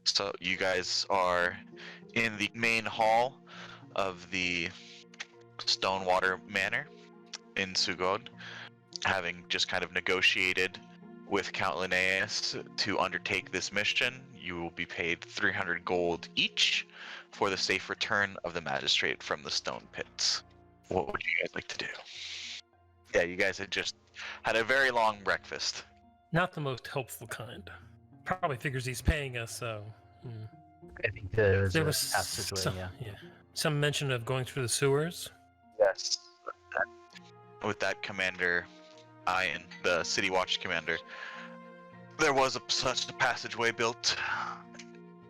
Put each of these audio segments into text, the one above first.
So you guys are in the main hall of the Stonewater Manor in Sugod, having just kind of negotiated with Count Linnaeus to undertake this mission. You will be paid 300 gold each for the safe return of the magistrate from the stone pits. What would you guys like to do? Yeah, you guys had just had a very long breakfast. Not the most helpful kind. Probably figures he's paying us, so... I think there was There a was passageway, some mention of going through the sewers. Yes. With that commander, Ian, the City Watch commander, there was such a passageway built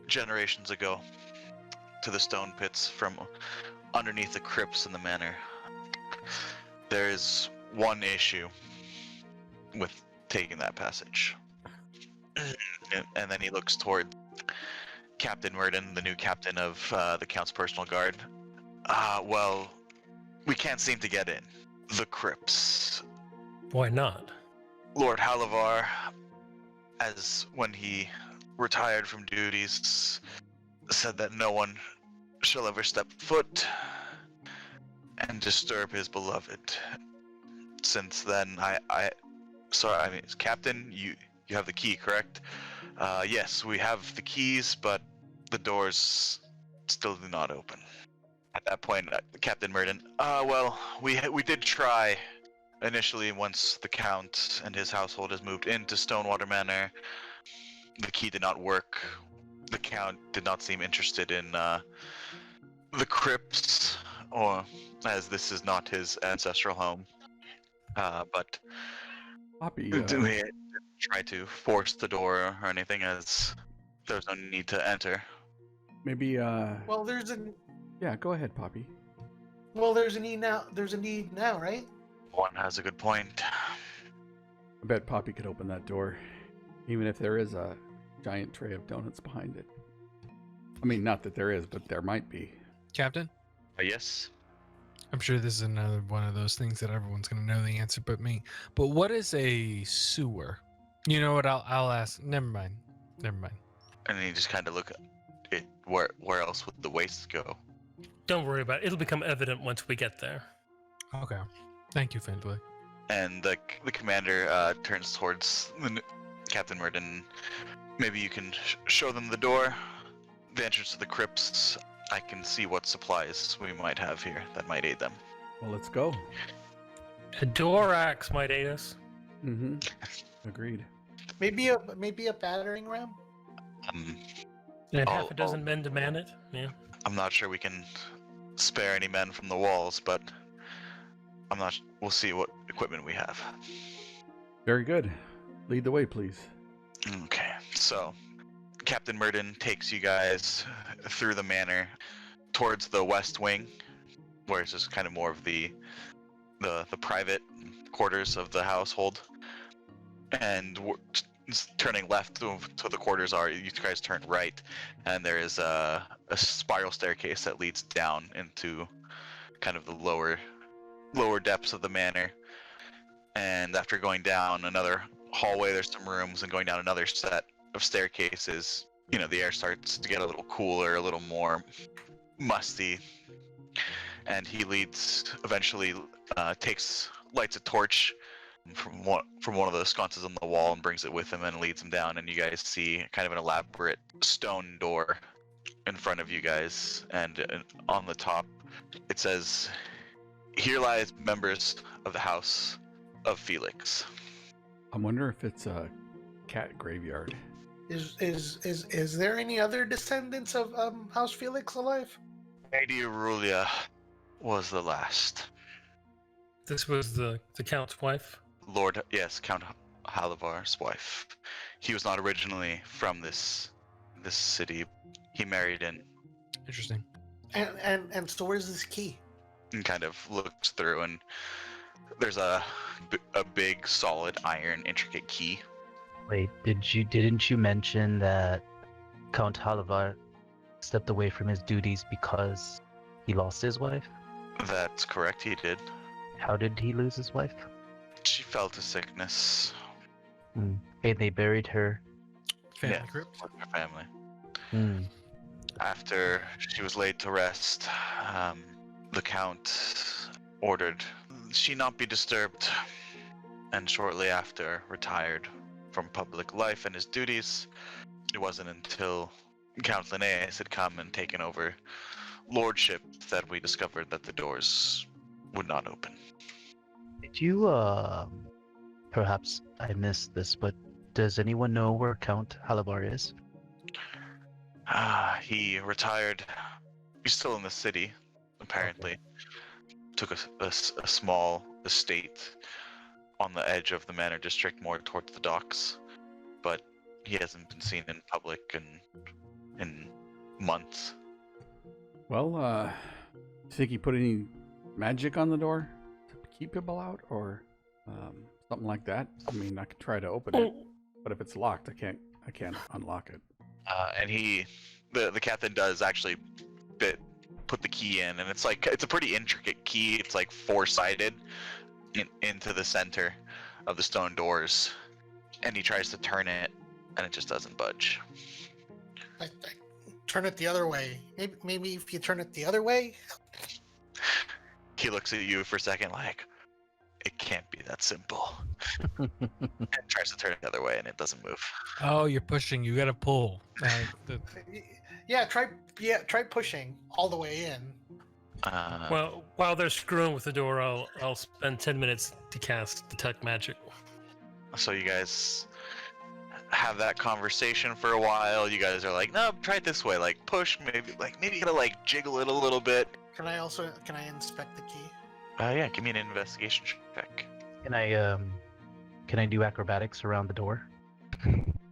generations ago to the stone pits from underneath the crypts in the manor. There is one issue with taking that passage. And then he looks toward Captain Murden, the new captain of the Count's personal guard. Well, we can't seem to get in. The crypts. Why not? Lord Havilar, as when he retired from duties, said that no one shall ever step foot and disturb his beloved. Since then, Captain, you have the key, correct? Yes, we have the keys, but the doors still do not open. At that point, Captain Murden, well, we did try initially once the Count and his household has moved into Stonewater Manor. The key did not work. The Count did not seem interested in the crypts, or as this is not his ancestral home. But Poppy, we didn't try to force the door or anything, as there's no need to enter. maybe Well, there's a yeah, go ahead, Poppy. there's a need now. There's a need now, right? One has a good point. I bet Poppy could open that door, even if there is a giant tray of donuts behind it. I mean, not that there is, but there might be. Captain, Yes? I'm sure this is another one of those things that everyone's going to know the answer but me. But what is a sewer? You know what? I'll ask. Never mind. And then you just kind of look at it. Where else would the waste go? Don't worry about it. It'll become evident once we get there. Okay. Thank you, Findlay. And the commander turns towards Captain Murden. Maybe you can show them the door, the entrance to the crypts. I can see what supplies we might have here that might aid them. Well, let's go. A door axe might aid us. Mm-hmm. Agreed. Maybe a battering ram. And half a dozen men to man it. Yeah. I'm not sure we can spare any men from the walls, but we'll see what equipment we have. Very good. Lead the way, please. Okay, so Captain Murden takes you guys through the manor towards the west wing, where it's just kind of more of the private quarters of the household. And turning left to the quarters you guys turn right, and there is a spiral staircase that leads down into kind of the lower depths of the manor. And after going down another hallway, there's some rooms, and going down another set of staircases, the air starts to get a little cooler, a little more musty. And he eventually lights a torch from one of the sconces on the wall and brings it with him and leads him down. And you guys see kind of an elaborate stone door in front of you guys. And on the top, it says, "Here lies members of the House of Felix." I wonder if it's a cat graveyard. Is there any other descendants of House Felix alive? Lady Arulia was the last. This was the Count's wife. Count Havilar's wife. He was not originally from this city. He married in. Interesting. And so where's this key? And kind of looks through, and there's a big, solid, iron, intricate key. Wait, didn't you mention that Count Havilar stepped away from his duties because he lost his wife? That's correct, he did. How did he lose his wife? She fell to sickness. And they buried her. Family Yeah, crypt. with her family. Hmm. After she was laid to rest, the Count ordered she not be disturbed, and shortly after retired from public life and his duties. It wasn't until Count Linnaeus had come and taken over lordship that we discovered that the doors would not open. Did you, perhaps I missed this, but does anyone know where Count Havilar is? He retired. He's still in the city, apparently. Took a small estate on the edge of the Manor District, more towards the docks, but he hasn't been seen in public in months. Well, you think he put any magic on the door to keep people out, or something like that? I mean, I could try to open it, but if it's locked, I can't unlock it. And the captain does actually put the key in, and it's a pretty intricate key. It's like four-sided into the center of the stone doors, and he tries to turn it, and it just doesn't budge. I turn it the other way. Maybe if you turn it the other way. He looks at you for a second, like, it can't be that simple, and tries to turn it the other way, and it doesn't move. Oh, you're pushing. You gotta pull. Yeah, try pushing all the way in. Well, while they're screwing with the door, I'll spend 10 minutes to cast Detect Magic. So you guys have that conversation for a while. You guys are like, no, try it this way, like push, maybe you gotta like jiggle it a little bit. Can I inspect the key? Yeah, give me an investigation check. Can I do acrobatics around the door?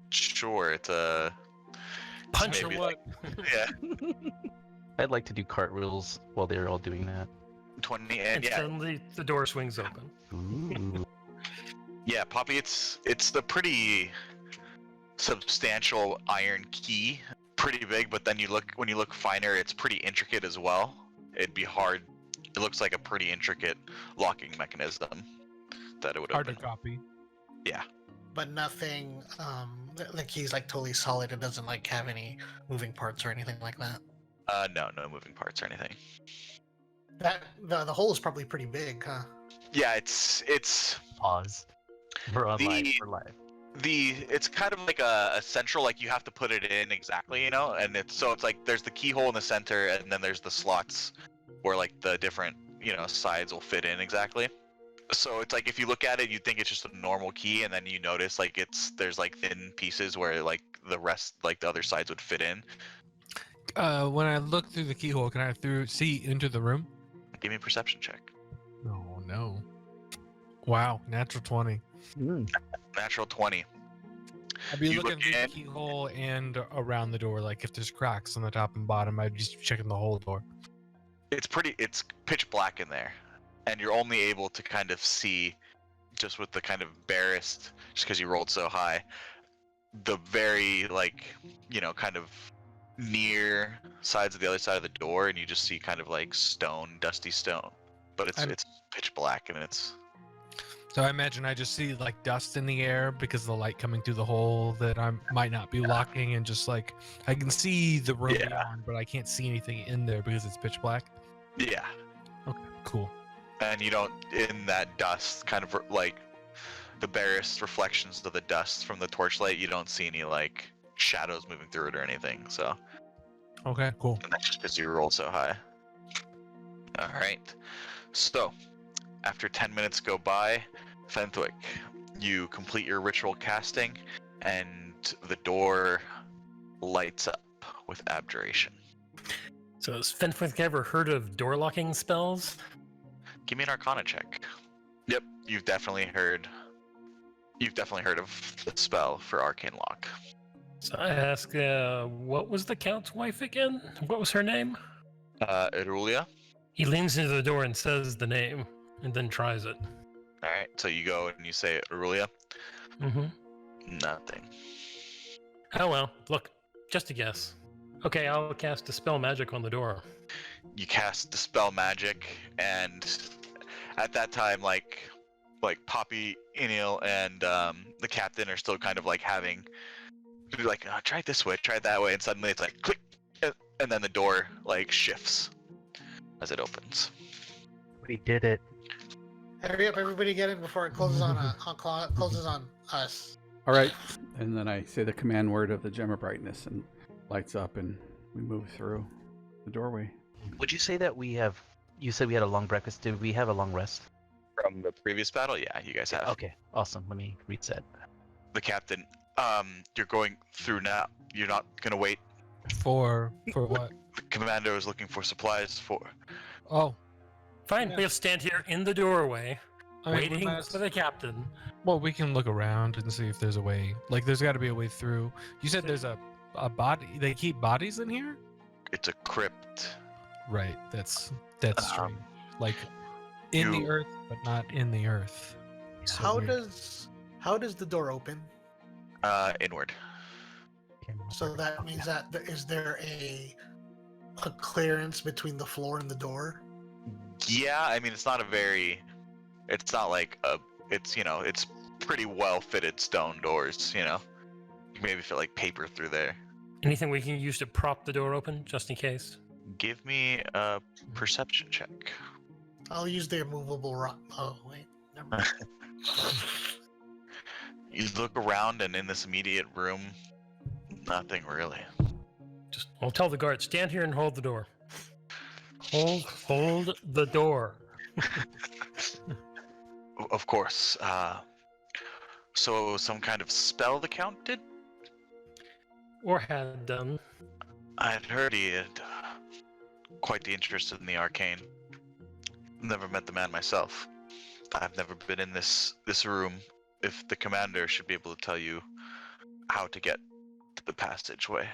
Sure, it's Punch or maybe what? yeah, I'd like to do cartwheels while they're all doing that. 20, And and yeah, suddenly the door swings open. Ooh. yeah, Poppy, it's the pretty substantial iron key, pretty big, but then when you look finer, it's pretty intricate as well. It'd be hard. It looks like a pretty intricate locking mechanism that it would Hard open. to copy. But nothing. The key's like totally solid. It doesn't like have any moving parts or anything like that. No moving parts or anything. The hole is probably pretty big, huh? Yeah, it's Pause. We're on live. The- We're live. it's kind of like a central, like you have to put it in exactly, and it's like there's the keyhole in the center, and then there's the slots where like the different sides will fit in exactly. So it's like if you look at it, you think it's just a normal key, and then you notice like there's like thin pieces where like the rest, like the other sides would fit in. When I look through the keyhole, can I see into the room? Give me a perception check. Oh no! Wow, natural 20. Natural 20. I'd be You looking look through the in. keyhole and around the door, like if there's cracks on the top and bottom, I'd be checking the whole door. It's pitch black in there, and you're only able to kind of see, just with the kind of barest, just because you rolled so high, the very kind of near sides of the other side of the door, and you just see kind of like dusty stone, but it's pitch black, and it's So I imagine I just see like dust in the air because of the light coming through the hole that I might not be locking, and just like I can see the room Yeah. beyond, but I can't see anything in there because it's pitch black. yeah. Okay, cool. And you don't, in that dust, kind of like the barest reflections of the dust from the torchlight, you don't see any like shadows moving through it or anything. So, Okay, cool. and that's just because you rolled so high. All right. So, after 10 minutes go by, Fenthwick, you complete your ritual casting, and the door lights up with abjuration. So has Fenwick ever heard of door locking spells? Give me an Arcana check. Yep, you've definitely heard of the spell for Arcane Lock. So I ask, what was the Count's wife again? What was her name? Arulia. He leans into the door and says the name, and then tries it. All right, so you go and you say Arulia. Mm-hmm. Nothing. Oh well, look, just a guess. Okay, I'll cast Dispel Magic on the door. You cast Dispel Magic, and at that time, like Poppy, Enil, and the captain are still kind of like having you're like, oh, try it this way, try it that way, and suddenly it's like click, and then the door like shifts as it opens. We did it. Hurry up, everybody get in before it closes on closes on us. All right. And then I say the command word of the gem of brightness and lights up, and we move through the doorway. Would you say that we have? You said we had a long breakfast. Did we have a long rest? From the previous battle, yeah, you guys have. Okay, awesome. Let me reset. The captain, you're going through now. You're not gonna wait. For what? The commander is looking for supplies for. Oh, Fine, Yeah. we'll stand here in the doorway, I mean, we waiting might as- for the captain. Well, we can look around and see if there's a way. Like, there's got to be a way through. You said there's a body. They keep bodies in here. It's a crypt. Right. That's Um, strange. Like in the you- earth, but not in the earth. So How weird. does the door open? Inward. So that means that is there a clearance between the floor and the door? Yeah, I mean it's not a very. It's not like a. It's it's pretty well fitted stone doors. You can maybe fit like paper through there. Anything we can use to prop the door open, just in case? Give me a perception check. I'll use the immovable rock. Oh wait, never mind. You look around, and in this immediate room, nothing really. I'll tell the guard, stand here and hold the door. Hold the door. Of course. So some kind of spell the count did? Or had done. I'd heard he had quite the interest in the arcane. Never met the man myself. I've never been in this room. If the commander should be able to tell you how to get to the passageway.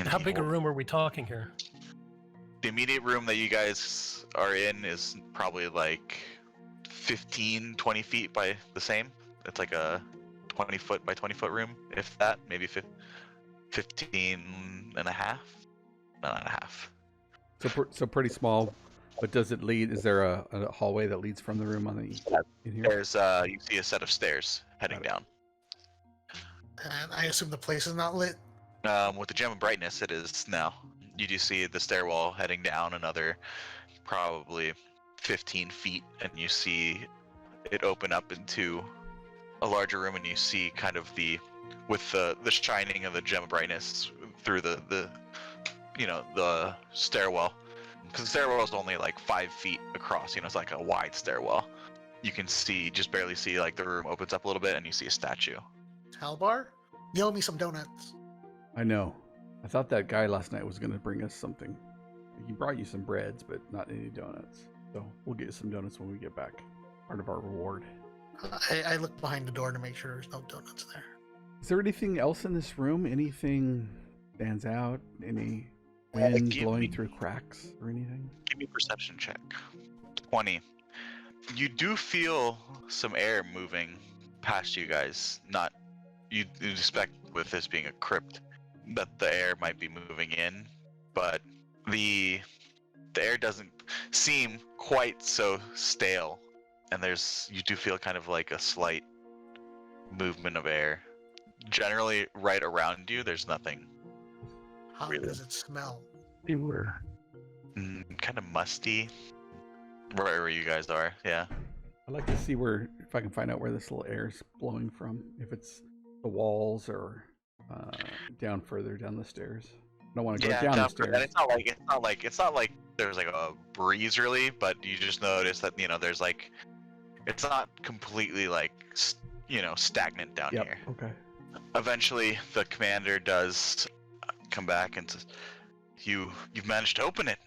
How big a room are we talking here? The immediate room that you guys are in is probably like 15, 20 feet by the same. It's like a 20 foot by 20 foot room, if that, maybe 15 and a half. No, not a half. So pretty small, but does it lead? Is there a hallway that leads from the room on the in here? There's you see a set of stairs heading down. And I assume the place is not lit. With the gem of brightness, it is now. You do see the stairwell heading down another probably 15 feet, and you see it open up into a larger room, and you see kind of with the shining of the gem of brightness through the stairwell. Because the stairwell is only like 5 feet across, it's like a wide stairwell. You can just barely see, like the room opens up a little bit, and you see a statue. Talbar, you owe me some donuts. I know. I thought that guy last night was going to bring us something. He brought you some breads, but not any donuts. So we'll get you some donuts when we get back. Part of our reward. I look behind the door to make sure there's no donuts there. Is there anything else in this room? Anything stands out? Any wind give blowing me- through cracks or anything? Give me a perception check. 20. You do feel some air moving past you guys. You'd expect with this being a crypt that the air might be moving in, but the air doesn't seem quite so stale, and you do feel kind of like a slight movement of air. Generally, right around you, there's nothing. How Really? does it smell? Sewer. Kind of musty. Right where you guys are, yeah. I'd like to see if I can find out where this little air is blowing from. If it's the walls or down further down the stairs. I don't want to go down the for stairs. that. It's not like there's like a breeze really, but you just notice that there's like it's not completely like stagnant down Yep. here. Okay. Eventually, the commander does come back and says, "You've managed to open it."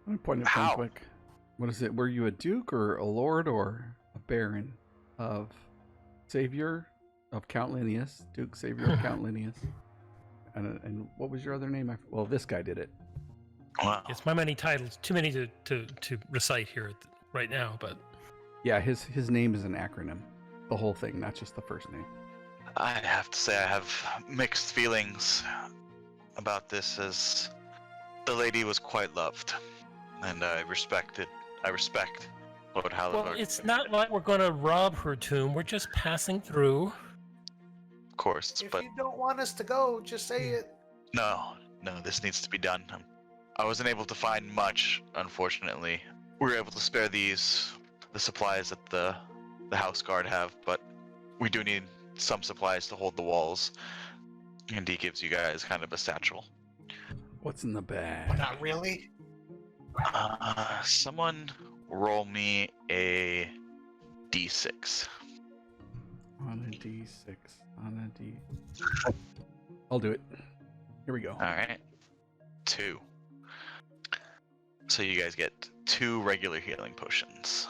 I'm gonna point at How? Brunswick. What is it? Were you a duke or a lord or a baron of Savior of Count Linnaeus? Duke Savior of Count Linnaeus. And what was your other name? Well, this guy did it. Wow. It's my many titles, too many to recite here right now, but Yeah, his name is an acronym. The whole thing, not just the first name. I have to say I have mixed feelings about this, as the lady was quite loved, and I respect Lord Havilar. well, it's not like we're going to rob her tomb. We're just passing through. course. If But you don't want us to go, just say it. no, this needs to be done. I wasn't able to find much, unfortunately. We were able to spare the supplies that the house guard have, but we do need some supplies to hold the walls. And he gives you guys kind of a satchel. What's in the bag? But not really. Someone roll me a d6. On a D6. On a D. I'll do it. Here we go. All right. 2. So you guys get 2 regular healing potions.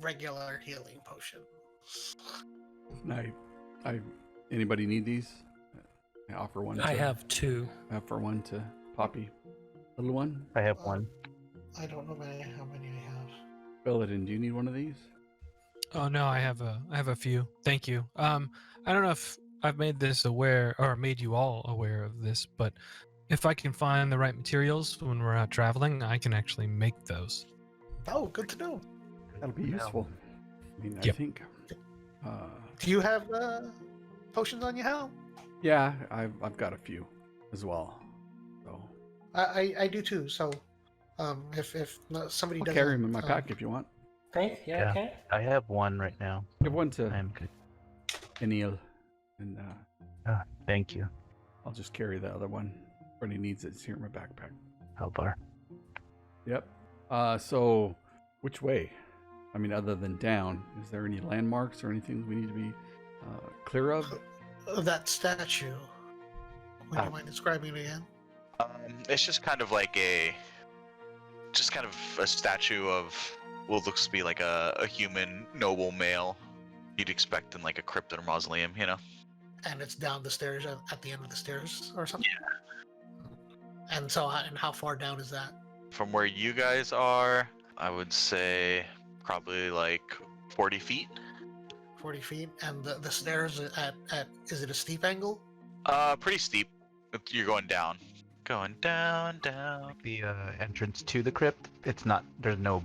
Regular healing potion. Anybody need these? I offer one. I have 2. I offer one to Poppy. Little one. I have one. I don't know how many I have. Belladin, do you need one of these? Oh no, I have a few. Thank you. I don't know if I've made this aware or made you all aware of this, but if I can find the right materials when we're out traveling, I can actually make those. Oh, good to know. That'll be useful. I mean, I Yep. think. Do you have potions on you, Hal? Yeah, I've got a few as well. So I do too. So, if somebody I'll doesn't carry them in my pack if you want. Okay, Yeah. okay. I have one right now. Give one to I'm good. Enil, and Thank you, I'll just carry the other one. When he needs it, it's here in my backpack. Havilar. Yep. So which way? I mean, other than down, is there any landmarks or anything we need to be clear of? that statue. Would Ah. you mind describing it again? It's just kind of like a statue of what looks to be like a human noble male you'd expect in like a crypt or mausoleum, you know? And it's down the stairs at the end of the stairs or something. Yeah. And so, and how far down is that? From where you guys are, I would say probably like 40 feet. 40 feet. And the stairs at is it a steep angle? Pretty steep. You're going down. Going down. The entrance to the crypt. It's not. There's no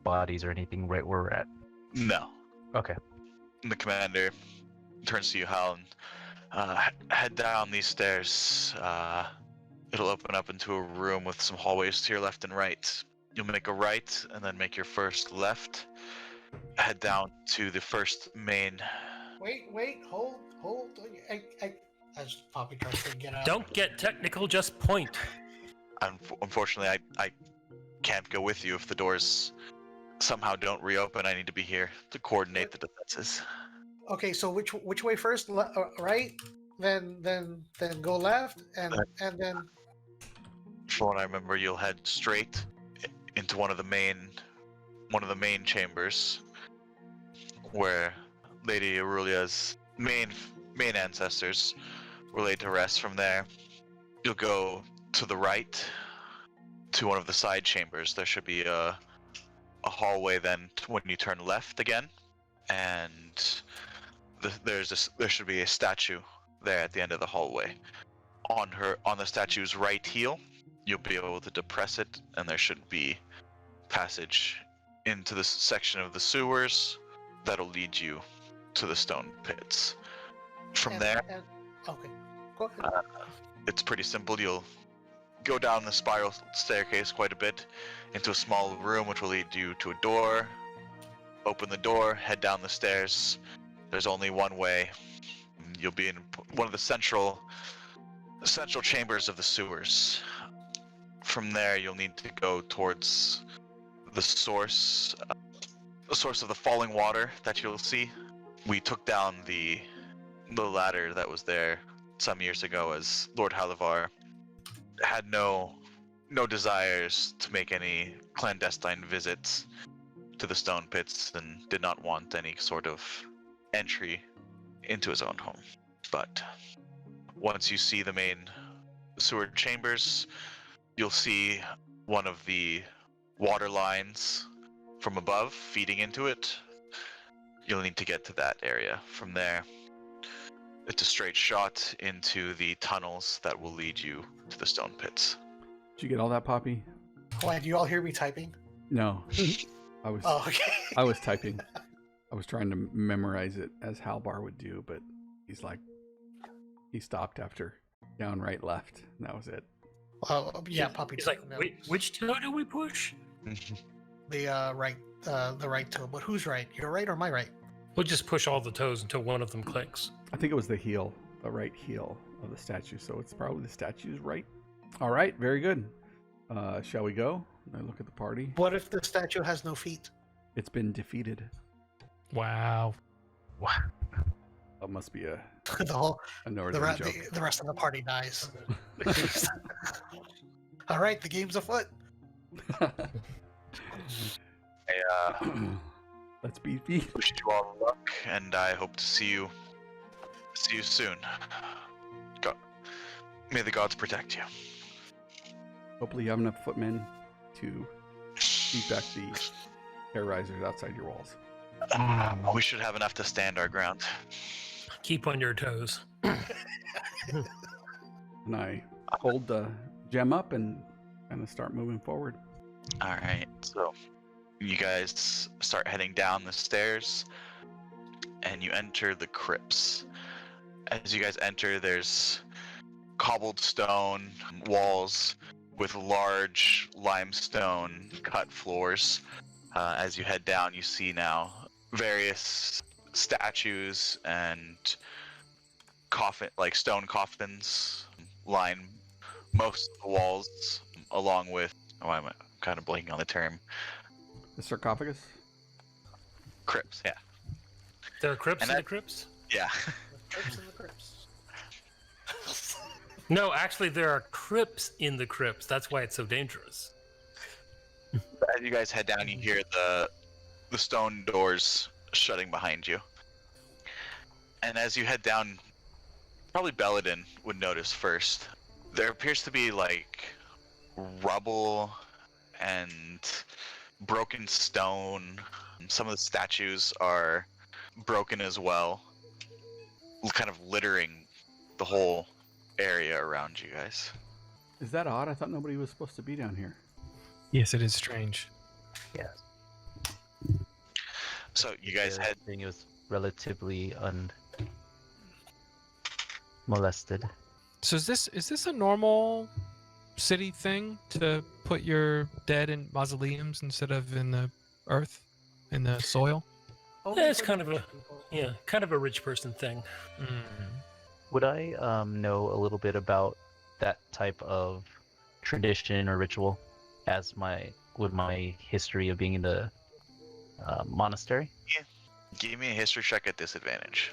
bodies or anything right where we're at. No. Okay. And the commander turns to you, Hal, and head down these stairs. It'll open up into a room with some hallways to your left and right. You'll make a right and then make your first left. Head down to the first main. Wait, hold. As Poppy tries to get out. Don't get technical, just point. Unfortunately, I can't go with you if the doors somehow don't reopen. I need to be here to coordinate the defenses. Okay, so which way first? Right, then go left, and then. From what I remember, you'll head straight into one of the main chambers where Lady Arulia's main ancestors were laid to rest. From there, you'll go to the right to one of the side chambers. There should be a hallway then when you turn left again, and there should be a statue there at the end of the hallway. On the statue's right heel, you'll be able to depress it, and there should be passage into this section of the sewers that'll lead you to the stone pits. From there, Okay, go ahead. it's pretty simple. You'll go down the spiral staircase quite a bit into a small room which will lead you to a door. Open the door, head down the stairs. There's only one way. You'll be in one of the central chambers of the sewers. From there, you'll need to go towards the source of the falling water that you'll see. We took down the ladder that was there some years ago, as Lord Havilar had no desires to make any clandestine visits to the stone pits and did not want any sort of entry into his own home. But once you see the main sewer chambers, you'll see one of the water lines from above feeding into it. You'll need to get to that area. From there, it's a straight shot into the tunnels that will lead you to the stone pits. Did you get all that, Poppy? Why, do you all hear me typing? No. I was Oh, okay. I was typing. I was trying to memorize it as Halbar would do, but he's like, He stopped after down, right, left. And that was it. Well, yeah, Poppy. He's like, no, which toe do we push? the right toe. But who's right? Your right or my right? We'll just push all the toes until one of them clicks. I think it was the heel, the right heel of the statue. So it's probably the statue's right. All right, very good. Shall we go? I look at the party. What if the statue has no feet? It's been defeated. Wow. That must be a the northern joke. rest of the party dies. All right, the game's afoot. Let's beefy. Wish you all luck, and I hope to see you soon. May the gods protect you. Hopefully you have enough footmen to keep back the hair risers outside your walls. We should have enough to stand our ground. Keep on your toes. And I hold the gem up and kind of start moving forward. All right, so you guys start heading down the stairs, and you enter the crypts. As you guys enter, there's cobbled stone walls with large limestone cut floors. As you head down, you see now various statues and stone coffins line most of the walls, along with I'm kind of blanking on the term. The sarcophagus? Crypts, yeah. There are crypts And in that- the crypts? Yeah. Crypts and the crypts. No, actually, there are crypts in the crypts. That's why it's so dangerous. As you guys head down, you hear the stone doors shutting behind you. And as you head down, probably Belladin would notice first. There appears to be like rubble and broken stone. Some of the statues are broken as well, kind of littering the whole area around you guys. Is that odd? I thought nobody was supposed to be down here. Yes, it is strange. Yeah. So you guys head. It was relatively unmolested. So is this a normal city thing to put your dead in mausoleums instead of in the earth, in the soil? Yeah, it's kind of a rich person thing. Would I know a little bit about that type of tradition or ritual as would my history of being in the monastery? Give me a history check at disadvantage.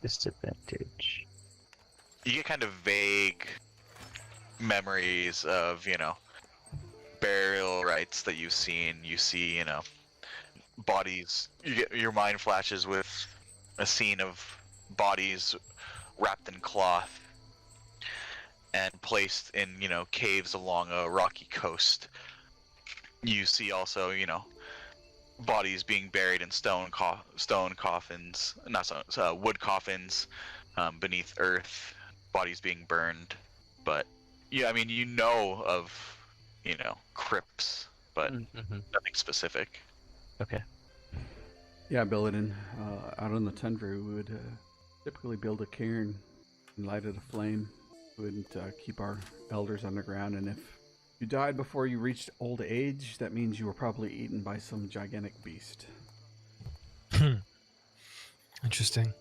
Disadvantage. You get kind of vague memories of, burial rites that you've seen. You see, bodies. Your mind flashes with a scene of bodies wrapped in cloth and placed in, caves along a rocky coast. You see also, bodies being buried in wood coffins beneath earth, bodies being burned. But yeah, I mean, of crypts, but nothing specific. Okay. Yeah, Belladin. Out on the tundra, we would typically build a cairn and light it aflame. We would keep our elders underground, and if you died before you reached old age, that means you were probably eaten by some gigantic beast. Interesting.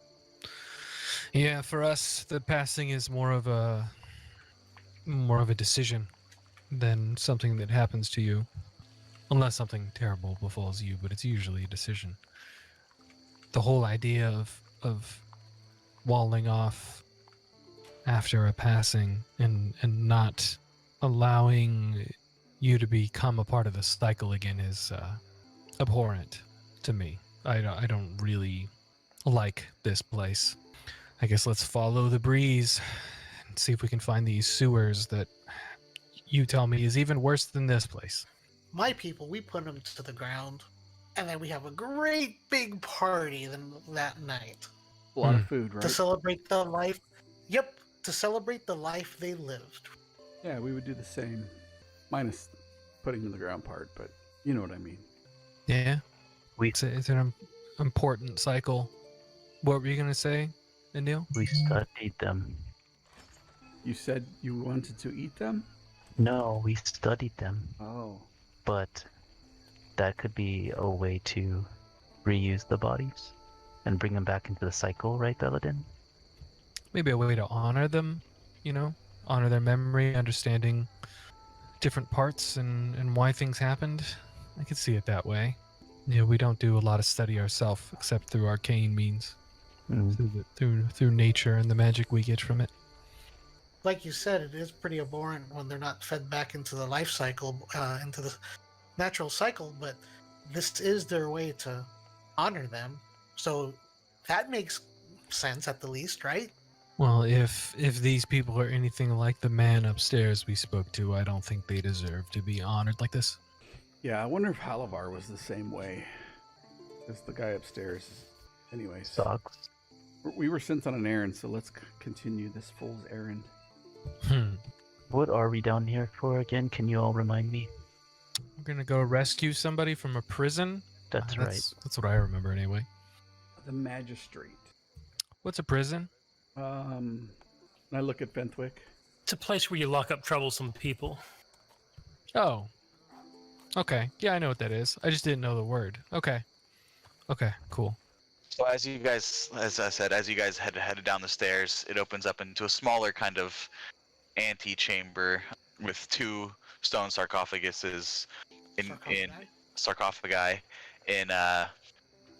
Yeah, for us, the passing is more of a decision than something that happens to you, unless something terrible befalls you. But it's usually a decision. The whole idea of walling off after a passing and not allowing you to become a part of the cycle again is abhorrent to me. I don't really like this place. I guess let's follow the breeze and see if we can find these sewers that you tell me is even worse than this place. My people, we put them to the ground, and then we have a great big party that night A lot of food, right? to celebrate the life. Yep, to celebrate the life they lived. Yeah, we would do the same. Minus putting in the ground part, but you know what I mean. Yeah, it's an important cycle. What were you gonna say, Indio? We studied them. You said you wanted to eat them? No, we studied them. Oh. But that could be a way to reuse the bodies and bring them back into the cycle, right, Belladin? Maybe a way to honor them, honor their memory, understanding different parts and why things happened. I could see it that way. We don't do a lot of study ourselves except through arcane means, through nature and the magic we get from it. Like you said, it is pretty abhorrent when they're not fed back into the life cycle, into the natural cycle, but this is their way to honor them. So that makes sense at the least, right? Well, if these people are anything like the man upstairs we spoke to, I don't think they deserve to be honored like this. Yeah, I wonder if Havilar was the same way as the guy upstairs. Anyways, Sucks. we were sent on an errand, so let's continue this fool's errand. What are we down here for again? Can you all remind me? We're gonna go rescue somebody from a prison. That's right. That's what I remember anyway. The magistrate. What's a prison? I look at Fenthwick. It's a place where you lock up troublesome people. Oh. Okay. Yeah, I know what that is. I just didn't know the word. Okay, cool. So as I said, as you guys headed down the stairs, it opens up into a smaller kind of ante-chamber with two stone sarcophaguses in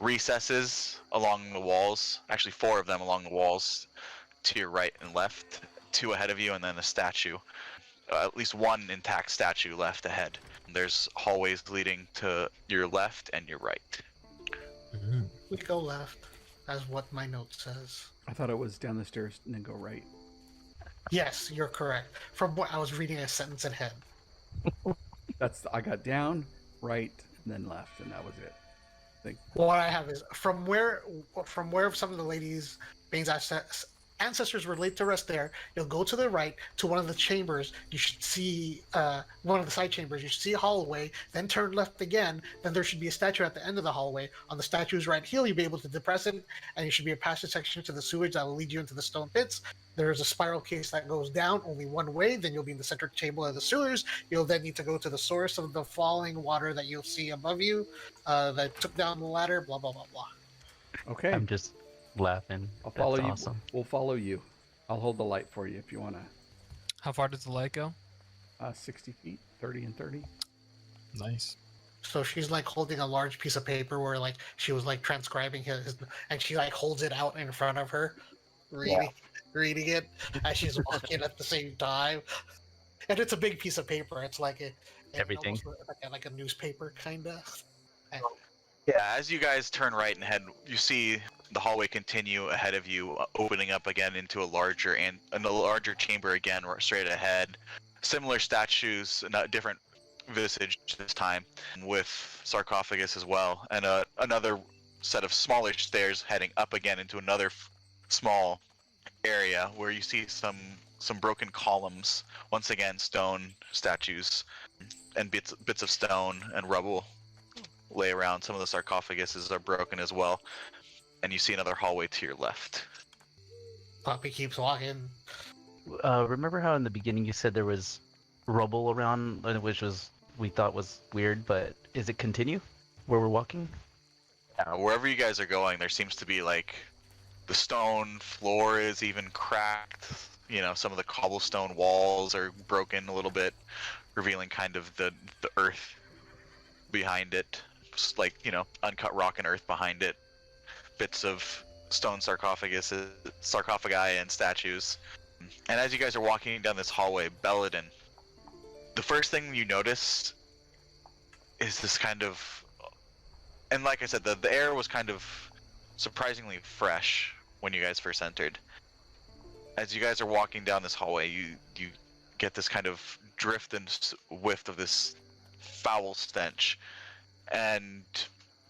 recesses along the walls. Actually, 4 of them along the walls to your right and left, 2 ahead of you, and then a statue. At least 1 intact statue left ahead. There's hallways leading to your left and your right. Mm-hmm. We go left, as what my note says. I thought it was down the stairs and then go right. Yes, you're correct. From what I was reading a sentence ahead. I got down, right, and then left, and that was it. What I have is from where some of the ladies' Bane's ancestors were laid to rest there. You'll go to the right to one of the chambers. You should see one of the side chambers. You should see a hallway. Then turn left again. Then there should be a statue at the end of the hallway. On the statue's right heel, you'll be able to depress it, and you should be a passage section to the sewage that will lead you into the stone pits. There is a spiral case that goes down only one way. Then you'll be in the central chamber of the sewers. You'll then need to go to the source of the falling water that you'll see above you that took down the ladder. Blah blah blah blah. Okay. I'm just laughing. I'll follow That's you. Awesome. We'll follow you. I'll hold the light for you if you want to. How far does the light go? 60 feet, 30 and 30. Nice. So she's like holding a large piece of paper where like she was like transcribing his and she like holds it out in front of her, reading it as she's walking at the same time. And it's a big piece of paper. It's like Everything. like a newspaper kind of. Yeah, as you guys turn right and head, you see the hallway continue ahead of you, opening up again into a larger chamber again, straight ahead. Similar statues, not different visage this time, with sarcophagus as well, and another set of smaller stairs heading up again into another small area where you see some broken columns. Once again, stone statues and bits of stone and rubble lay around. Some of the sarcophaguses are broken as well, and you see another hallway to your left. Poppy keeps walking. Remember how in the beginning you said there was rubble around, which we thought was weird, but is it continue where we're walking? Yeah, wherever you guys are going, there seems to be like the stone floor is even cracked. Some of the cobblestone walls are broken a little bit, revealing kind of the earth behind it. Just like, uncut rock and earth behind it. Bits of stone sarcophagi and statues. And as you guys are walking down this hallway, Belladin, the first thing you notice is this kind of... And like I said, the air was kind of surprisingly fresh when you guys first entered. As you guys are walking down this hallway, you get this kind of drift and whiff of this foul stench. And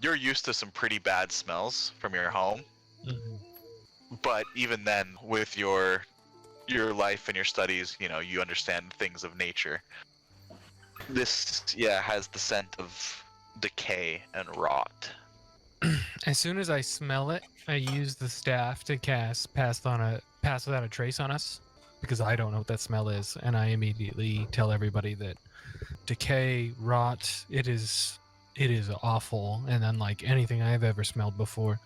you're used to some pretty bad smells from your home. Mm-hmm. But even then, with your life and your studies, you understand things of nature. This, has the scent of decay and rot. As soon as I smell it, I use the staff to cast pass without a trace on us, because I don't know what that smell is, and I immediately tell everybody that decay, rot, it is awful and unlike anything I've ever smelled before.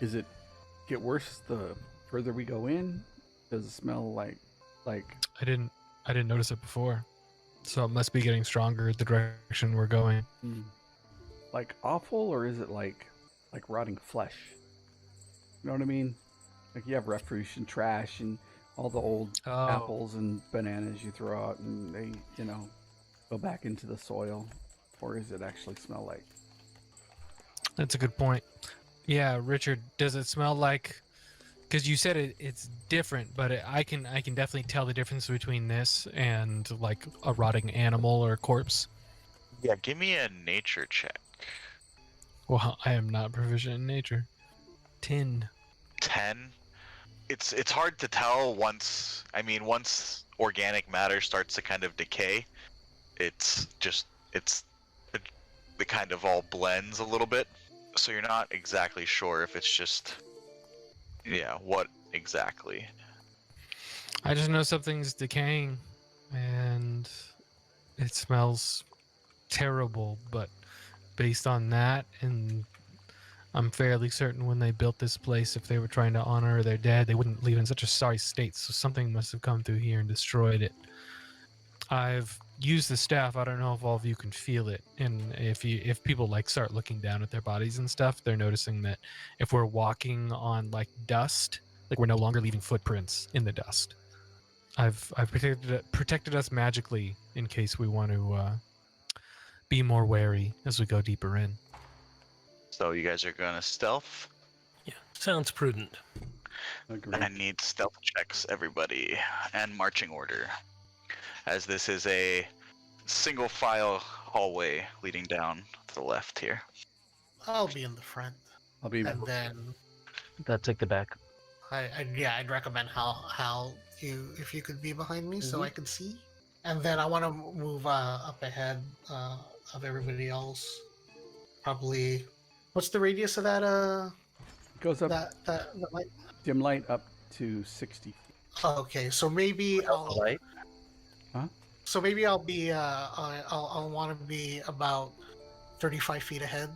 Is it get worse the further we go in? Does it smell like I didn't notice it before, so it must be getting stronger the direction we're going. like awful, or is it like rotting flesh? You know what I mean? Like you have refuse and trash and all the old apples and bananas you throw out, and they go back into the soil, or is it actually smell like? That's a good point. Yeah, Richard, does it smell like? Because you said it's different, but I can definitely tell the difference between this and like a rotting animal or a corpse. Yeah, give me a nature check. Well, I am not proficient in nature. 10. 10. It's hard to tell once organic matter starts to kind of decay. It kind of all blends a little bit, so you're not exactly sure if it's just what exactly. I just know something's decaying, and it smells terrible, but based on that, and I'm fairly certain when they built this place, if they were trying to honor their dead, they wouldn't leave in such a sorry state, so something must have come through here and destroyed it. I've used the staff. I don't know if all of you can feel it, and if people like start looking down at their bodies and stuff, they're noticing that if we're walking on like dust, like we're no longer leaving footprints in the dust. I've protected us magically in case we want to be more wary as we go deeper in. So you guys are gonna stealth. Yeah, sounds prudent. Agreed. I need stealth checks, everybody, and marching order, as this is a single file hallway leading down to the left here. I'll be in the front, I'll be. and then That took the back. I'd recommend Hal if you could be behind me so I could see, and then I want to move up ahead of everybody else. Probably, what's the radius of that? Goes up. That light. Dim light up to 60 feet. Okay, so maybe I'll. Light? So maybe I'll be. I'll want to be about 35 feet ahead.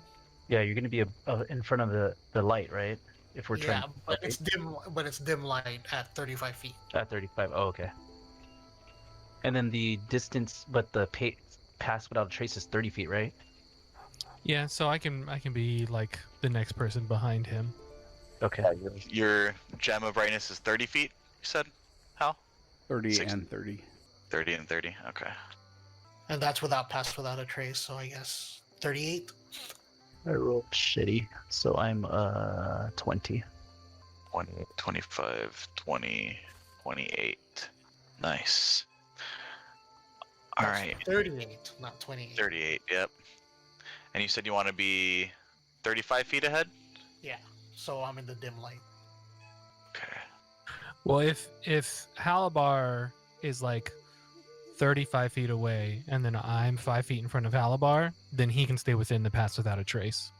Yeah, you're gonna be in front of the light, right? If we're trying. But it's dim. But it's dim light at 35 feet. At 35. Oh, okay. And then the distance, but the pass without a trace is 30 feet, right? Yeah, so I can be like the next person behind him. Okay. Your gem of brightness is 30 feet, you said, Hal? 30 60. and 30. 30 and 30, okay. And that's without a trace. So I guess 38. I rolled shitty, so I'm 20. 20, 25, 20, 28. Nice. All That's right. 38, not 28. 38, yep. And you said you want to be 35 feet ahead? Yeah. So I'm in the dim light. Okay. Well, if Havilar is like 35 feet away, and then I'm 5 feet in front of Havilar, then he can stay within the pass without a trace.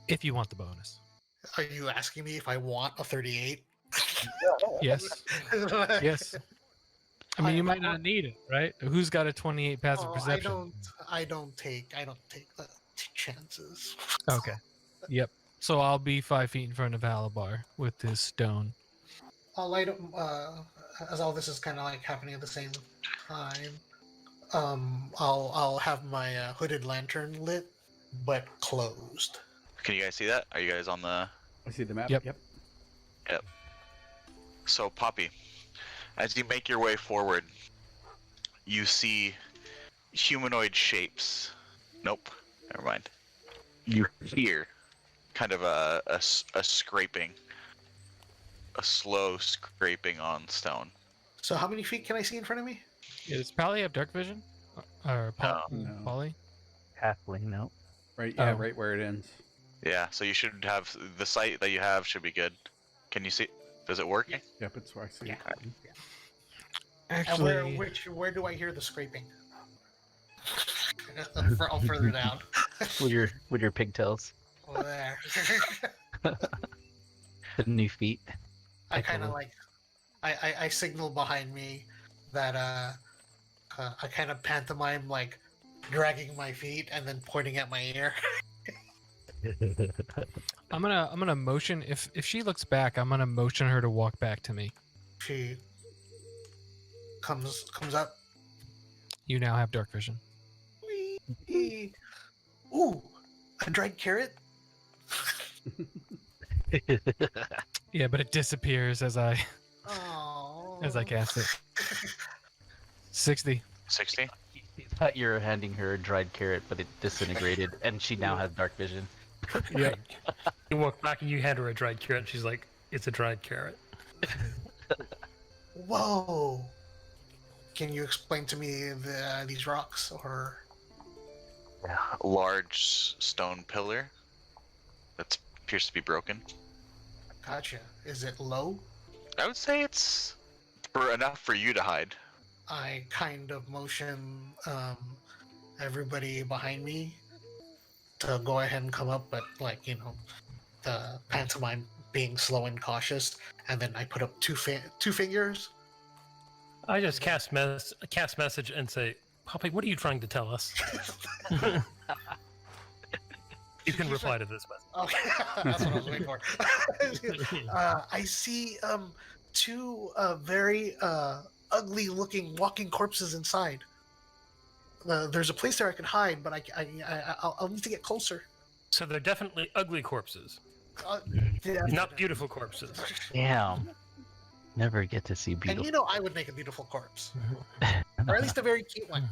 If you want the bonus. Are you asking me if I want a 38? Yes. Yes. I mean, you might not need it, right? Who's got a 28 passive perception? I don't take the chances. Okay. Yep. So I'll be 5 feet in front of Havilar with this stone. I'll light up, as all this is kind of like happening at the same time. I'll have my hooded lantern lit, but closed. Can you guys see that? Are you guys on the... I see the map. Yep. Yep. So, Poppy, as you make your way forward, you see humanoid shapes. Nope. Never mind. You hear kind of a scraping. A slow scraping on stone. So how many feet can I see in front of me? Does Pally have dark vision? Or No. Polly? Halfling, no. Right. Yeah. Oh. Right where it ends. Yeah, so you should have... The sight that you have should be good. Can you see... Does it work? Yep. It's where I see. Yeah. it. Actually, And where do I hear the scraping? Further down. With your pigtails. over there. The new feet. I kind of like, I signal behind me that I kind of pantomime like dragging my feet and then pointing at my ear. I'm gonna motion if she looks back, I'm gonna motion her to walk back to me. She comes up. You now have dark vision. Wee. Ooh, a dried carrot. Yeah, but it disappears as I Oh. cast it. 60. 60. You thought you were handing her a dried carrot, but it disintegrated, and she now has dark vision. Yeah. You walk back and you hand her a dried carrot, and she's like, "It's a dried carrot." Whoa. Can you explain to me these rocks or? Large stone pillar that appears to be broken. Gotcha. Is it low? I would say it's enough for you to hide. I kind of motion everybody behind me to go ahead and come up, but like, you know, the pantomime being slow and cautious, and then I put up two fingers. I just cast message and say, "Poppy, what are you trying to tell us?" You can reply to this message. Okay, that's what I was waiting for. I see two very ugly-looking walking corpses inside. There's a place there I can hide, but I'll need to get closer. So they're definitely ugly corpses, Yeah, not beautiful corpses. Damn. Never get to see And beautiful. you know I would make a beautiful corpse, or at least a very cute one.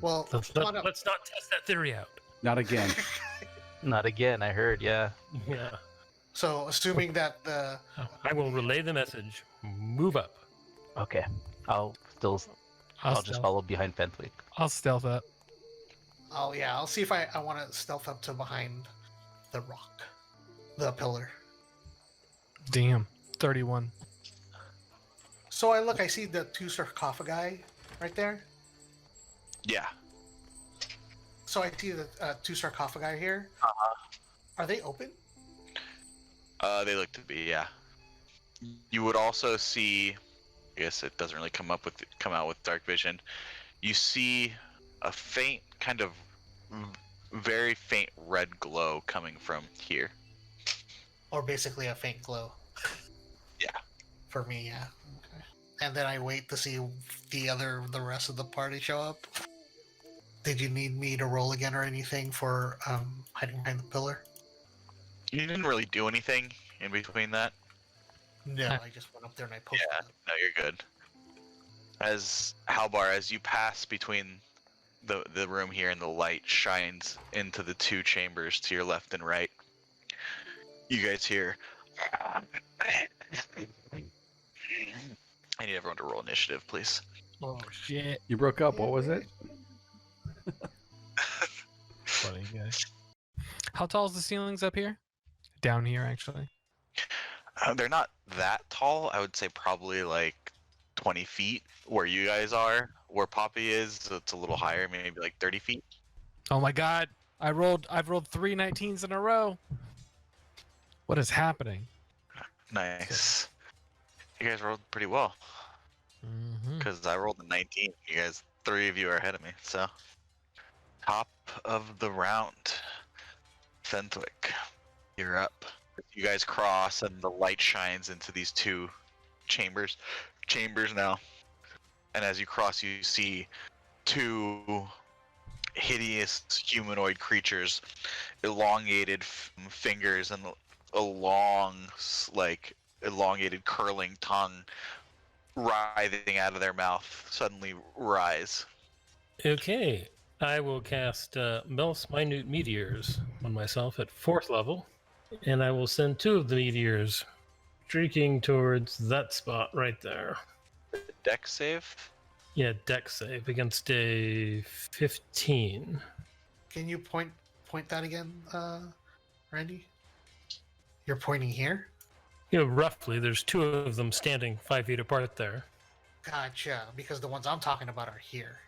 Well, Let's come on not up. test that theory out. Not again. Not again, I heard, yeah. Yeah. So, assuming that the I will relay the message. Move up. Okay. I'll just follow behind Fenwick. I'll stealth up. I'll see if I want to stealth up to behind the rock, the pillar. Damn. 31. So I see the two sarcophagi right there. Yeah. So I see the two sarcophagi here. Are they open? They look to be, yeah. You would also see, I guess it doesn't really come out with dark vision. You see a faint, kind of very faint red glow coming from here. Or basically a faint glow. Yeah. For me, yeah. Okay. And then I wait to see the rest of the party show up. Did you need me to roll again or anything for hiding behind the pillar? You didn't really do anything in between that. No, I just went up there and I poked Yeah, it up. no, you're good. As Halbar, as you pass between the room here and the light shines into the two chambers to your left and right, you guys hear. I need everyone to roll initiative, please. Oh, shit. You broke up. What was it? Funny guy. How tall is the ceilings up here? Down here, actually. They're not that tall. I would say probably like 20 feet where you guys are. Where Poppy is, so it's a little higher, maybe like 30 feet. Oh my god. I've rolled 3 19s in a row. What is happening? Nice. You guys rolled pretty well. Mm-hmm. Because I rolled a 19. You guys, 3 of you are ahead of me. So, top of the round. Fenwick, you're up. You guys cross, and the light shines into these two chambers now. And as you cross, you see two hideous humanoid creatures, elongated fingers and a long, elongated curling tongue writhing out of their mouth suddenly rise. Okay. I will cast Mel's Minute Meteors on myself at 4th level, and I will send 2 of the meteors streaking towards that spot right there. Dex save? Yeah, dex save against a 15. Can you point that again, Randy? You're pointing here? You know, roughly, there's 2 of them standing 5 feet apart there. Gotcha, because the ones I'm talking about are here.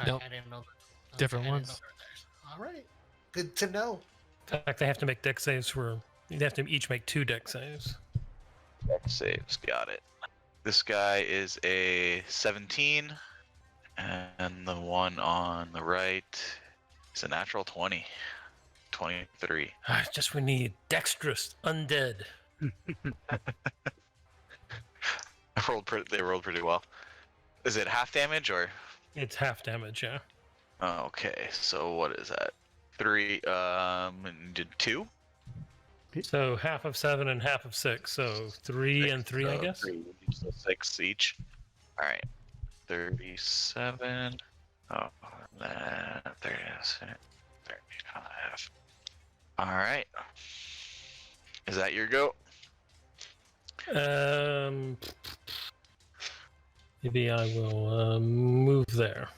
Nope. I didn't know that. Different I didn't ones. know they were there. All right. Good to know. In fact, they have to make deck saves for. They have to each make 2 deck saves. Deck saves, got it. This guy is a 17, and the one on the right is a natural 20. 23. Just we need dexterous undead. They rolled pretty well. Is it half damage or? It's half damage, yeah. Okay, so what is that? 3. And did 2? So half of 7 and half of 6. So 3 and 3, I guess. 3, so 6 each. All right, 37. Oh, 37, 35. All right. Is that your go? Maybe I will move there.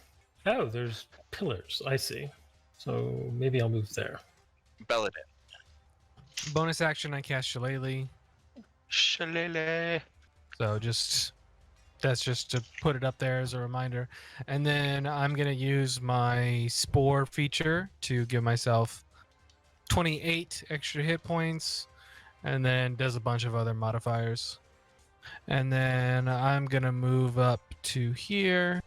Oh, there's pillars. I see. So maybe I'll move there. Belladin. Bonus action, I cast Shillelagh. Shillelagh. So that's just to put it up there as a reminder. And then I'm gonna use my spore feature to give myself 28 extra hit points, and then does a bunch of other modifiers. And then I'm gonna move up to here.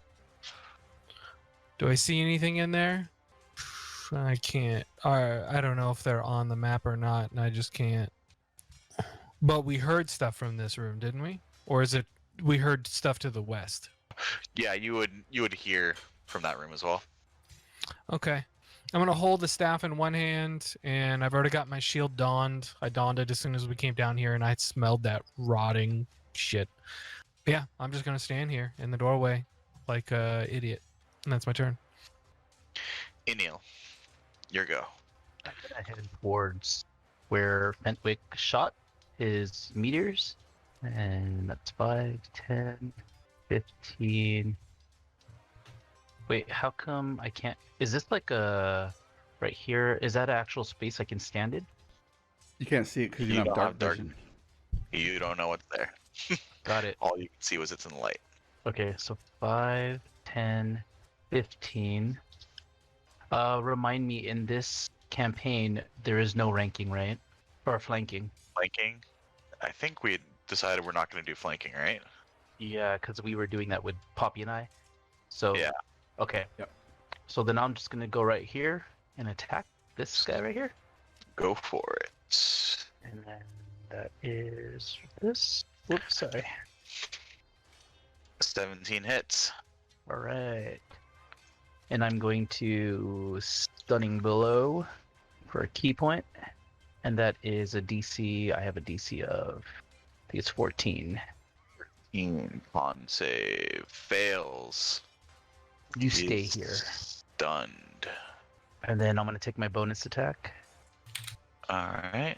Do I see anything in there? I can't. I don't know if they're on the map or not, and I just can't. But we heard stuff from this room, didn't we? Or is it we heard stuff to the west? Yeah, you would hear from that room as well. Okay. I'm gonna hold the staff in one hand, and I've already got my shield donned. I donned it as soon as we came down here, and I smelled that rotting shit. Yeah, I'm just gonna stand here in the doorway like a idiot, and that's my turn. Enil, your go. I'm gonna head towards where Fentwick shot his meteors, and that's 5, 10, 15. Wait, how come I can't? Is this like a right here? Is that an actual space I can stand in? You can't see it because you don't have dark vision. You don't know what's there. Got it. All you can see was it's in the light. Okay, so 5, 10, 15. Remind me, in this campaign, there is no ranking, right? Or flanking. Flanking? I think we had decided we're not going to do flanking, right? Yeah, because we were doing that with Poppy and I. So, Yeah. Okay. Yep. So then I'm just going to go right here and attack this guy right here. Go for it. And then that is this. Whoops, sorry. 17 hits. All right. And I'm going to Stunning Blow for a key point. And that is a DC. I have a DC of, I think it's 14. Con save fails. You stay here. Stunned. And then I'm going to take my bonus attack. Alright.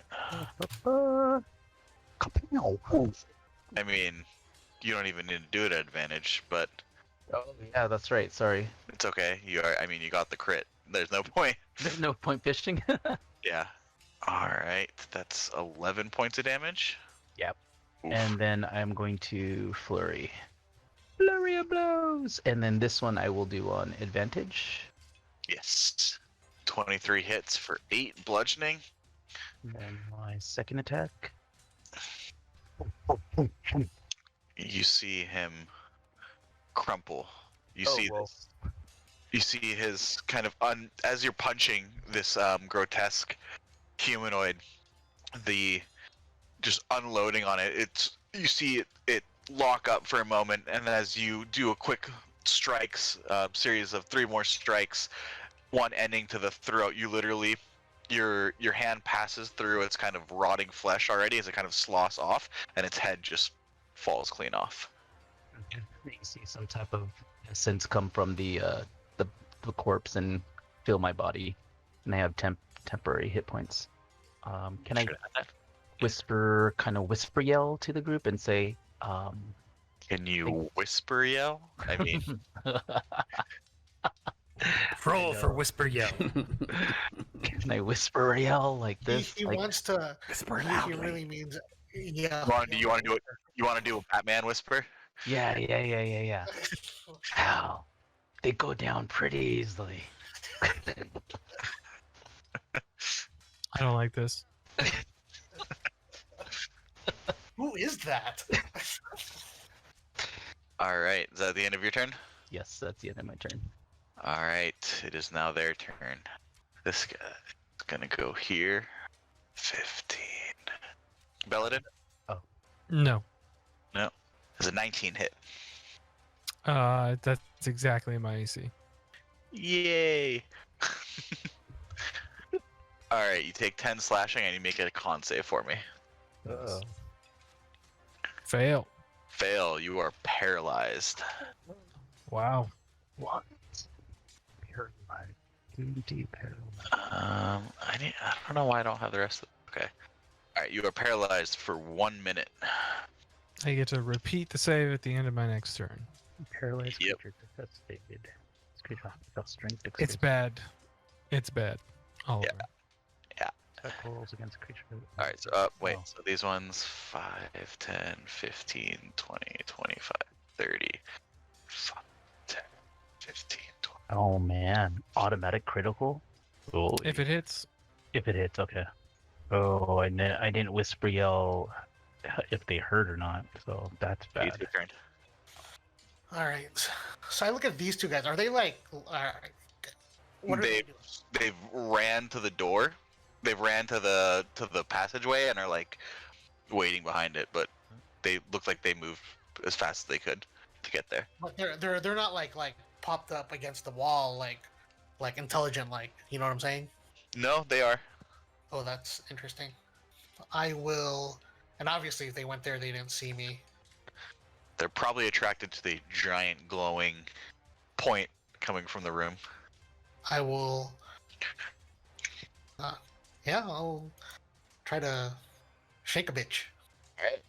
I mean, you don't even need to do it at advantage, but Oh, yeah, that's right. Sorry. it's okay. You got the crit. There's no point. There's no point fishing. Yeah. Alright, that's 11 points of damage. Yep. Oof. And then I'm going to flurry. Flurry of blows! And then this one I will do on advantage. Yes. 23 hits for 8 bludgeoning. And then my second attack. You see him crumple. You Oh, see well. this. You see his kind of as you're punching this grotesque humanoid, the just unloading on it. You see it lock up for a moment, and as you do a quick strikes, series of 3 more strikes, one ending to the throat, you literally your hand passes through its kind of rotting flesh already as it kind of sloughs off, and its head just falls clean off. You see some type of essence come from the corpse and fill my body, and I have temporary hit points. Can I whisper yell to the group and say, Can you whisper yell? I mean, Roll for whisper yell. can I whisper yell like this? He like, wants to. Whisper He loudly. really means. Yeah. you want to do it? You want to do a Batman whisper? yeah. Ow. They go down pretty easily. I don't like this. Who is that? All right, is that the end of your turn? Yes, that's the end of my turn. All right, it is now their turn. This guy is gonna go here. 15. Belladin? No. Is a 19 hit. That's exactly my AC. Yay! All right, you take 10 slashing and you make it a con save for me. Uh-oh. Fail. Fail. You are paralyzed. Wow. What? Paralyzed. 2D paralyzed. I don't know why I don't have the rest of. Okay. All right, you are paralyzed for 1 minute. I get to repeat the save at the end of my next turn. Paralyzed Yep. creature devastated. This creature has strength. It's bad. It's bad. All Yeah. over. Attack rolls against a creature. All right, so wait. Oh. So these ones 5, 10, 15, 20, 25, 30, 5, 10, 15, 20. Oh man, automatic critical. Holy. If it hits, If it hits, okay. Oh, I didn't whisper yell if they hurt or not, so that's You bad. take your turn. All right. So I look at these two guys. Are they like? What are they doing? They've ran to the door. They've ran to the passageway and are like waiting behind it, but they look like they moved as fast as they could to get there. But they're not like popped up against the wall like intelligent, like, you know what I'm saying? No, they are. Oh, that's interesting. I will, and obviously if they went there, they didn't see me. They're probably attracted to the giant glowing point coming from the room. I will. Yeah, I'll try to shake a bitch. Alright.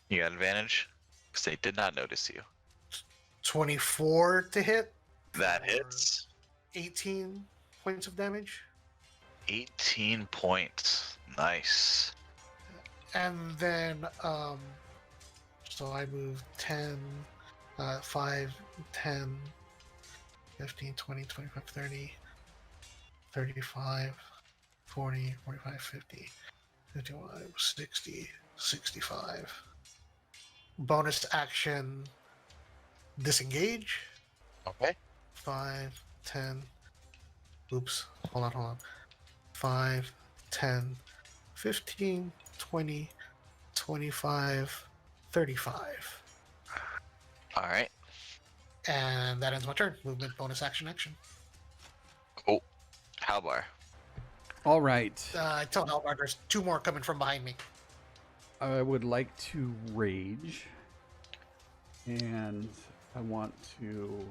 You got advantage because they did not notice you. 24 to hit. That For hits. 18 points of damage. 18 points. Nice. And then, so I move 10, 5, 10, 15, 20, 25, 30, 35, 40, 45, 50, 55, 60, 65. Bonus action, disengage. Okay. 5, 10. Oops. Hold on. 5, 10, 15, 20, 25, 35. Alright. And that ends my turn. Movement, bonus action. Cool. Havilar. All right. I tell Halbart there's 2 more coming from behind me. I would like to rage, and I want to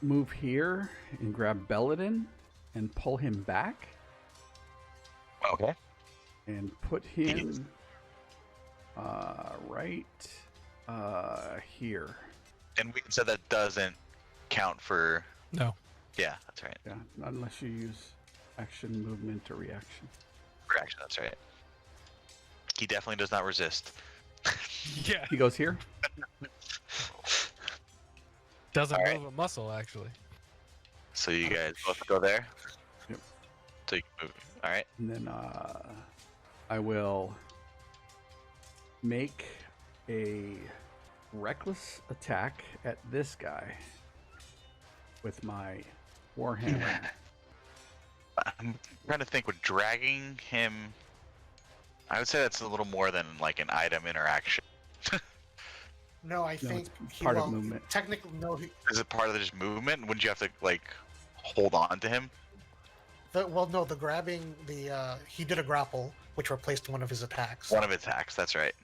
move here and grab Belladin and pull him back Okay. and put him right here. And we said that doesn't count for. no. Yeah, that's right. Yeah, unless you use action, movement, or reaction. Reaction, that's right. He definitely does not resist. Yeah. He goes here. Doesn't All right. move a muscle, actually. So you guys both go there? Yep. So you can move. Alright. And then I will make a reckless attack at this guy with my warhammer. I'm trying to think, with dragging him, I would say that's a little more than like an item interaction. No, I No, think it's part of well, movement. Technically, no. Is it part of the just movement? Wouldn't you have to like hold on to him? No. The grabbing, he did a grapple, which replaced one of his attacks. One of its attacks, that's right.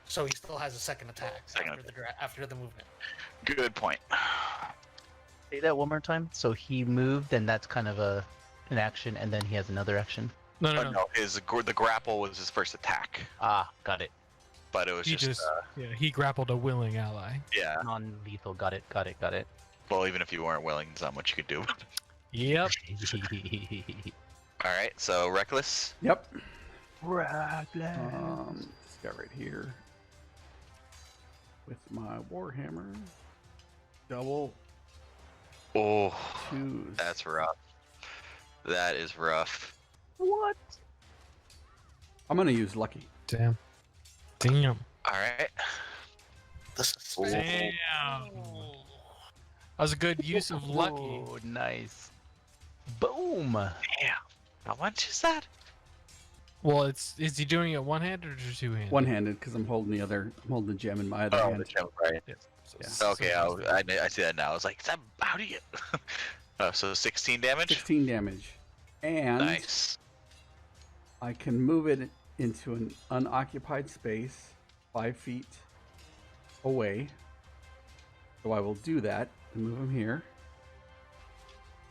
So he still has a second attack Second after the movement. Good point. Say that one more time. So he moved, and that's kind of an action, and then he has another action. No, no, Oh, no. no, the grapple was his first attack, Ah, got it. but it was He just, yeah, he grappled a willing ally. yeah. Non-lethal. Got it. Well, even if you weren't willing, there's not much you could do. Yep. All right, so reckless. Yep. Reckless. This guy right here with my warhammer. Double Oh, twos. that's rough. That is rough. What? I'm gonna use lucky. Damn. All right. The suspense. Damn. That was a good use of lucky. Whoa, nice. Boom. Damn. How much is that? Well, is he doing it one-handed or two-handed? One-handed, because I'm holding the gem in my other hand. the gem, right. Yeah. Okay, I see that now. I was like, how do you get? So 16 damage? 16 damage. And Nice. I can move it into an unoccupied space 5 feet away. So I will do that and move him here.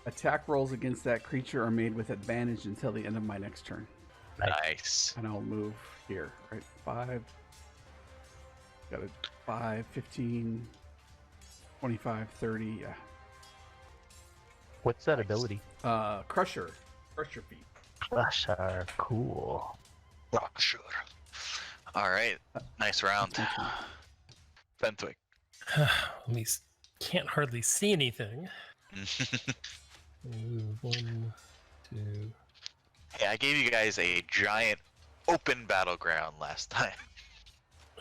Attack rolls against that creature are made with advantage until the end of my next turn. Nice. And I'll move here, right? 5. Got a 5, 15, 25, 30. Yeah. What's that ability? Crusher feet. Crusher. Cool. Rock sure. All right. Nice round. Fenwick. At least can't hardly see anything. Move 1, 2. Hey, I gave you guys a giant open battleground last time.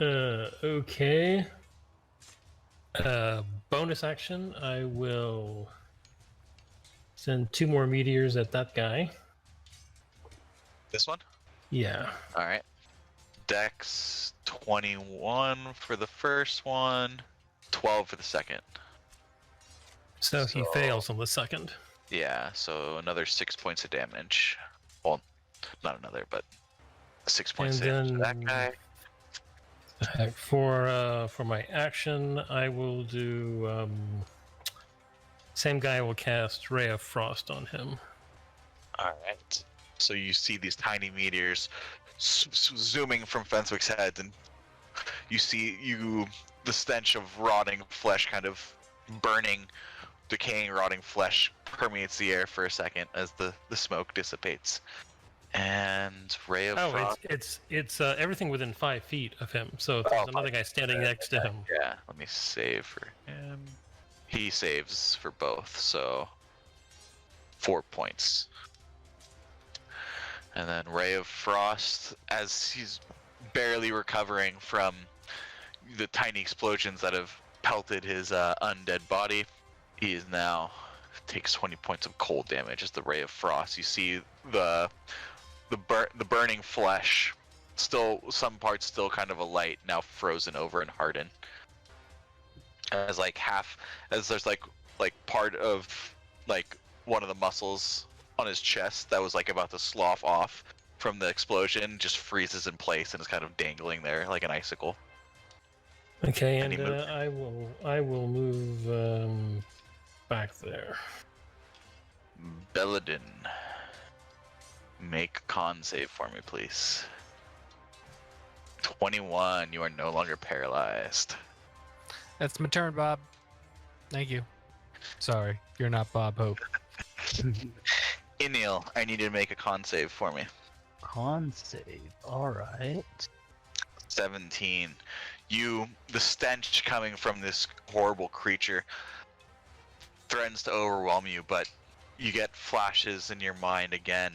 Okay. Bonus action. I will send 2 more meteors at that guy. This one? Yeah. All right. Dex 21 for the first one, 12 for the second. So he So- fails on the second. Yeah, so another 6 points of damage. Well, not another, but 6 points And of damage to then- that guy. For my action, I will do same guy will cast Ray of Frost on him. All right. So you see these tiny meteors zooming from Fenwick's head, and you see the stench of rotting flesh, kind of burning, decaying, rotting flesh permeates the air for a second as the smoke dissipates. And Ray of Oh, Frost. it's everything within 5 feet of him. So if there's another guy standing next to him. Yeah, let me save for him. He saves for both, so 4 points. And then Ray of Frost, as he's barely recovering from the tiny explosions that have pelted his undead body, he is now takes 20 points of cold damage as the Ray of Frost. You see the burning flesh, still some parts still kind of alight, now frozen over and hardened. As there's like part of like one of the muscles on his chest that was like about to slough off from the explosion just freezes in place and is kind of dangling there like an icicle. Okay, And and he moved. I will move back there. Belladin, make a con save for me, please. 21. You are no longer paralyzed. That's my turn, Bob. Thank you. Sorry, you're not Bob Hope. Enil, I need you to make a con save for me. Con save. All right. 17. The stench coming from this horrible creature threatens to overwhelm you, but you get flashes in your mind again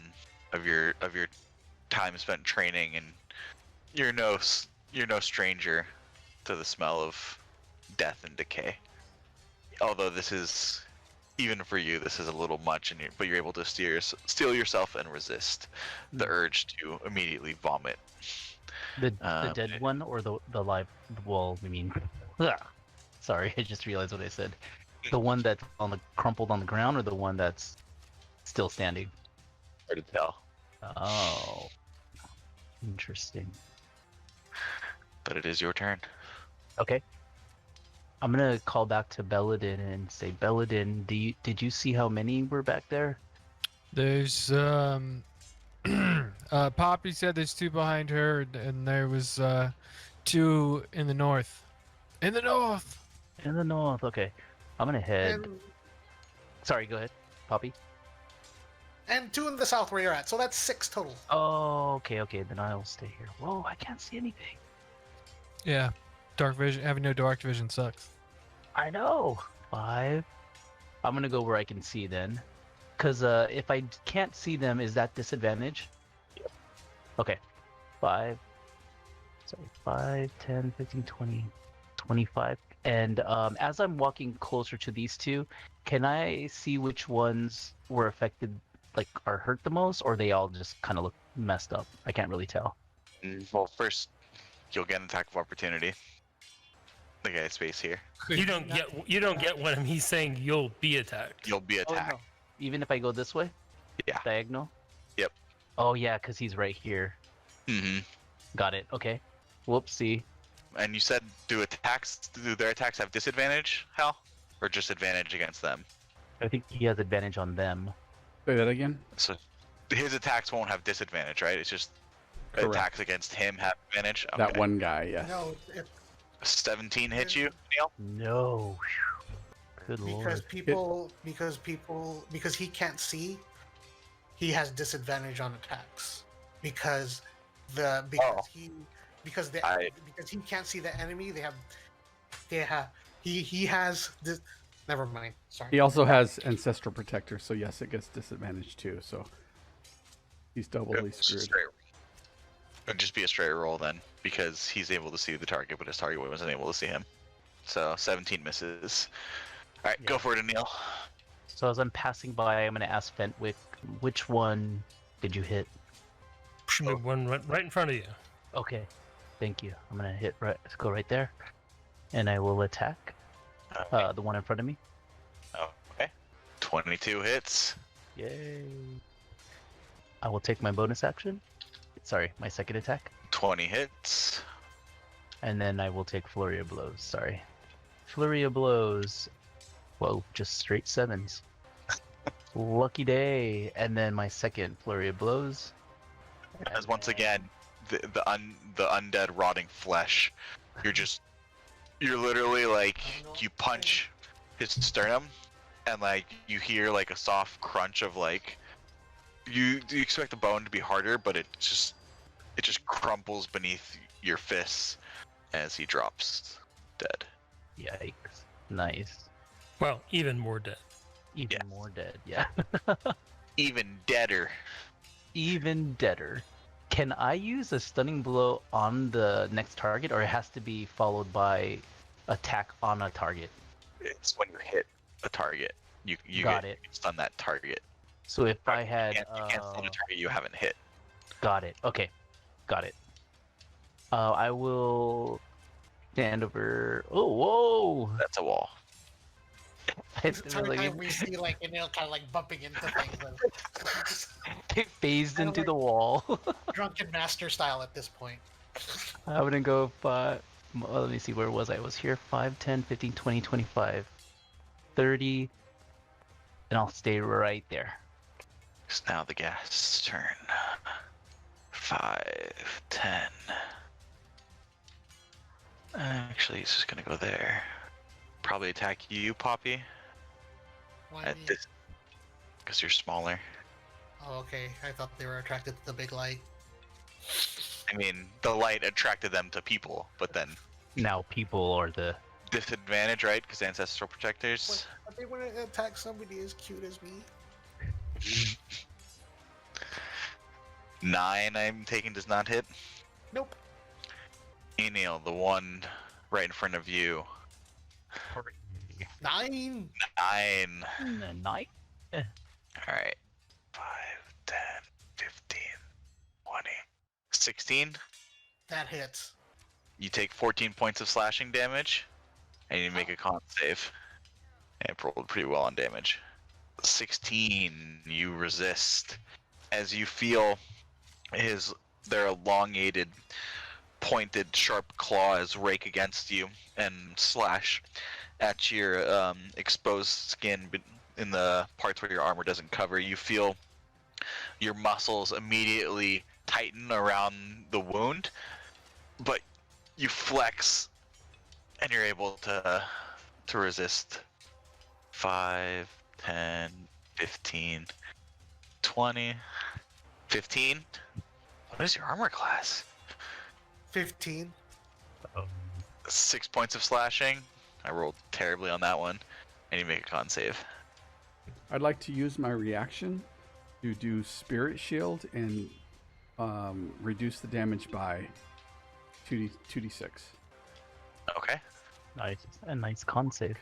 of your time spent training, and you're no stranger to the smell of death and decay. Although this is, even for you, this is a little much, but you're able to steel yourself and resist the urge to immediately vomit. The dead one or the live? Well, I mean, sorry, I just realized what I said. The one that's crumpled on the ground, or the one that's still standing? Hard to tell, Oh, interesting. but it is your turn. Okay. I'm gonna call back to Belladin and say, Belladin, did you see how many were back there? There's Poppy said there's 2 behind her, and there was 2 in the north. In the north. In the north. Okay. I'm gonna head. And, Sorry, go ahead, Poppy. and 2 in the south where you're at. So that's 6 total. Oh, okay. Then I'll stay here. Whoa, I can't see anything. Yeah, dark vision. Having no dark vision sucks. I know. 5. I'm gonna go where I can see then. Because if I can't see them, is that disadvantage? Yep. Okay. 5, 10, 15, 20, 25. And as I'm walking closer to these two, can I see which ones were affected, like are hurt the most, or they all just kind of look messed up? I can't really tell. Well, first, you'll get an attack of opportunity. The guy's face here. You don't get when he's saying you'll be attacked. You'll be Oh, attacked. no. Even if I go this way? Yeah. Diagonal? Yep. Oh, yeah, because he's right here. Mm-hmm. Got it. Okay. Whoopsie. And you said, do their attacks have disadvantage, Hal? Or just advantage against them? I think he has advantage on them. Say that again. So his attacks won't have disadvantage, right? It's just Correct. attacks against him have advantage? Okay. That one guy, yes. No, it, 17 hit you, Neil? No. Good lord. because he can't see, he has disadvantage on attacks because he can't see the enemy. He has this. Never mind. Sorry. He also has Ancestral Protector, so yes, it gets disadvantage too. So he's doubly screwed. It'd just be a straight roll then, because he's able to see the target, but his target wasn't able to see him. So 17 misses. All right, go for it, Neil. So as I'm passing by, I'm going to ask Fentwick, which one did you hit? The one right in front of you. Okay, thank you. I'm going to hit right. Let's go right there, and I will attack the one in front of me. Okay. 22 hits. Yay! I will take my bonus action. Sorry, my second attack. 20 hits. And then I will take Flurry of Blows. Sorry. Flurry of Blows. Whoa, just straight 7s. Lucky day. And then my second Flurry of Blows. As once again, the undead rotting flesh. You're literally like, you punch his sternum, and like you hear like a soft crunch of like, you expect the bone to be harder, but it just crumples beneath your fists as he drops dead. Yikes. Nice. Well, even more dead. Even more dead, yeah. Even deader. Even deader. Can I use a stunning blow on the next target, or it has to be followed by attack on a target? It's when you hit a target. You Got get it. stun that target. So if I had... You can't stun a target you haven't hit. Got it. Okay. Got it. I will stand over... Oh, whoa! That's a wall. Every time we see like Neil kind of like bumping into things, It phased Kinda into like- the wall. drunken master style at this point. I'm gonna go 5... Well, let me see, where was I? I was here 5, 10, 15, 20, 25, 30, and I'll stay right there. It's now the gas turn. 5, 10. Actually, he's just gonna go there. Probably attack you, Poppy. Why At me? this, because you're smaller. Oh, okay. I thought they were attracted to the big light. I mean, the light attracted them to people, but then Now people are the... disadvantage, right? Because ancestral protectors. But they wouldn't attack somebody as cute as me. 9, I'm taking, does not hit. Nope. Enil, the one right in front of you. 9. 9. Night? Alright. 5, 10, 15, 20, 16. That hits. You take 14 points of slashing damage, and you make a con save. And it rolled pretty well on damage. 16, you resist. As you feel their elongated, pointed, sharp claws rake against you and slash at your exposed skin in the parts where your armor doesn't cover. You feel your muscles immediately tighten around the wound, but you flex and you're able to resist. 5, 10, 15, 20, 15. What is your armor class? 15. 6 points of slashing. I rolled terribly on that one. And you make a con save. I'd like to use my reaction to do Spirit Shield and reduce the damage by 2d6. Okay. Nice. A nice con save.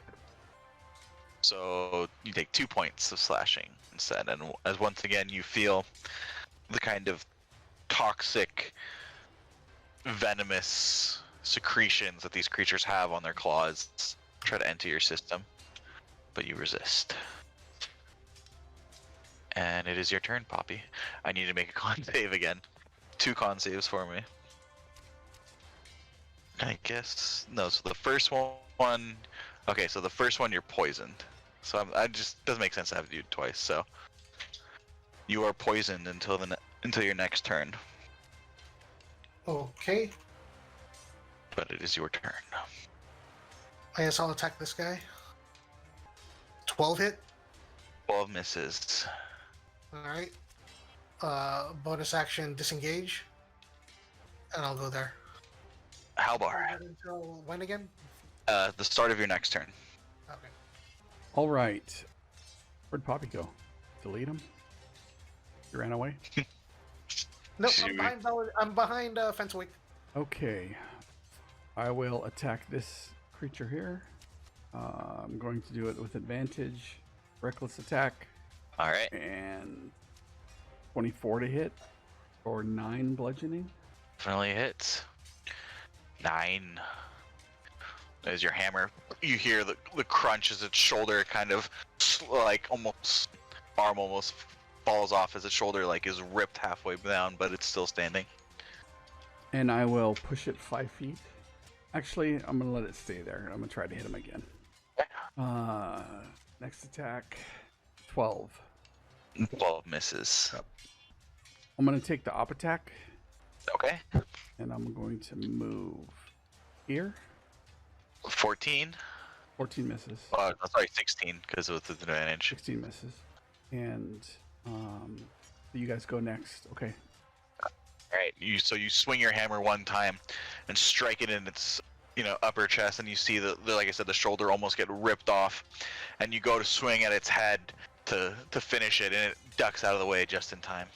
So you take 2 points of slashing instead, and as once again you feel the kind of toxic, venomous secretions that these creatures have on their claws try to enter your system, but you resist. And it is your turn, Poppy. I need to make a con save again. 2 con saves for me. I guess no. So the first one. Okay, so the first one you're poisoned. So I just doesn't make sense to have to do it twice. So you are poisoned until until your next turn. Okay. But it is your turn. I guess I'll attack this guy. 12 hit. 12 misses. Alright. Bonus action disengage. And I'll go there. Halbar. Until when again? The start of your next turn. Okay. All right. Where'd Poppy go? Delete him? He ran away? No, Shoot. I'm behind Fencewick. Okay. I will attack this creature here. I'm going to do it with advantage. Reckless attack. All right. And 24 to hit. Or 9 bludgeoning. Definitely hits. 9. As your hammer, you hear the crunch as its shoulder kind of like almost falls off as its shoulder like is ripped halfway down, but it's still standing. And I will push it 5 feet. Actually, I'm going to let it stay there. I'm going to try to hit him again. Next attack, 12. 12 misses. I'm going to take the op attack. Okay. And I'm going to move here. 14. 14 misses. Sorry, 16 because of the advantage. 16 misses. And you guys go next. Okay. All right. So you swing your hammer one time and strike it in its upper chest, and you see the like I said, the shoulder almost get ripped off, and you go to swing at its head to finish it, and it ducks out of the way just in time.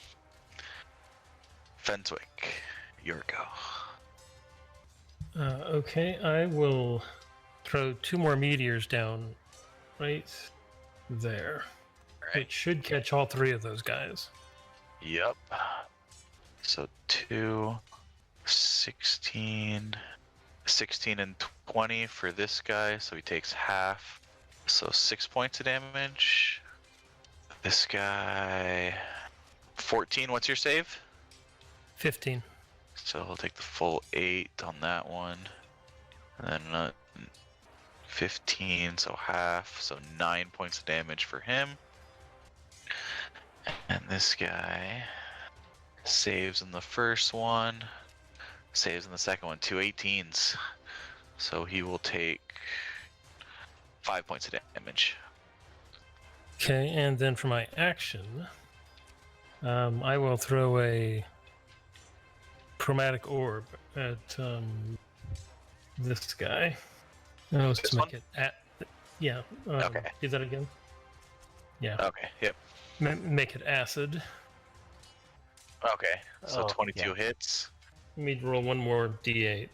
Fencewick, your go. Okay, I will throw 2 more meteors down right there. Alright. It should catch all 3 of those guys. Yep. So 2, 16 and 20 for this guy, so he takes half. So 6 points of damage. This guy 14, what's your save? 15. So he'll take the full 8 on that one. And then 15, so half, so 9 points of damage for him. And this guy saves in the first one, saves in the second one, 2 18s. So he will take 5 points of damage. Okay, and then for my action, I will throw a chromatic orb at this guy. Oh, let's This make one? it yeah. Okay. Do that again. Yeah. Okay, yep. Make it acid. Okay, so Oh, 22 yeah. hits. Let me roll one more d8.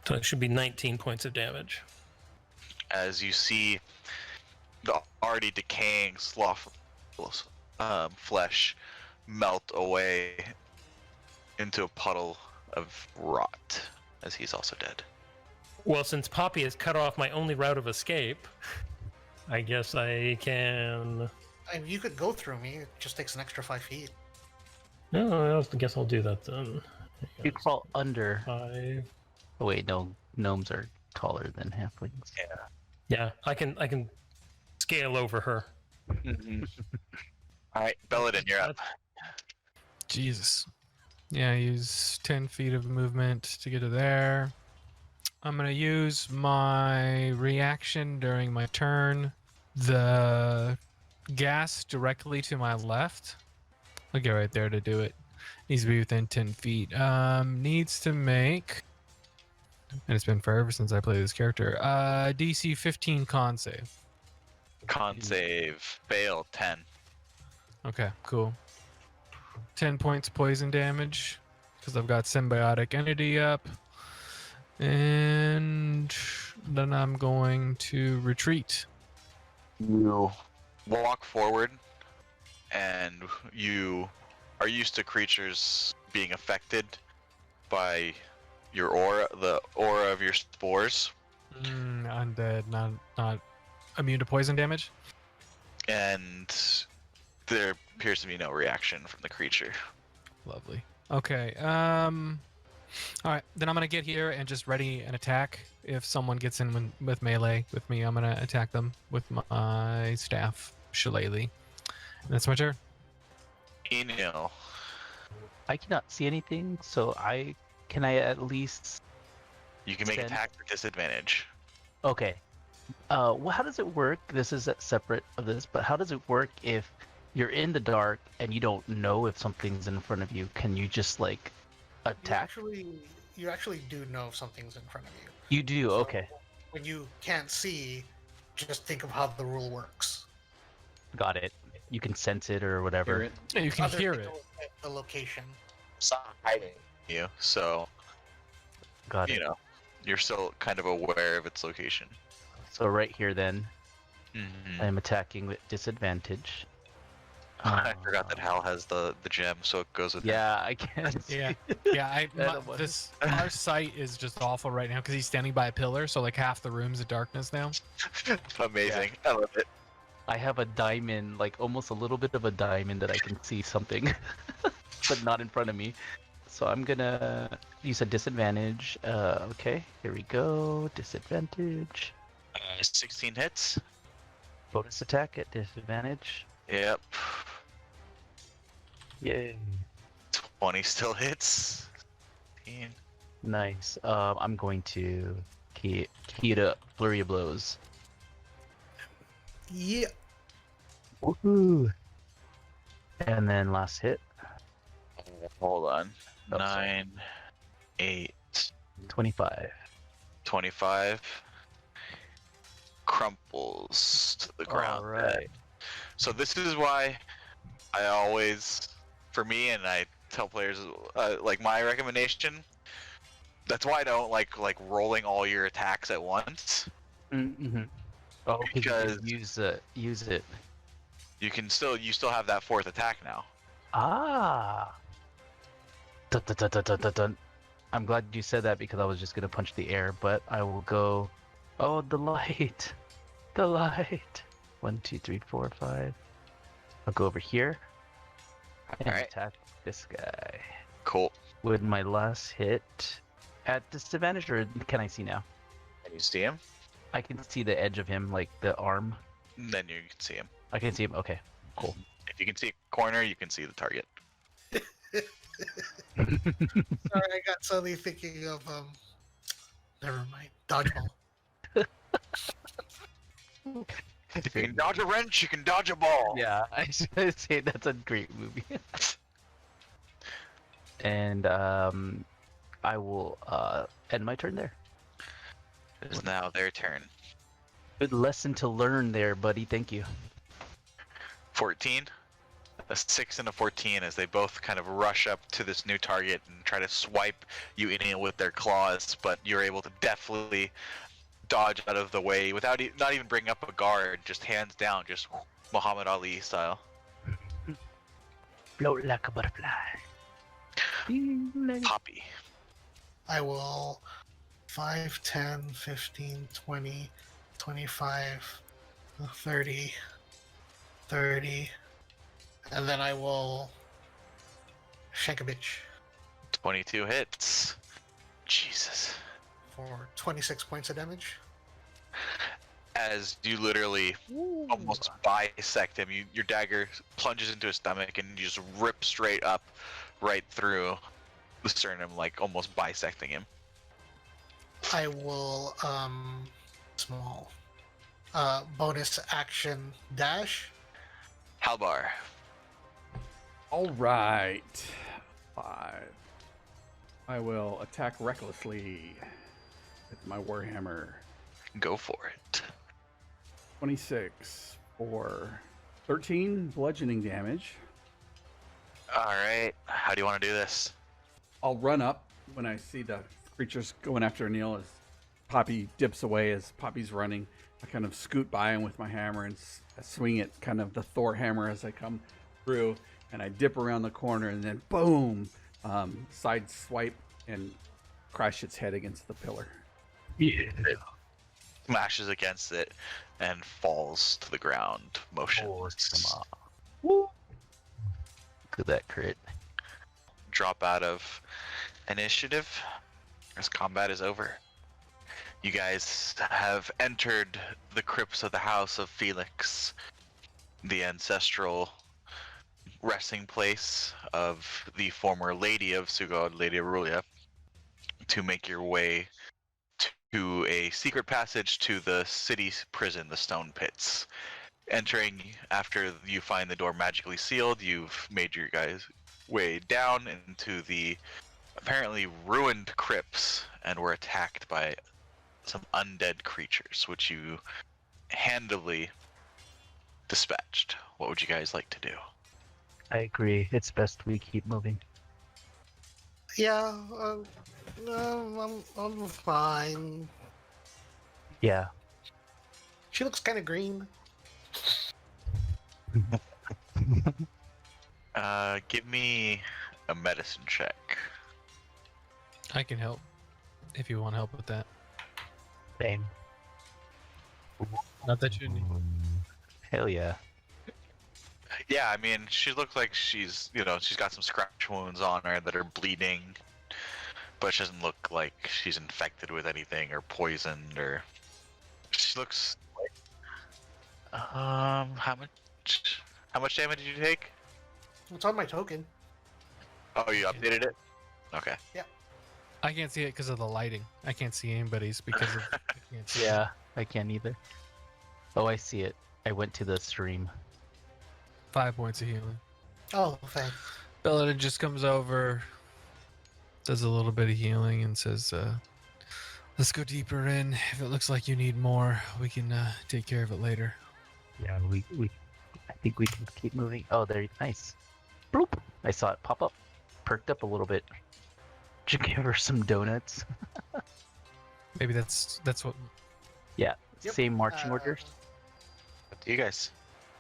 So it should be 19 points of damage. As you see the already decaying flesh melt away into a puddle of rot as he's also dead. Well, since Poppy has cut off my only route of escape, I guess I can... I mean, you could go through me. It just takes an extra 5 feet. No, I guess I'll do that then. You crawl under. 5. Oh wait, no, gnomes are taller than halflings. Yeah, I can scale over her. All right, Belladin, you're up. Jesus. Yeah, use 10 feet of movement to get to there. I'm going to use my reaction during my turn. The gas directly to my left. I'll get right there to do it. Needs to be within 10 feet. Needs to make... And it's been forever since I played this character. DC 15 con save. Con save fail 10. Okay, cool. 10 points poison damage because I've got symbiotic entity up. And then I'm going to retreat. You walk forward, and you are used to creatures being affected by your aura, the aura of your spores, Undead, not immune to poison damage. and there appears to be no reaction from the creature. Lovely. Okay. All right. Then I'm gonna get here and just ready an attack. If someone gets in with melee with me, I'm gonna attack them with my staff, shillelagh. And that's my turn. Enil, I cannot see anything, so can I at least? you can make Send- attack for disadvantage. Okay. Well, how does it work? This is separate of this, but how does it work if you're in the dark and you don't know if something's in front of you? Can you just like attack? You actually do know if something's in front of you. You do. So Okay, When you can't see, just think of how the rule works. got it. You can sense it or whatever. Hear it. Yeah, you can Other hear people it. get the location. It's not hiding you, so Got it. you're still kind of aware of its location. So right here, then Mhm. I'm attacking with disadvantage. I forgot that Hal has the gem, so it goes with him. Yeah, I can't. See. Yeah, yeah. That one. Our sight is just awful right now because he's standing by a pillar, so like half the room's in darkness now. Amazing. I love it. I have a diamond, like almost a little bit of a diamond that I can see something, but not in front of me. So I'm gonna use a disadvantage. Okay, here we go. Disadvantage. 16 hits. Bonus attack at disadvantage. Yep. Yay. 20 still hits. 15. Nice. I'm going to key it up. Flurry of blows. Yeah. Woohoo! And then last hit. Hold on. Oh, sorry. 9, 8, 25. 25. Crumples to the ground. All right. So this is why I always, for me, and I tell players, like my recommendation. That's why I don't like rolling all your attacks at once. Mm-hmm. Oh, Because you can use it. you still have that fourth attack now. Ah. Dun, dun, dun, dun, dun, dun, dun. I'm glad you said that because I was just gonna punch the air, but I will go. Oh, the light, the light. 1, 2, 3, 4, 5. I'll go over here and Alright. attack this guy Cool. with my last hit. At disadvantage, or can I see now? Can you see him? I can see the edge of him, like the arm. Then you can see him. I can see him. Okay, cool. If you can see a corner, you can see the target. Sorry, I got suddenly thinking of never mind. Dodgeball. If you can dodge a wrench, you can dodge a ball. Yeah, I should say that's a great movie. And I will end my turn there. It is now their turn. Good lesson to learn there, buddy. Thank you. 14. A 6 and a 14 as they both kind of rush up to this new target and try to swipe you in with their claws, but you're able to deftly dodge out of the way without not even bringing up a guard, just hands down, just Muhammad Ali style. Float like a butterfly. Poppy. I will 5, 10, 15, 20, 25, 30, 30, and then I will shank a bitch 22 hits. Jesus. for 26 points of damage. As you literally almost bisect him, your dagger plunges into his stomach and you just rip straight up right through the sternum, like almost bisecting him. I will small bonus action dash. Halbar. All right. 5. I will attack recklessly with my warhammer. Go for it. 26 for 13 bludgeoning damage. All right. How do you want to do this? I'll run up when I see the creatures going after Neil as Poppy dips away. As Poppy's running, I kind of scoot by him with my hammer and swing it, kind of the Thor hammer as I come through, and I dip around the corner and then boom, side swipe and crash its head against the pillar. It smashes against it and falls to the ground, motionless. Woo! Look at that crit. Drop out of initiative as combat is over. You guys have entered the crypts of the House of Felix, the ancestral resting place of the former Lady of Sugod, Lady Arulia, to make your way to a secret passage to the city prison, the Stone Pits. Entering after you find the door magically sealed, you've made your guys' way down into the apparently ruined crypts and were attacked by some undead creatures, which you handily dispatched. What would you guys like to do? I agree. It's best we keep moving. Yeah, I'm fine. Yeah. She looks kind of green. Give me a medicine check. I can help if you want help with that. Same. Not that you need. Hell yeah. Yeah, I mean, she looks like she's got some scratch wounds on her that are bleeding, but she doesn't look like she's infected with anything or poisoned or. She looks like. How much damage did you take? It's on my token. Oh, you updated it? Okay. I can't see it because of the lighting. I can't see anybody's because of. I can't see Yeah, I can't either. Oh, I see it. I went to the stream. 5 points of healing. Oh, thanks. Bella just comes over, does a little bit of healing, and says, "Let's go deeper in. If it looks like you need more, we can take care of it later." Yeah, I think we can keep moving. Oh, there, nice. Bloop. I saw it pop up. Perked up a little bit. Should give her some donuts. Maybe that's what. Yeah, Yep. same marching orders. Up to you guys.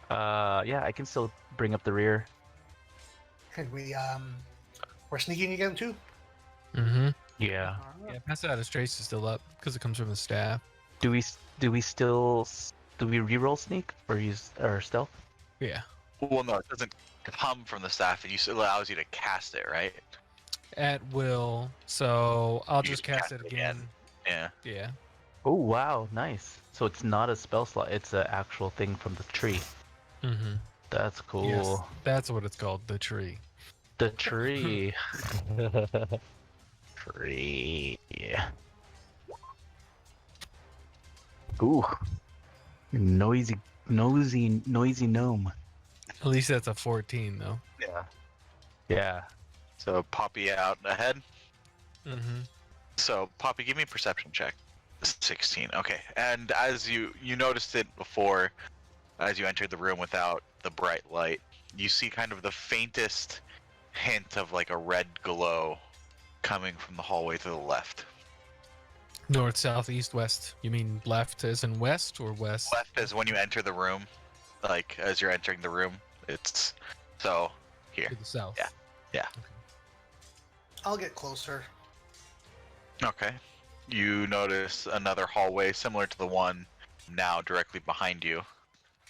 Yeah, I can still bring up the rear. And we're sneaking again too. Mm-hmm. Yeah. Yeah, pass out as Trace is still up because it comes from the staff. Do we reroll sneak or use or stealth? Yeah. Well, no, it doesn't come from the staff. It allows you to cast it, right? At will. So I'll You just can cast it again. Yeah. Yeah. Oh wow, nice. So it's not a spell slot; it's an actual thing from the tree. Mm-hmm. That's cool. Yes, that's what it's called, the tree. The tree. Tree. Ooh. Noisy gnome. At least that's a 14, though. Yeah. Yeah. So Poppy out ahead. Mm-hmm. So Poppy, give me a perception check. 16. Okay. And as you noticed it before, as you entered the room without the bright light, you see kind of the faintest hint of like a red glow coming from the hallway to the left. North, south, east, west. You mean left as in west or west? Left is when you enter the room, like as you're entering the room. It's so here. To the south. Yeah. Yeah. I'll get closer. Okay. You notice another hallway similar to the one now directly behind you.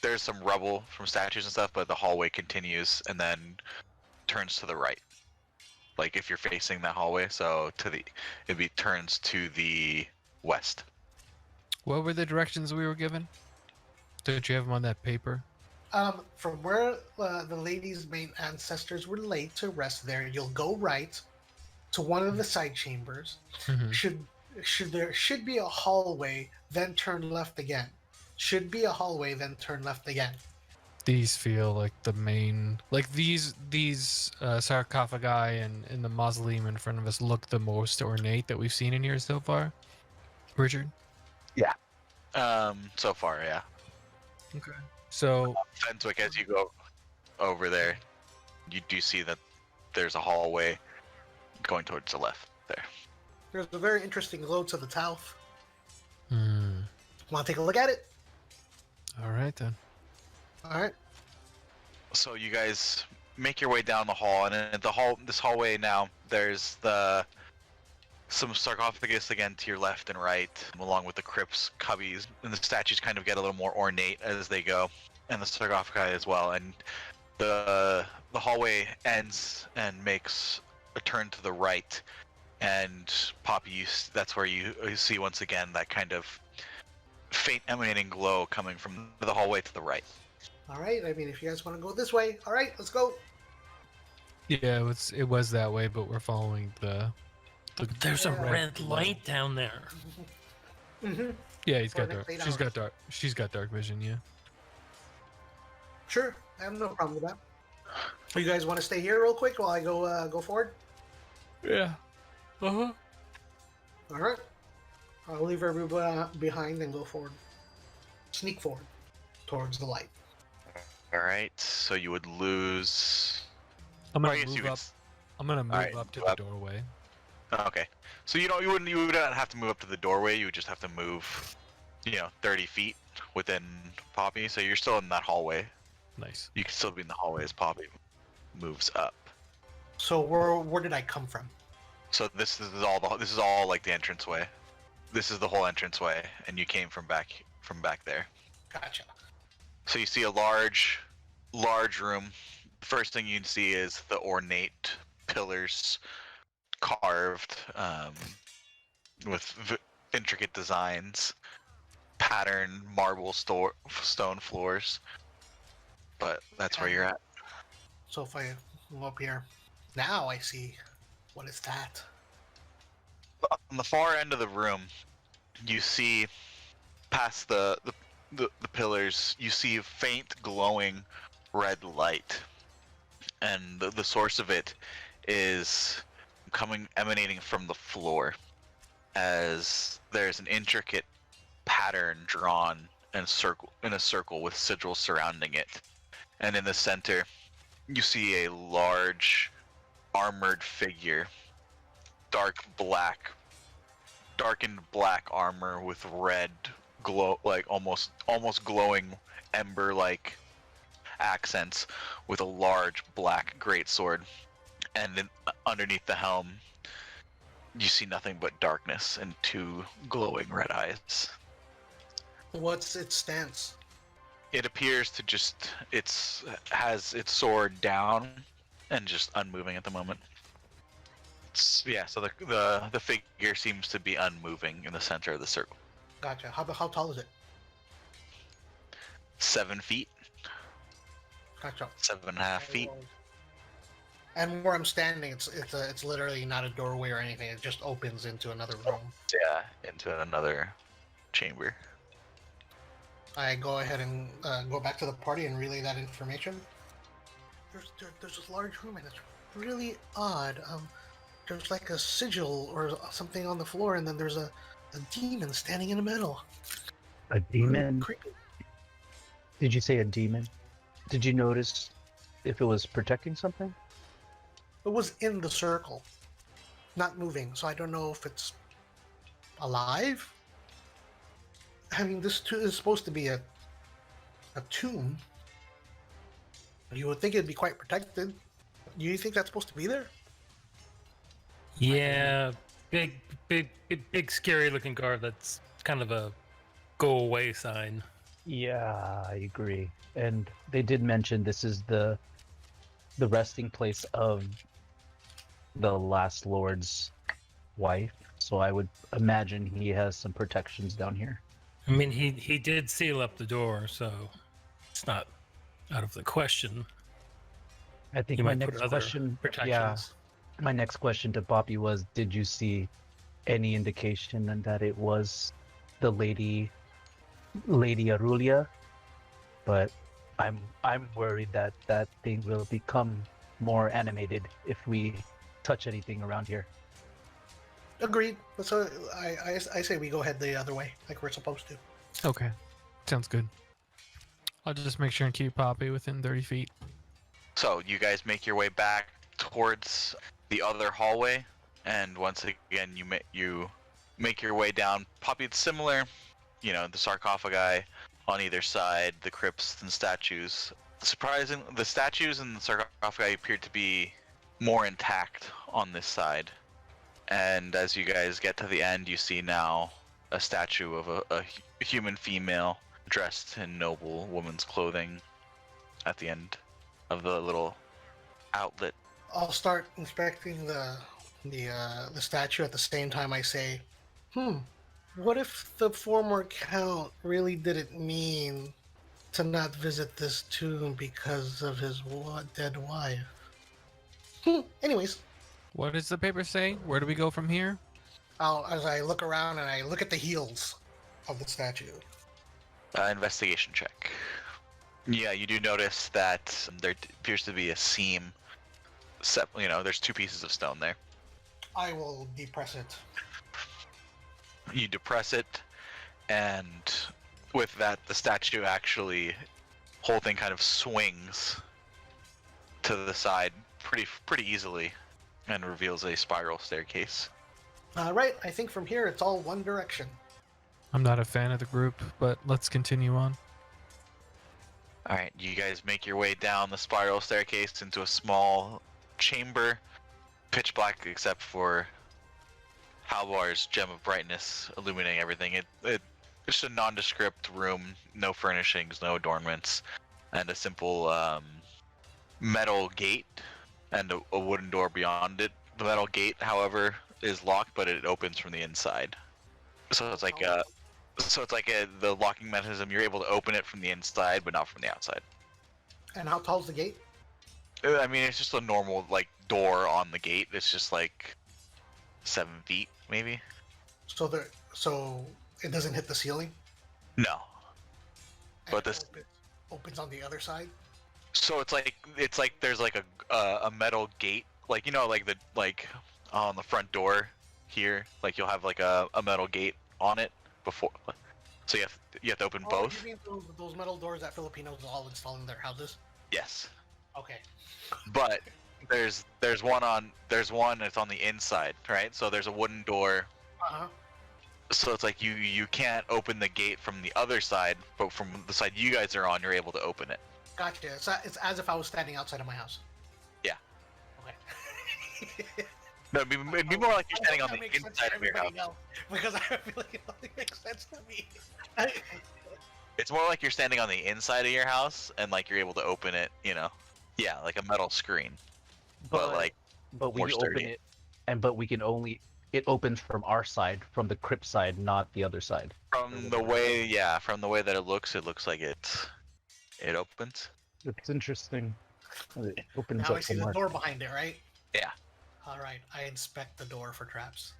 There's some rubble from statues and stuff, but the hallway continues and then turns to the right. Like if you're facing that hallway, so turns to the west. What were the directions we were given? Don't you have them on that paper? From where the lady's main ancestors were laid to rest there, you'll go right to one of the side chambers. Mm-hmm. There should be a hallway, then turn left again. Should be a hallway, then turn left again. These feel like the main, like these sarcophagi and the mausoleum in front of us look the most ornate that we've seen in here so far. Richard? So far, yeah. Okay. So Fenswick, as you go over there, you do see that there's a hallway going towards the left there. There's a very interesting glow to the south. Hmm. Want to take a look at it? All right then. All right. So you guys make your way down the hall, and in this hallway now, there's some sarcophagus again to your left and right, along with the crypts, cubbies, and the statues kind of get a little more ornate as they go, and the sarcophagi as well. And the hallway ends and makes a turn to the right, and Poppy, that's where you see once again that kind of faint emanating glow coming from the hallway to the right. All right. I mean, if you guys want to go this way, all right, let's go. Yeah, it was that way, but we're following the. There's a Yeah. red light down there. Mm-hmm. Yeah, he's For got the dark. next 8 She's got hours. dark. She's got dark vision. Yeah. Sure. I have no problem with that. You guys want to stay here real quick while I go forward? Yeah. Uh huh. All right. I'll leave everybody behind and go forward. Sneak forward towards the light. All right, so you would lose. I'm I gonna guess you move could up. I'm gonna move Alright, up to move the up. doorway. Okay, so you wouldn't have to move up to the doorway. You would just have to move, 30 feet within Poppy. So you're still in that hallway. Nice. You can still be in the hallway as Poppy moves up. So where did I come from? So this is all like the entranceway. This is the whole entranceway, and you came from back there. Gotcha. So you see a large room. First thing you'd see is the ornate pillars carved with intricate designs, patterned marble stone floors. But that's where you're at. So if I go up here, now I see. What is that? On the far end of the room, you see past the pillars, you see a faint glowing red light, and the source of it is emanating from the floor, as there's an intricate pattern drawn in a circle with sigils surrounding it, and in the center you see a large armored figure, darkened black armor with red glow, like almost glowing ember like accents, with a large black greatsword, and then underneath the helm you see nothing but darkness and two glowing red eyes. What's its stance? It appears to has its sword down and just unmoving at the moment. So the figure seems to be unmoving in the center of the circle. Gotcha. How tall is it? 7 feet, Gotcha. 7.5 feet. And where I'm standing, it's literally not a doorway or anything. It just opens into another room. Yeah, into another chamber. I go ahead and go back to the party and relay that information. There's this large room and it's really odd. There's like a sigil or something on the floor, and then there's a demon standing in the middle. A demon? Creepy. Did you say a demon? Did you notice if it was protecting something? It was in the circle, not moving. So I don't know if it's alive. I mean, this is supposed to be a tomb. You would think it'd be quite protected. Do you think that's supposed to be there? Yeah, big, scary looking guard. That's kind of a go away sign. Yeah, I agree. And they did mention this is the resting place of the last lord's wife. So I would imagine he has some protections down here. I mean, he did seal up the door, so it's not out of the question. I think He my might put next other question, protections. my next question to Poppy was, did you see any indication that it was the Lady Arulia? But I'm worried that that thing will become more animated if we touch anything around here. Agreed. So I say we go ahead the other way, like we're supposed to. Okay. Sounds good. I'll just make sure and keep Poppy within 30 feet. So you guys make your way back towards the other hallway, and once again you make your way down. Poppy, it's similar, you know, the sarcophagi on either side, the crypts and statues. Surprising, the statues and the sarcophagi appear to be more intact on this side. And as you guys get to the end, you see now a statue of a human female dressed in noble woman's clothing at the end of the little outlet. I'll start inspecting the statue at the same time I say, what if the former count really didn't mean to not visit this tomb because of his dead wife? Anyways, What does the paper say? Where do we go from here? as I look around and I look at the heels of the statue. Investigation check. Yeah, you do notice that there appears to be a seam. You know, there's 2 pieces of stone there. I will depress it. You depress it, and with that, the statue actually, whole thing kind of swings to the side pretty easily, and reveals a spiral staircase. Right, I think from here it's all one direction. I'm not a fan of the group, but let's continue on. All right, you guys make your way down the spiral staircase into a small chamber, pitch black except for Havilar's gem of brightness illuminating everything. It's just a nondescript room, no furnishings, no adornments, and a simple metal gate and a wooden door beyond it. The metal gate, however, is locked, but it opens from the inside. So it's like the locking mechanism. You're able to open it from the inside, but not from the outside. And how tall's the gate? I mean, it's just a normal door on the gate. It's just 7 feet, maybe. So it doesn't hit the ceiling? No. And But this opens on the other side? So it's like there's a metal gate, on the front door here, you'll have a metal gate on it before. So you have to open both. You mean those metal doors that Filipinos all install in their houses? Yes. Okay. But there's one that's on the inside, right? So there's a wooden door. Uh-huh. So it's you can't open the gate from the other side, but from the side you guys are on, you're able to open it. Gotcha. It's as if I was standing outside of my house. Yeah. Okay. No, it'd be more like you're standing on the inside of your house. Because I feel like it only makes sense to me. It's more like you're standing on the inside of your house and you're able to open it, yeah, like a metal screen. But we more can sturdy. open it, but it opens from our side, from the crypt side, not the other side. From the way that it looks like it opens. It's interesting. It opens Now up I see from the our... door behind it, right? Yeah. Alright, I inspect the door for traps.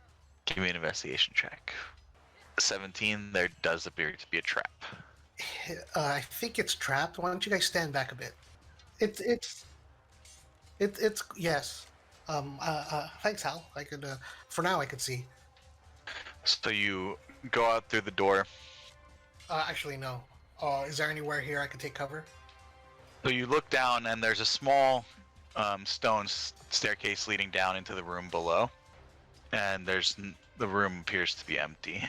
Give me an investigation check. 17, there does appear to be a trap. I think it's trapped. Why don't you guys stand back a bit? It's yes. Thanks, Hal. I could for now I could see. So you go out through the door. Actually no. Is there anywhere here I could take cover? So you look down and there's a small stone staircase leading down into the room below. And the room appears to be empty.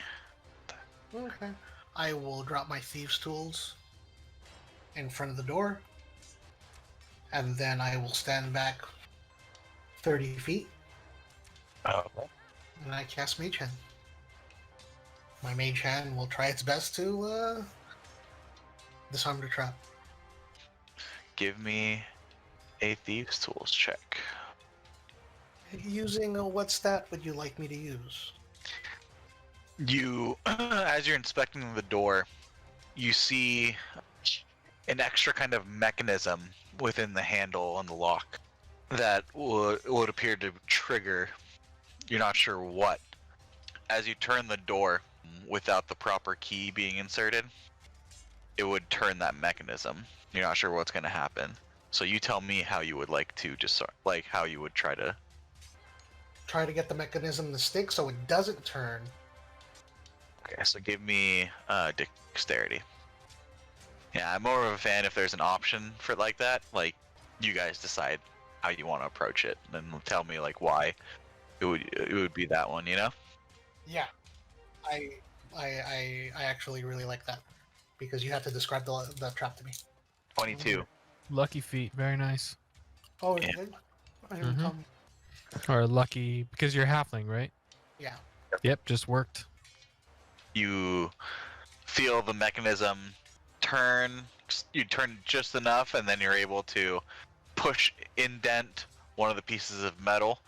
Okay. I will drop my thieves' tools in front of the door. And then I will stand back 30 feet. Oh. And I cast Mage Hand. My Mage Hand will try its best to disarm the trap. Give me a thieves' tools check. Using what stat would you like me to use? You, as you're inspecting the door, you see an extra kind of mechanism within the handle on the lock that would appear to trigger, you're not sure what. As you turn the door without the proper key being inserted, it would turn that mechanism. You're not sure what's going to happen. So you tell me how you would like to how you would try to get the mechanism to stick so it doesn't turn. Okay, so give me dexterity. Yeah, I'm more of a fan if there's an option for it like that. Like, you guys decide how you want to approach it, and then tell me like why it would be that one. You know? Yeah, I actually really like that because you have to describe the trap to me. 22. Lucky feet, very nice. Oh, Yeah. I didn't Mhm. tell me. Or lucky because you're halfling, right? Yeah. Yep, just worked. You feel the mechanism turn. You turn just enough, and then you're able to push indent one of the pieces of metal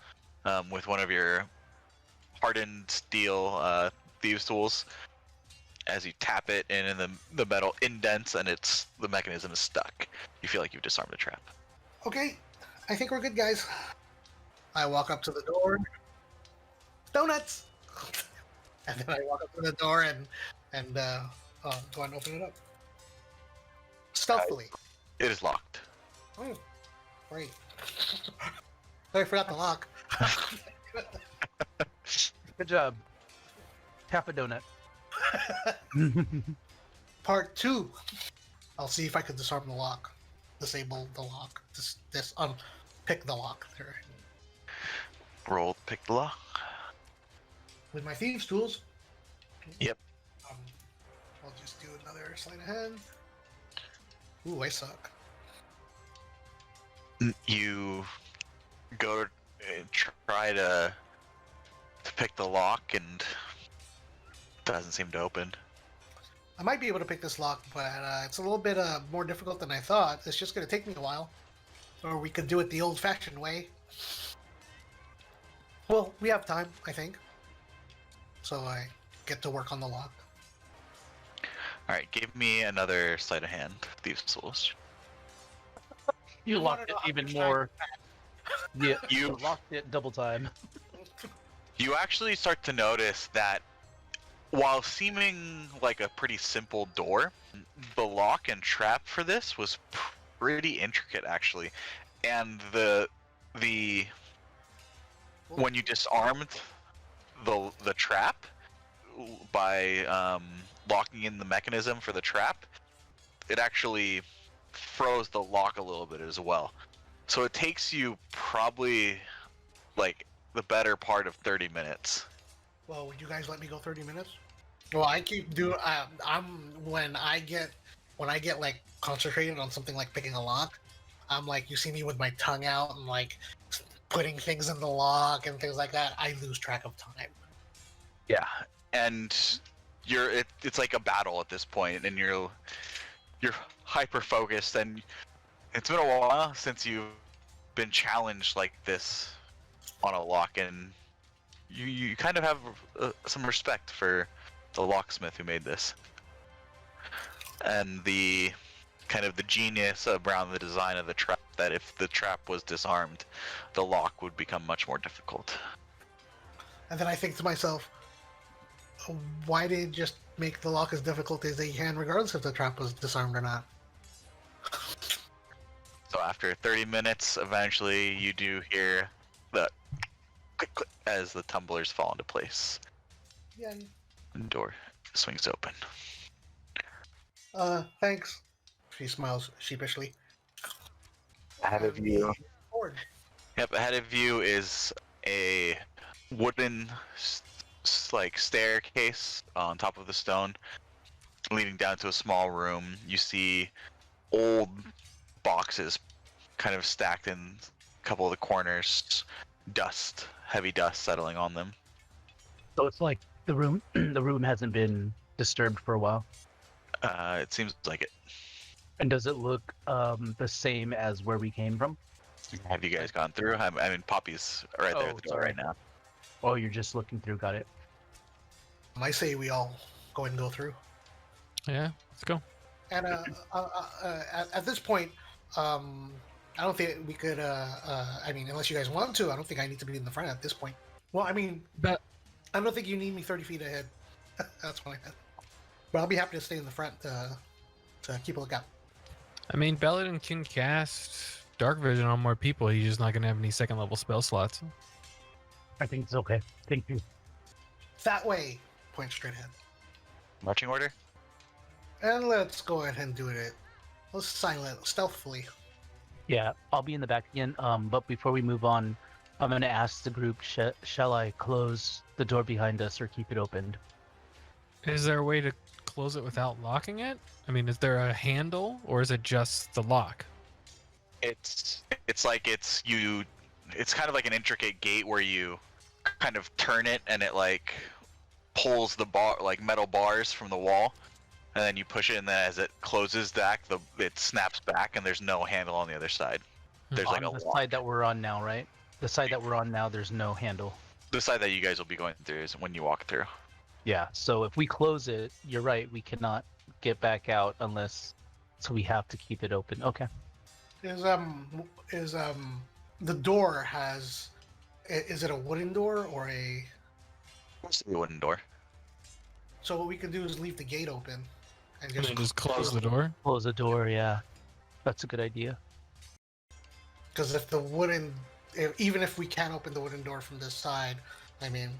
with one of your hardened steel thieves tools. As you tap it, and the metal indents, and the mechanism is stuck. You feel like you've disarmed the trap. Okay, I think we're good, guys. I walk up to the door. Donuts. And then I walk up to the door and go and open it up stealthily. It is locked. Oh, great. I forgot the lock. Good job. Half a donut. Part 2. I'll see if I can disarm the lock, disable the lock, pick the lock there Roll, pick the lock. with my thieves' tools. Yep. I'll just do another sleight of hand. Ooh, I suck. You go and try to pick the lock, and it doesn't seem to open. I might be able to pick this lock, but it's a little bit more difficult than I thought. It's just going to take me a while. Or we could do it the old-fashioned way. Well, we have time, I think. So I get to work on the lock. All right, give me another sleight of hand, thieves' tools. You I locked wanna it know how even much more. Yeah, You- locked it double time. You actually start to notice that while seeming like a pretty simple door, the lock and trap for this was pretty intricate actually. And the when you disarmed the trap by locking in the mechanism for the trap, it actually froze the lock a little bit as well. So it takes you probably like the better part of 30 minutes. Well, would you guys let me go 30 minutes? Well, I keep doing. I'm when I get like concentrated on something like picking a lock. I'm like, you see me with my tongue out and like putting things in the lock and things like that. I lose track of time. Yeah, and it's like a battle at this point, and you're hyper focused, and it's been a while since you've been challenged like this on a lock, and you kind of have some respect for the locksmith who made this, and the kind of the genius around the design of the trap. That if the trap was disarmed, the lock would become much more difficult. And then I think to myself, why did it just make the lock as difficult as they can, regardless if the trap was disarmed or not? So after 30 minutes, eventually you do hear the click, click as the tumblers fall into place. Yeah. And the door swings open. Thanks. She smiles sheepishly. Ahead of you. Forward. Yep, ahead of you is a wooden like staircase on top of the stone, leading down to a small room. You see old boxes kind of stacked in a couple of the corners, heavy dust settling on them. So it's like the room hasn't been disturbed for a while. It seems like it. And does it look the same as where we came from? Have you guys gone through? I mean, Poppy's right there Oh, at the door sorry. right now. Oh, you're just looking through. Got it. I say we all go and go through. Yeah, let's go. And at this point, I don't think we could. I mean, unless you guys want to, I don't think I need to be in the front at this point. Well, I mean, But I don't think you need me 30 feet ahead. That's what I meant. But I'll be happy to stay in the front to keep a lookout. I mean, Belladin can cast Dark Vision on more people. He's just not gonna have any second level spell slots. I think it's okay. Thank you. That way, point straight ahead. Marching order? And let's go ahead and do it. Let's silent, stealthily. Yeah, I'll be in the back again. But before we move on, I'm gonna ask the group: shall I close the door behind us or keep it open? Is there a way to close it without locking it? I mean, is there a handle or is it just the lock? It's like it's kind of like an intricate gate where you kind of turn it and it like pulls the bar like metal bars from the wall, and then you push it, and then as it closes back, it snaps back, and there's no handle on the other side. There's like On a the lock. side that we're on now, right? The side that we're on now, there's no handle. The side that you guys will be going through is when you walk through. Yeah, so if we close it, you're right, we cannot get back out unless, so we have to keep it open. Okay. Is the door has? Is it a wooden door or a? It's a wooden door. So what we can do is leave the gate open, and And then just close the door? Close the door, yeah. That's a good idea. Because even if we can't open the wooden door from this side, I mean, it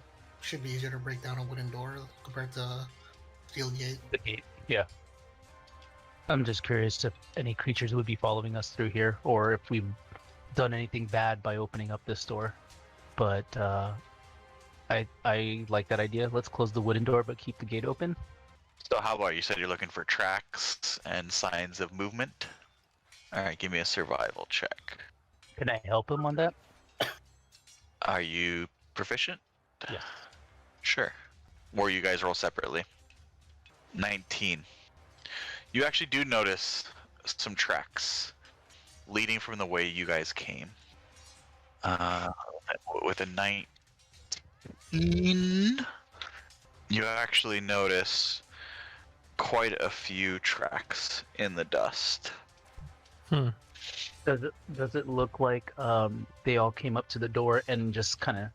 should be easier to break down a wooden door compared to steel gate. The gate, yeah. I'm just curious if any creatures would be following us through here, or if we've done anything bad by opening up this door. But I like that idea. Let's close the wooden door, but keep the gate open. So how about you said you're looking for tracks and signs of movement? All right, give me a survival check. Can I help him on that? Are you proficient? Yes. Sure. Or you guys roll separately. 19. You actually do notice some tracks leading from the way you guys came. With a 19, you actually notice quite a few tracks in the dust. Does it look like they all came up to the door and just kind of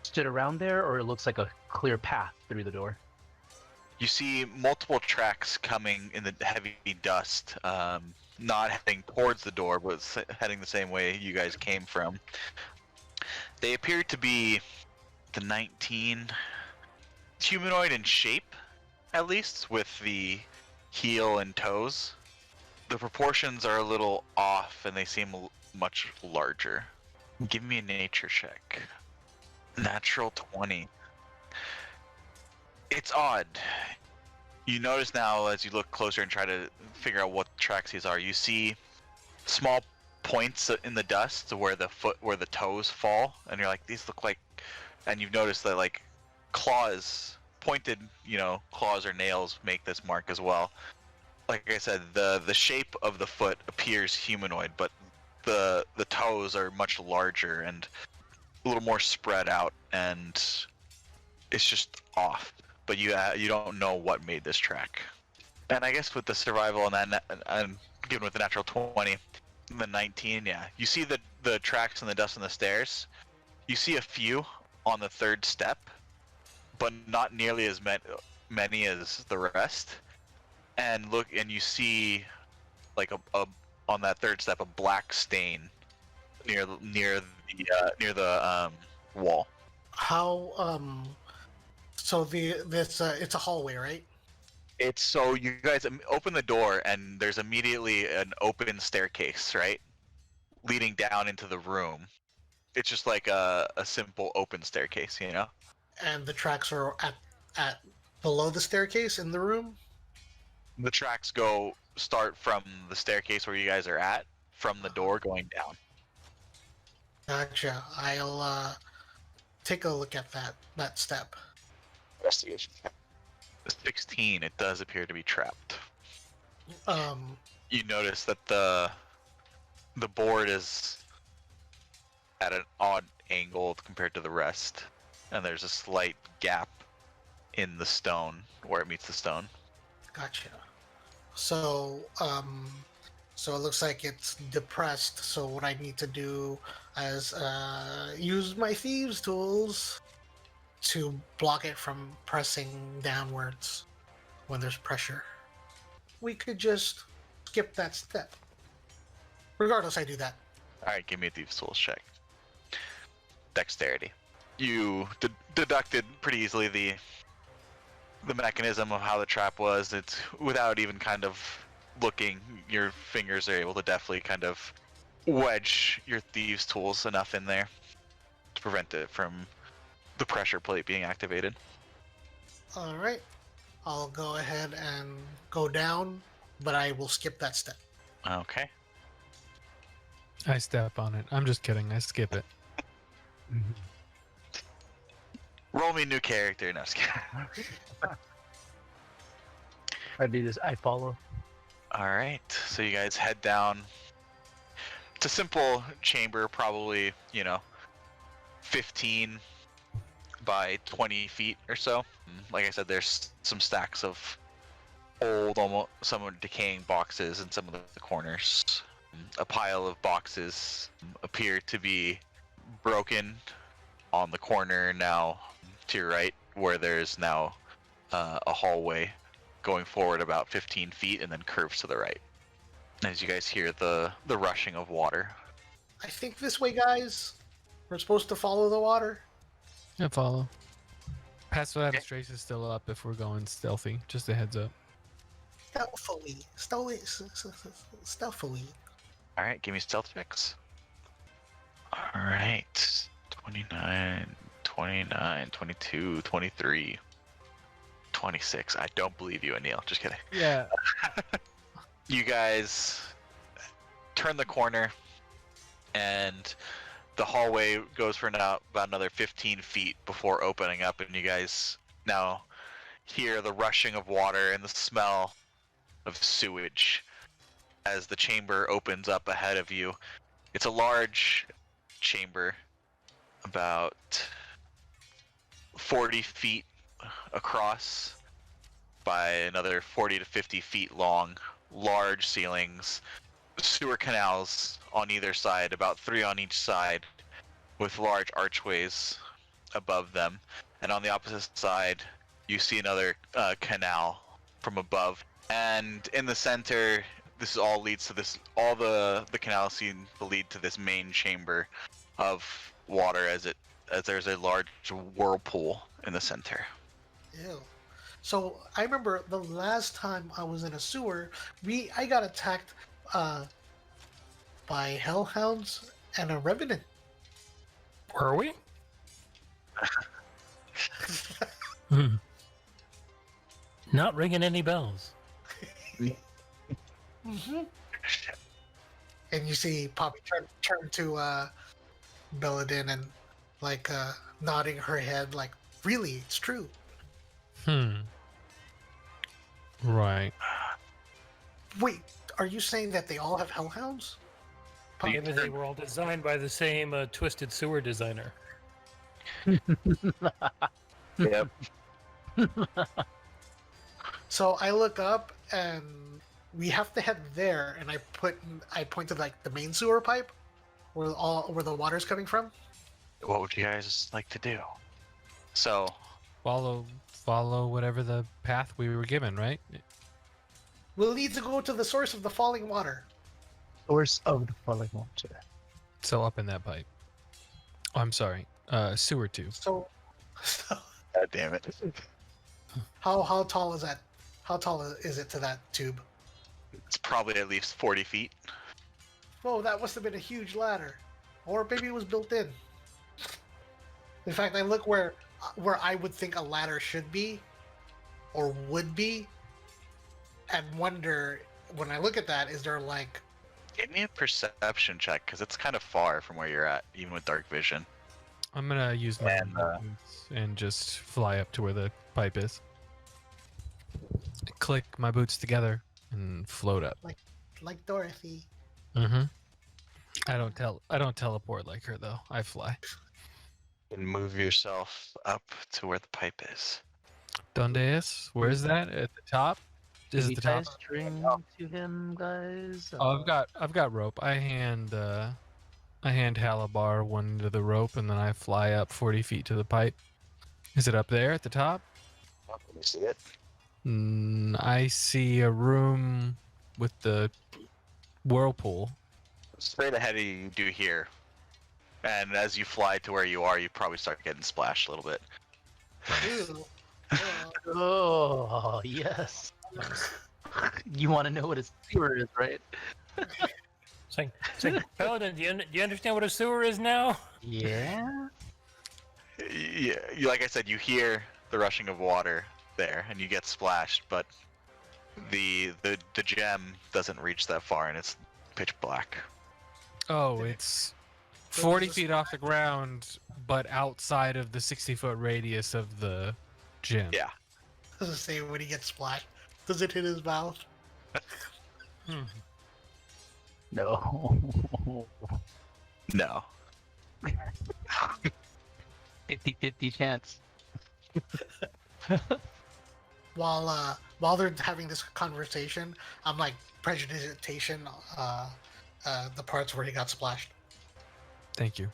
stood around there, or it looks like a clear path through the door? You see multiple tracks coming in the heavy dust, not heading towards the door, but heading the same way you guys came from. They appear to be the 19 humanoid in shape, at least, with the heel and toes. The proportions are a little off, and they seem much larger. Give me a nature check. Natural 20. It's odd. You notice now as you look closer and try to figure out what tracks these are, you see small points in the dust where the toes fall, and you're like, these look like, and you've noticed that like claws, pointed, claws or nails make this mark as well. Like I said, the shape of the foot appears humanoid, but the toes are much larger and a little more spread out, and it's just off. But you don't know what made this track. And I guess with the survival and that, and given with the natural 20, the 19, yeah, you see the tracks in the dust on the stairs. You see a few on the third step, but not nearly as many as the rest. And you see like a on that third step a black stain near the wall. How so it's a hallway, right? It's so you guys open the door and there's immediately an open staircase, right, leading down into the room. It's just like a simple open staircase, And the tracks are at below the staircase in the room. The tracks start from the staircase where you guys are at, from the door going down. Gotcha. I'll take a look at that step. Investigation. 16. It does appear to be trapped. You notice that the board is at an odd angle compared to the rest, and there's a slight gap in the stone where it meets the stone. Gotcha. So so it looks like it's depressed. So what I need to do is use my thieves' tools to block it from pressing downwards when there's pressure. We could just skip that step. Regardless, I do that. Alright, give me a thieves' tools check. Dexterity. You deducted pretty easily the mechanism of how the trap was. It's without even kind of looking, your fingers are able to definitely kind of wedge your thieves' tools enough in there to prevent it from the pressure plate being activated. All right. I'll go ahead and go down, but I will skip that step. Okay. I step on it. I'm just kidding. I skip it. Roll me a new character. No, just kidding. I do this. I follow. All right. So you guys head down. It's a simple chamber, probably 15 by 20 feet or so. Like I said, there's some stacks of old, almost some decaying boxes in some of the corners. A pile of boxes appear to be broken on the corner now to your right, where there's now a hallway going forward about 15 feet and then curves to the right. As you guys hear the rushing of water. I think this way, guys. We're supposed to follow the water. I follow. Passive administration is still up if we're going stealthy. Just a heads up. Stealthily. All right, give me stealth checks. All right, 29, 29, 22, 23, 26. I don't believe you, Anil. Just kidding. Yeah. You guys turn the corner, and the hallway goes for now about another 15 feet before opening up, and you guys now hear the rushing of water and the smell of sewage as the chamber opens up ahead of you. It's a large chamber, about 40 feet across by another 40 to 50 feet long, large ceilings, sewer canals on either side, about 3 on each side, with large archways above them. And on the opposite side, you see another canal from above. And in the center, this all leads to this. All the canals seem to lead to this main chamber of water, as there's a large whirlpool in the center. Ew. So I remember the last time I was in a sewer, I got attacked by hellhounds and a revenant. Were we? Not ringing any bells. Mm-hmm. And you see Poppy turn to Belladin and nodding her head like, really, it's true. Right. Wait, are you saying that they all have hellhounds? Maybe they were all designed by the same twisted sewer designer. Yep. So I look up and we have to head there, and I point to the main sewer pipe where the water's coming from. What would you guys like to do? So Follow whatever the path we were given, right? We'll need to go to the source of the falling water. Source of the falling water. So up in that pipe. Oh, I'm sorry. Sewer tube. So God damn it. how tall is that? How tall is it to that tube? It's probably at least 40 feet. Whoa, that must have been a huge ladder. Or maybe it was built in. In fact, I look where I would think a ladder should be, or would be, and wonder, when I look at that, is there Give me a perception check, because it's kind of far from where you're at, even with dark vision. I'm gonna use my boots and just fly up to where the pipe is. Click my boots together and float up. like Dorothy? Mm-hmm. I don't teleport like her though. I fly. And move yourself up to where the pipe is. Donde es? Where's that? At the top? Is it the top? String to him, guys. Oh, I've got rope. I hand Havilar one end of the rope, and then I fly up 40 feet to the pipe. Is it up there at the top? Let me see it. I see a room with the whirlpool. Straight ahead of you do here. And as you fly to where you are, you probably start getting splashed a little bit. Ew. Oh, yes. You want to know what a sewer is, right? It's like, Paladin, do you understand what a sewer is now? Yeah. Yeah, like I said, you hear the rushing of water there, and you get splashed, but the gem doesn't reach that far, and it's pitch black. Oh, it's 40 feet off the ground, but outside of the 60-foot radius of the gym. Yeah. Does it say when he gets splashed? Does it hit his mouth? No. No. 50-50 chance. While they're having this conversation, I'm like prejudiciation the parts where he got splashed. Thank you.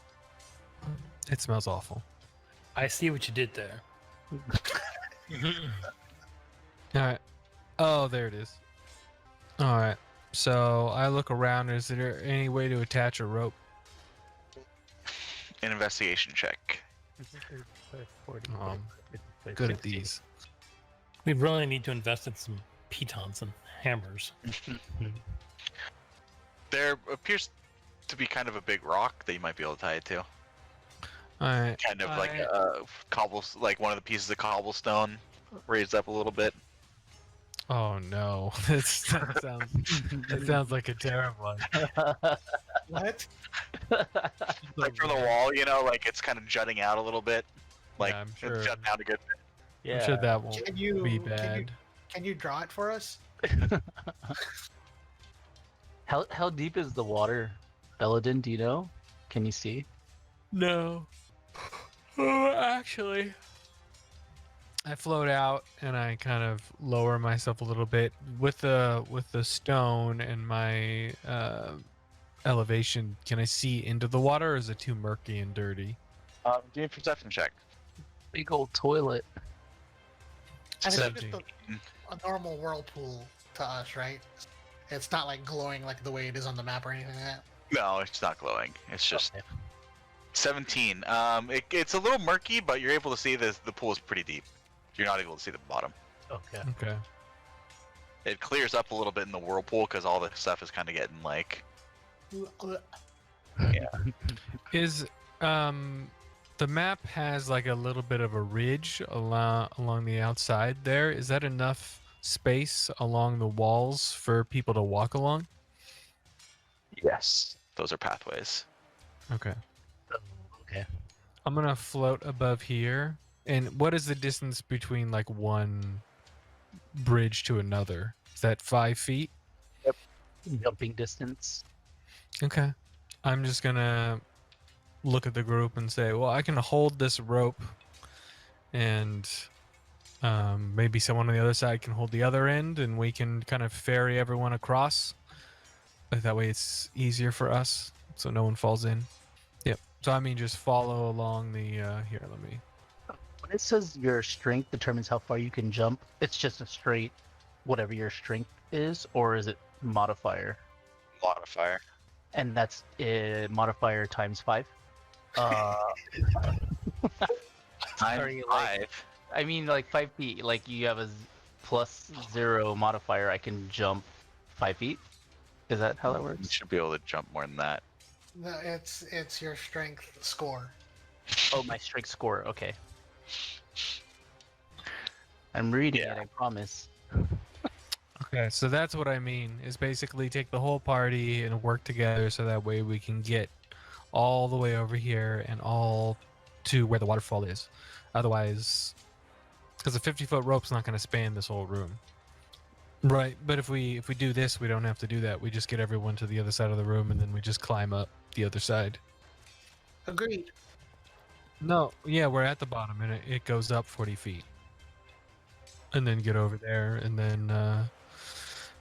It smells awful. I see what you did there. All right. Oh, there it is. All right. So I look around. Is there any way to attach a rope? An investigation check. Good at these. We really need to invest in some pitons and hammers. There appears to be kind of a big rock that you might be able to tie it to. All right. Kind of like a like one of the pieces of cobblestone raised up a little bit. Oh no, that sounds like a terrible idea. What? Like from the wall, you know, like it's kind of jutting out a little bit. Like I'm sure. it's jutting out a good bit. I'm sure that won't Can you be bad. Can you draw it for us? How deep is the water, Belladin? Do you know? Can you see? No. Oh, actually, I float out and I kind of lower myself a little bit with the stone and my elevation. Can I see into the water, or is it too murky and dirty? Do a perception check. Big old toilet. And it's 17. just a normal whirlpool to us, right? It's not like glowing like the way it is on the map or anything like that. No, it's not glowing. It's just Okay. 17. It's a little murky, but you're able to see the pool is pretty deep. You're not able to see the bottom. Okay. Okay. It clears up a little bit in the whirlpool because all the stuff is kind of getting like. Is the map has like a little bit of a ridge along the outside there. Is that enough space along the walls for people to walk along? Yes. Those are pathways. Okay. Okay. I'm gonna float above here. And what is the distance between like one bridge to another? Is that 5 feet? Jumping distance. Okay. I'm just gonna look at the group and say, well, I can hold this rope, and maybe someone on the other side can hold the other end, and we can kind of ferry everyone across. That way it's easier for us, so no one falls in. Yep. So I mean, just follow along the, here, let me... When it says your strength determines how far you can jump, it's just a straight whatever your strength is, or is it modifier? Modifier. And that's modifier times 5. Sorry, like, 5. I mean, like 5 feet. Like you have a +0 modifier. I can jump 5 feet. Is that how that You works? should be able to jump more than that. No, it's your strength score. Oh, my strength score. Okay. I'm reading Yeah. it. I promise. Okay, so that's what I mean, is basically take the whole party and work together so that way we can get all the way over here and all to where the waterfall is. Otherwise, because a 50-foot rope's not going to span this whole room. Right, but if we do this, we don't have to do that. We just get everyone to the other side of the room and then we just climb up the other side. Agreed. No, yeah, we're at the bottom and it goes up 40 feet. And then get over there and then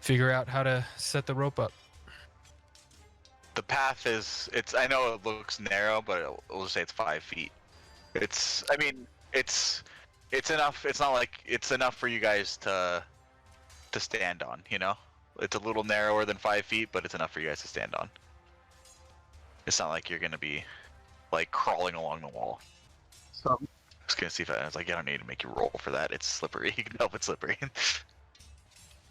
figure out how to set the rope up. The path is. I know it looks narrow, but we'll just say it's 5 feet. It's enough. It's not like it's enough for you guys to stand on. You know, it's a little narrower than 5 feet, but it's enough for you guys to stand on. It's not like you're gonna be like crawling along the wall. So was gonna see if I was like, I don't need to make you roll for that. It's slippery. You can help it slippery.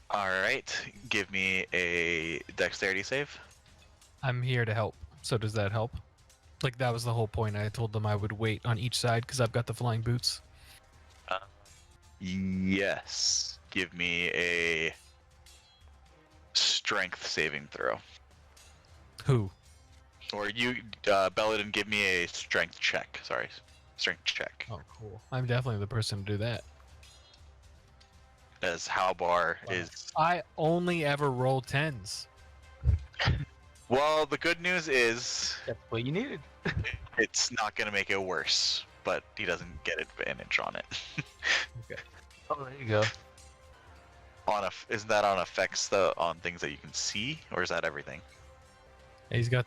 All right, give me a dexterity save. I'm here to help. So does that help? Like that was the whole point. I told them I would wait on each side because I've got the flying boots. Yes. Give me a strength saving throw. Who? Or you, Belladin, give me a strength check. Sorry, strength check. Oh, cool. I'm definitely the person to do that. As Halbar is. I only ever roll 10s. Well, the good news is That's what you needed. it's not going to make it worse, but he doesn't get advantage on it. Oh, there you go. Isn't that on effects on things that you can see, or is that everything? He's got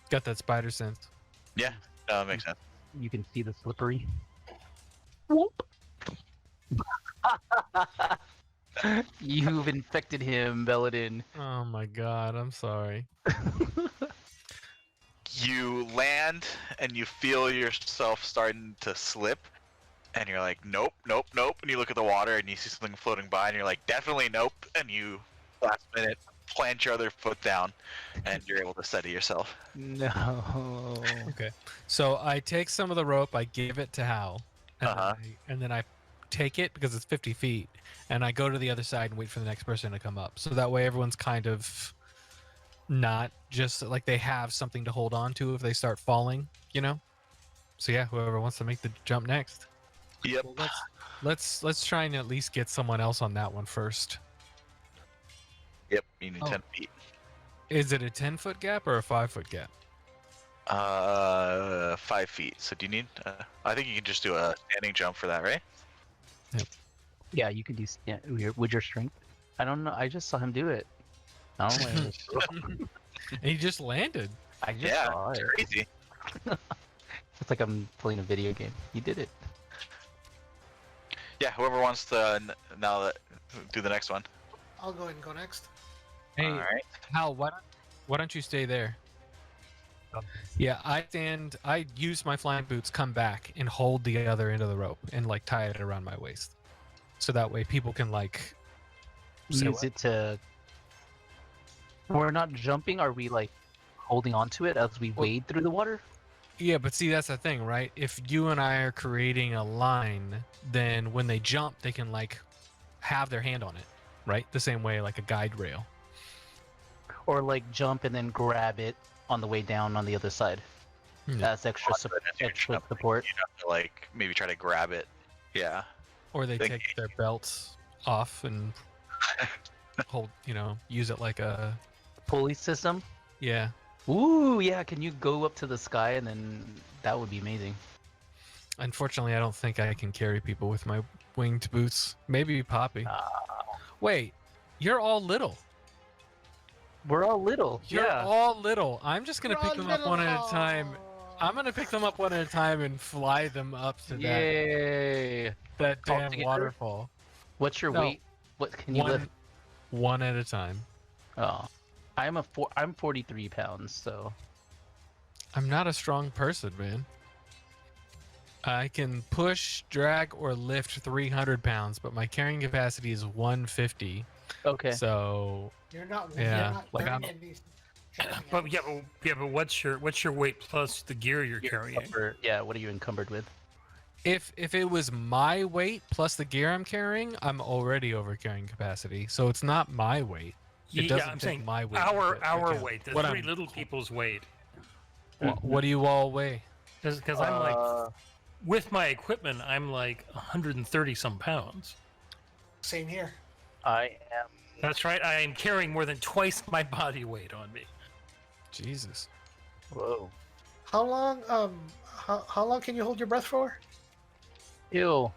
that spider sense. Yeah, that makes sense. You can see the slippery. You've infected him, Belladin. Oh my god, I'm sorry. You land and you feel yourself starting to slip, and you're like, nope, nope, nope. And you look at the water and you see something floating by, and you're like, definitely nope. And you, last minute, plant your other foot down, and you're able to steady yourself. No. Okay. So I take some of the rope, I give it to Hal, and then I take it because it's 50 feet, and I go to the other side and wait for the next person to come up. So that way everyone's kind of not just like they have something to hold on to if they start falling, you know? So yeah, whoever wants to make the jump next. Yep. Well, let's try and at least get someone else on that one first. Yep, you need Oh. 10 feet. Is it a 10-foot gap or a 5-foot gap? 5 feet. So do you need? I think you can just do a standing jump for that, right? Yeah, you can do with your strength. I don't know. I just saw him do it. I don't know. And he just landed. I just Yeah, saw it's it. crazy. It's like I'm playing a video game. You did it. Yeah, whoever wants to do the next one. I'll go ahead and go next. Hey, All right. Hal, why don't you stay there? Yeah, I use my flying boots, come back, and hold the other end of the rope and like tie it around my waist. So that way people can like Use it to. We're not jumping. Are we like holding on to it as we wade through the water? Yeah, but see that's the thing, right? If you and I are creating a line, then when they jump, they can like have their hand on it, right? The same way like a guide rail. Or like jump and then grab it on the way down on the other side? Yeah. That's extra, Also, as you're extra jumping, support. You have to like maybe try to grab it. Yeah. Or they They- take their belts off and hold, use it like a Pulley system? yeah. Ooh, yeah. Can you go up to the sky and then that would be amazing. Unfortunately, I don't think I can carry people with my winged boots. Maybe Poppy. Wait, you're all little. We're all little. You're yeah. all little. I'm just gonna pick Run, them up one at a little- time. I'm gonna pick them up one at a time and fly them up to Yay. that All damn together? waterfall. What's your No. weight? What can you lift? One at a time. Oh. I'm 43 pounds, so I'm not a strong person, man. I can push, drag, or lift 300 pounds, but my carrying capacity is 150. okay. So You're not. Yeah, You're not like I'm- burning these. But what's your weight plus the gear you're carrying? Yeah, what are you encumbered with? if it was my weight plus the gear I'm carrying, I'm already over carrying capacity. So it's not my weight. It doesn't I'm take saying my weight. our into account. weight, the What three I'm- little people's weight. What do you all weigh? Because I'm like, with my equipment, I'm like 130 some pounds. Same here. I am. That's right. I am carrying more than twice my body weight on me. Jesus. Whoa. How long? How long can you hold your breath for? Ew.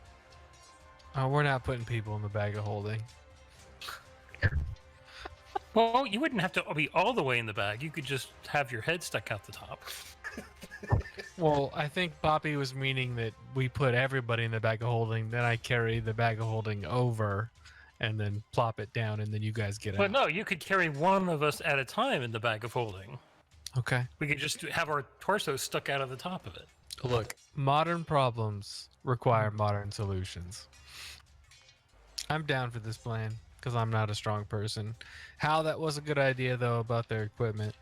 Oh, we're not putting people in the bag of holding. Well, you wouldn't have to be all the way in the bag. You could just have your head stuck out the top. Well, I think Poppy was meaning that we put everybody in the bag of holding, then I carry the bag of holding over, and then plop it down, and then you guys get But out. no, you could carry one of us at a time in the bag of holding. Okay. We could just have our torso stuck out of the top of it. Look, modern problems require modern solutions. I'm down for this plan because I'm not a strong person. How that was a good idea though about their equipment.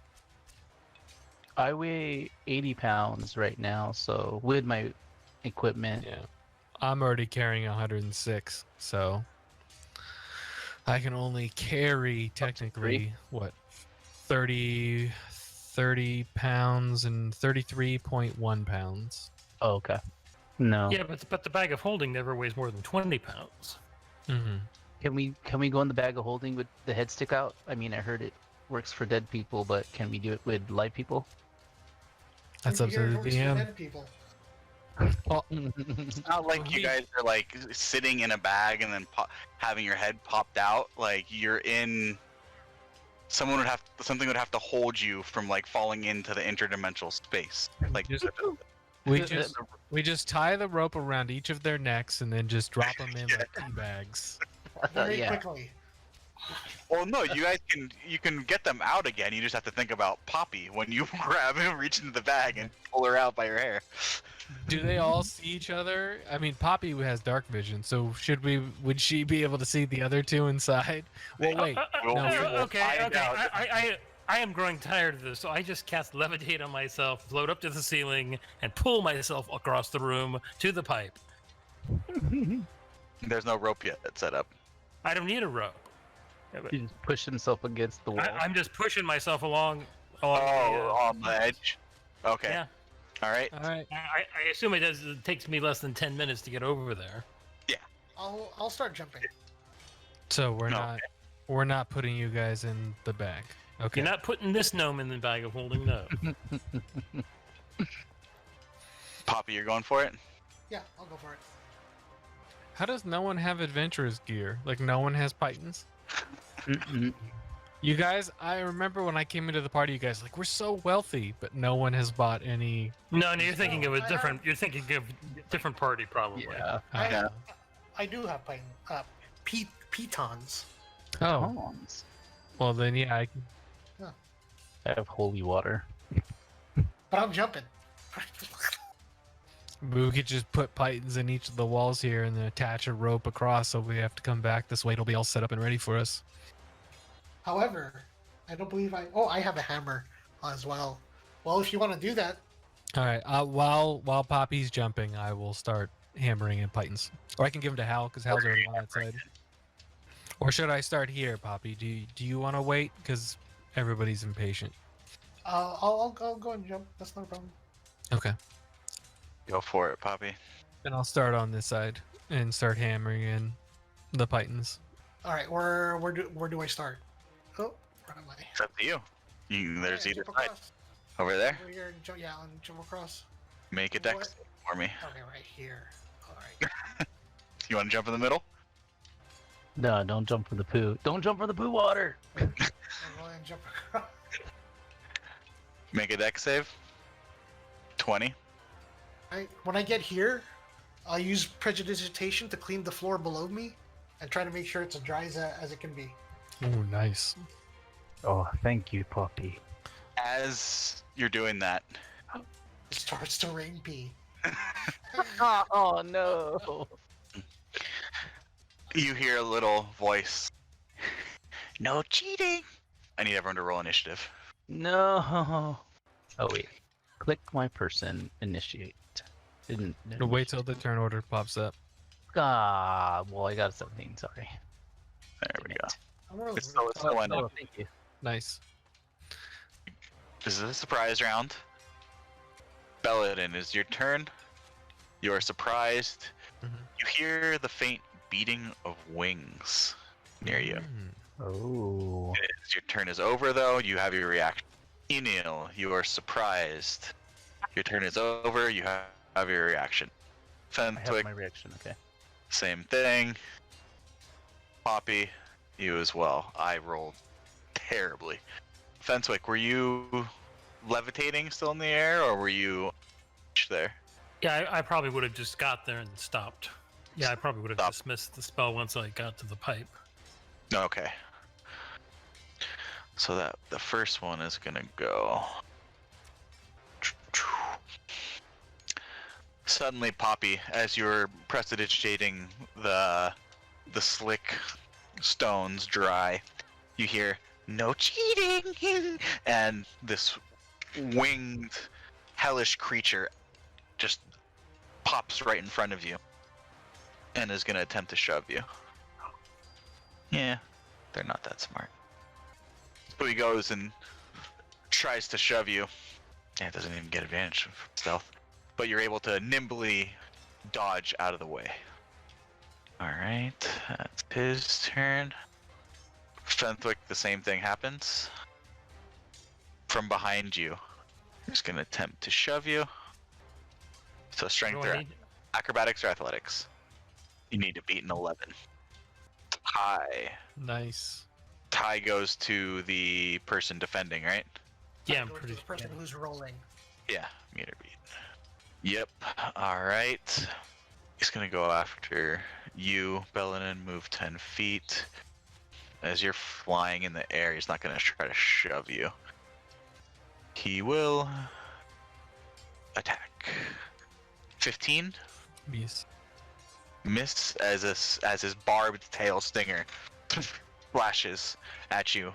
I weigh 80 pounds right now, so with my equipment, Yeah, I'm already carrying 106, so I can only carry technically what 30 pounds and 33.1 pounds. oh, okay. No. Yeah, but the bag of holding never weighs more than 20 pounds. Mm-hmm. Can we go in the bag of holding with the head stick out? I mean, I heard it works for dead people, but can we do it with live people? That's up to the DM. Dead people. Well, It's not like you guys are like sitting in a bag and then having your head popped out. Like you're in. Something would have to hold you from like falling into the interdimensional space. Like we just tie the rope around each of their necks and then just drop them in like tea bags. Very Yeah. quickly. well, no, you can get them out again. You just have to think about Poppy when you grab him, reach into the bag, and pull her out by her hair. Do they all see each other? I mean, Poppy has dark vision, so would she be able to see the other two inside? Well, wait. We'll Okay. find out. I am growing tired of this, so I just cast levitate on myself, float up to the ceiling, and pull myself across the room to the pipe. There's no rope yet that's set up. I don't need a rope. Yeah, but He just pushed himself against the wall. I'm just pushing myself along. Oh, the, on the edge. Okay. Yeah. All right. All right. I assume it takes me less than 10 minutes to get over there. I'll start jumping. So No. we're not putting you guys in the bag. Okay. You're not putting this gnome in the bag of holding, no. Poppy, you're going for it. Yeah, I'll go for it. How does no one have adventurous gear? Like no one has pythons? Mm-mm. You guys, I remember when I came into the party, you guys were like, we're so wealthy, but no one has bought any. No, you're thinking of a I different. You're thinking of different party, probably. Yeah. Yeah. I do have pitons. Oh, Pawns. well then, yeah. I have holy water. But I'm jumping. We could just put pythons in each of the walls here and then attach a rope across so we have to come back. This way it'll be all set up and ready for us. However, I don't believe I have a hammer as well. Well, if you want to do that, All right. While Poppy's jumping, I will start hammering in pythons. Or I can give them to Hal because Hal's already on that side. Or should I start here, Poppy? Do you want to wait? Because everybody's impatient. I'll go and jump. That's not a problem. Okay. Go for it, Poppy. Then I'll start on this side and start hammering in the pythons. All right, where do I start? Oh, where am I? It's up to you. There's Yeah, either jump side. across. Over there. Over here, and jump across. Make a dex for me. Okay, right here. All right. You want to jump in the middle? No, don't jump from the poo. Don't jump from the poo water. I'm going to jump across. Make a dex save. 20. When I get here, I'll use prestidigitation to clean the floor below me and try to make sure it's as dry as it can be. Oh, nice. Oh, thank you, Poppy. As you're doing that, It starts to rain pee. Oh no. you hear a little voice. No cheating. I need everyone to roll initiative. No. Oh wait. Click my person. Initiate. Didn't. Wait till the turn order pops up. Ah, well, I got a 17. Sorry. There we go. I'm gonna It's still in. Oh, thank you. Nice. This is a surprise round. Belladin, is your turn. You are surprised. Mhm. You hear the faint beating of wings near you. Mm. Oh. As your turn is over, though, you have your reaction. Enil, you are surprised. Your turn is over. You have your reaction. I have Fentwick, my reaction. Okay. same thing. Poppy, you as well. I rolled terribly. Fentwick, were you levitating still in the air, or were you there? Yeah, I probably would have just got there and stopped. Yeah, I probably would have Stop. dismissed the spell once I got to the pipe. Okay. So that the first one is gonna go. Suddenly, Poppy, as you're prestidigitating the slick stones dry, you hear "No cheating," and this winged, hellish creature just pops right in front of you and is gonna attempt to shove you. Yeah, they're not that smart. So he goes and tries to shove you. Yeah, it doesn't even get advantage of stealth, but you're able to nimbly dodge out of the way. Alright, that's his turn. Fenthwick, the same thing happens. From behind you, he's gonna attempt to shove you. So strength What do I or need? acrobatics or athletics. You need to beat an 11. Tie. Nice. Tie goes to the person defending, right? Yeah, I'm Go to pretty the person who's rolling. Yeah, meter beat. Yep. Alright. He's gonna go after you, Bellanin, move 10 feet. As you're flying in the air, he's not gonna try to shove you. He will attack. 15. Yes. Miss as his barbed tail stinger flashes at you,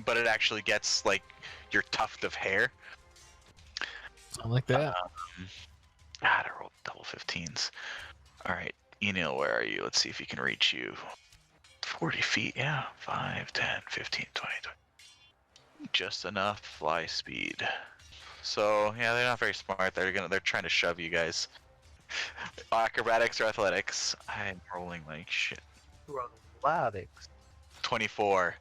but it actually gets like your tuft of hair. Something like that. I rolled double 15s. All right, Enil, where are you? Let's see if he can reach you. 40 feet, yeah. 5, 10, 15, 20. Just enough fly speed. So yeah, they're not very smart. They're trying to shove you guys. Acrobatics or athletics? I'm rolling like shit. Athletics. 24.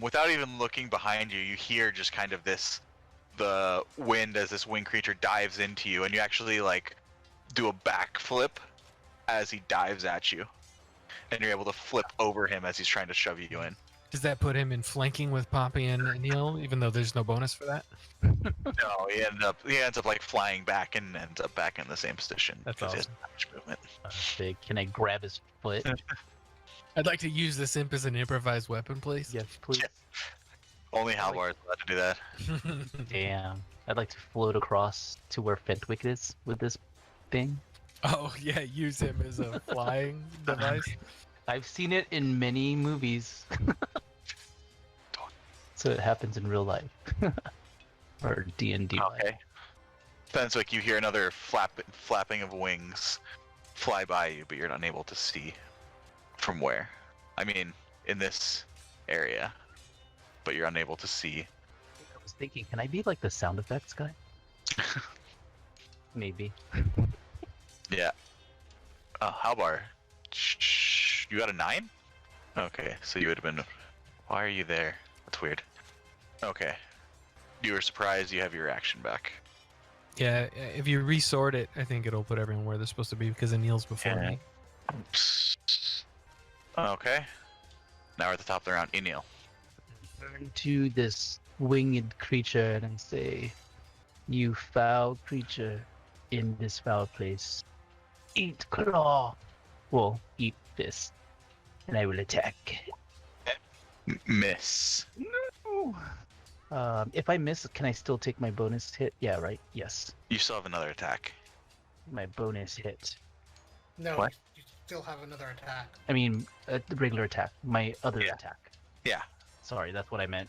Without even looking behind you, you hear just kind of the wind as this wing creature dives into you, and you actually like do a backflip as he dives at you, and you're able to flip over him as he's trying to shove you in. Does that put him in flanking with Poppy and Neil, even though there's no bonus for that? No, he ends up like flying back and ends up back in the same position. That's because he awesome. has much movement. Big. Can I grab his foot? I'd like to use this imp as an improvised weapon, please. Yes, please. Only Havilar is allowed to do that. Damn. I'd like to float across to where Fentwick is with this thing. Oh yeah, use him as a flying device. I've seen it in many movies. So it happens in real life. Or D&D. Okay. Fenswick, you hear another flapping of wings fly by you, but you're unable to see from where. I mean, in this area, but you're unable to see. I was thinking, can I be like the sound effects guy? Maybe. Yeah. Halbar, you got a 9? Okay, so you would have been. Why are you there? That's weird. Okay. You were surprised you have your action back. Yeah, if you resort it, I think it'll put everyone where they're supposed to be because Anil's before Yeah. me. Okay. Now we're at the top of the round. Enil. Turn to this winged creature and I say, "You foul creature in this foul place, eat claw." Well, eat fist, and I will attack. Miss. No. If I miss, can I still take my bonus hit? Yeah, right. Yes, You still have another attack. my bonus hit. No, What? you still have another attack. I mean, the regular attack. My other Yeah. attack. Yeah. Sorry, that's what I meant.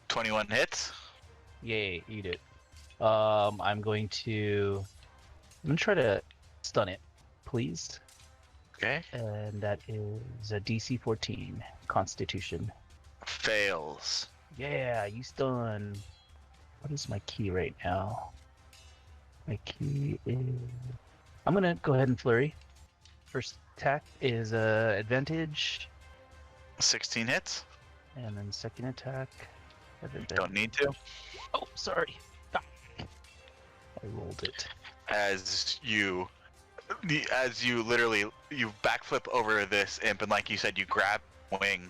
21 hits. Yay, eat it. I'm going to try to stun it, please. Okay. And that is a DC 14 Constitution. Fails. Yeah, you stun. What is my key right now? My key is. I'm gonna go ahead and flurry. First attack is advantage, 16 hits. and then second attack. Don't need to. Oh, sorry. Ah. I rolled it. As you literally you backflip over this imp, and like you said, you grab wing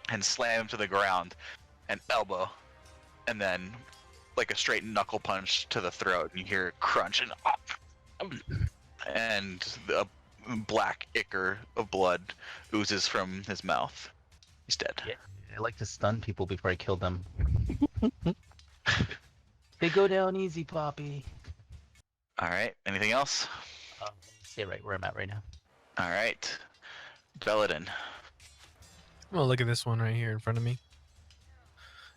and slam him to the ground and elbow, and then like a straight knuckle punch to the throat, and you hear a crunch and the black ichor of blood oozes from his mouth. He's dead. Yeah. I like to stun people before I kill them. They go down easy, Poppy. All right. Anything else? Stay right where I'm at right now. All right. Belladin. Well, look at this one right here in front of me.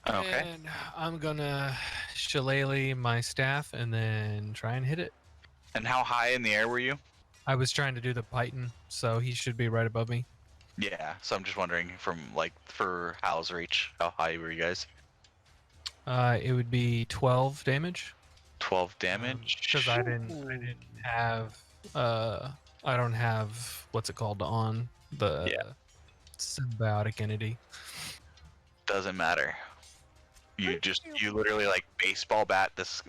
Okay. And I'm gonna shillelagh my staff and then try and hit it. And how high in the air were you? I was trying to do the Python, so he should be right above me. Yeah. So I'm just wondering from for Hal's reach, how high were you guys? It would be 12 damage. 12 damage. Because I didn't have I don't have what's it called on the symbiotic entity. Doesn't matter. You literally like baseball bat this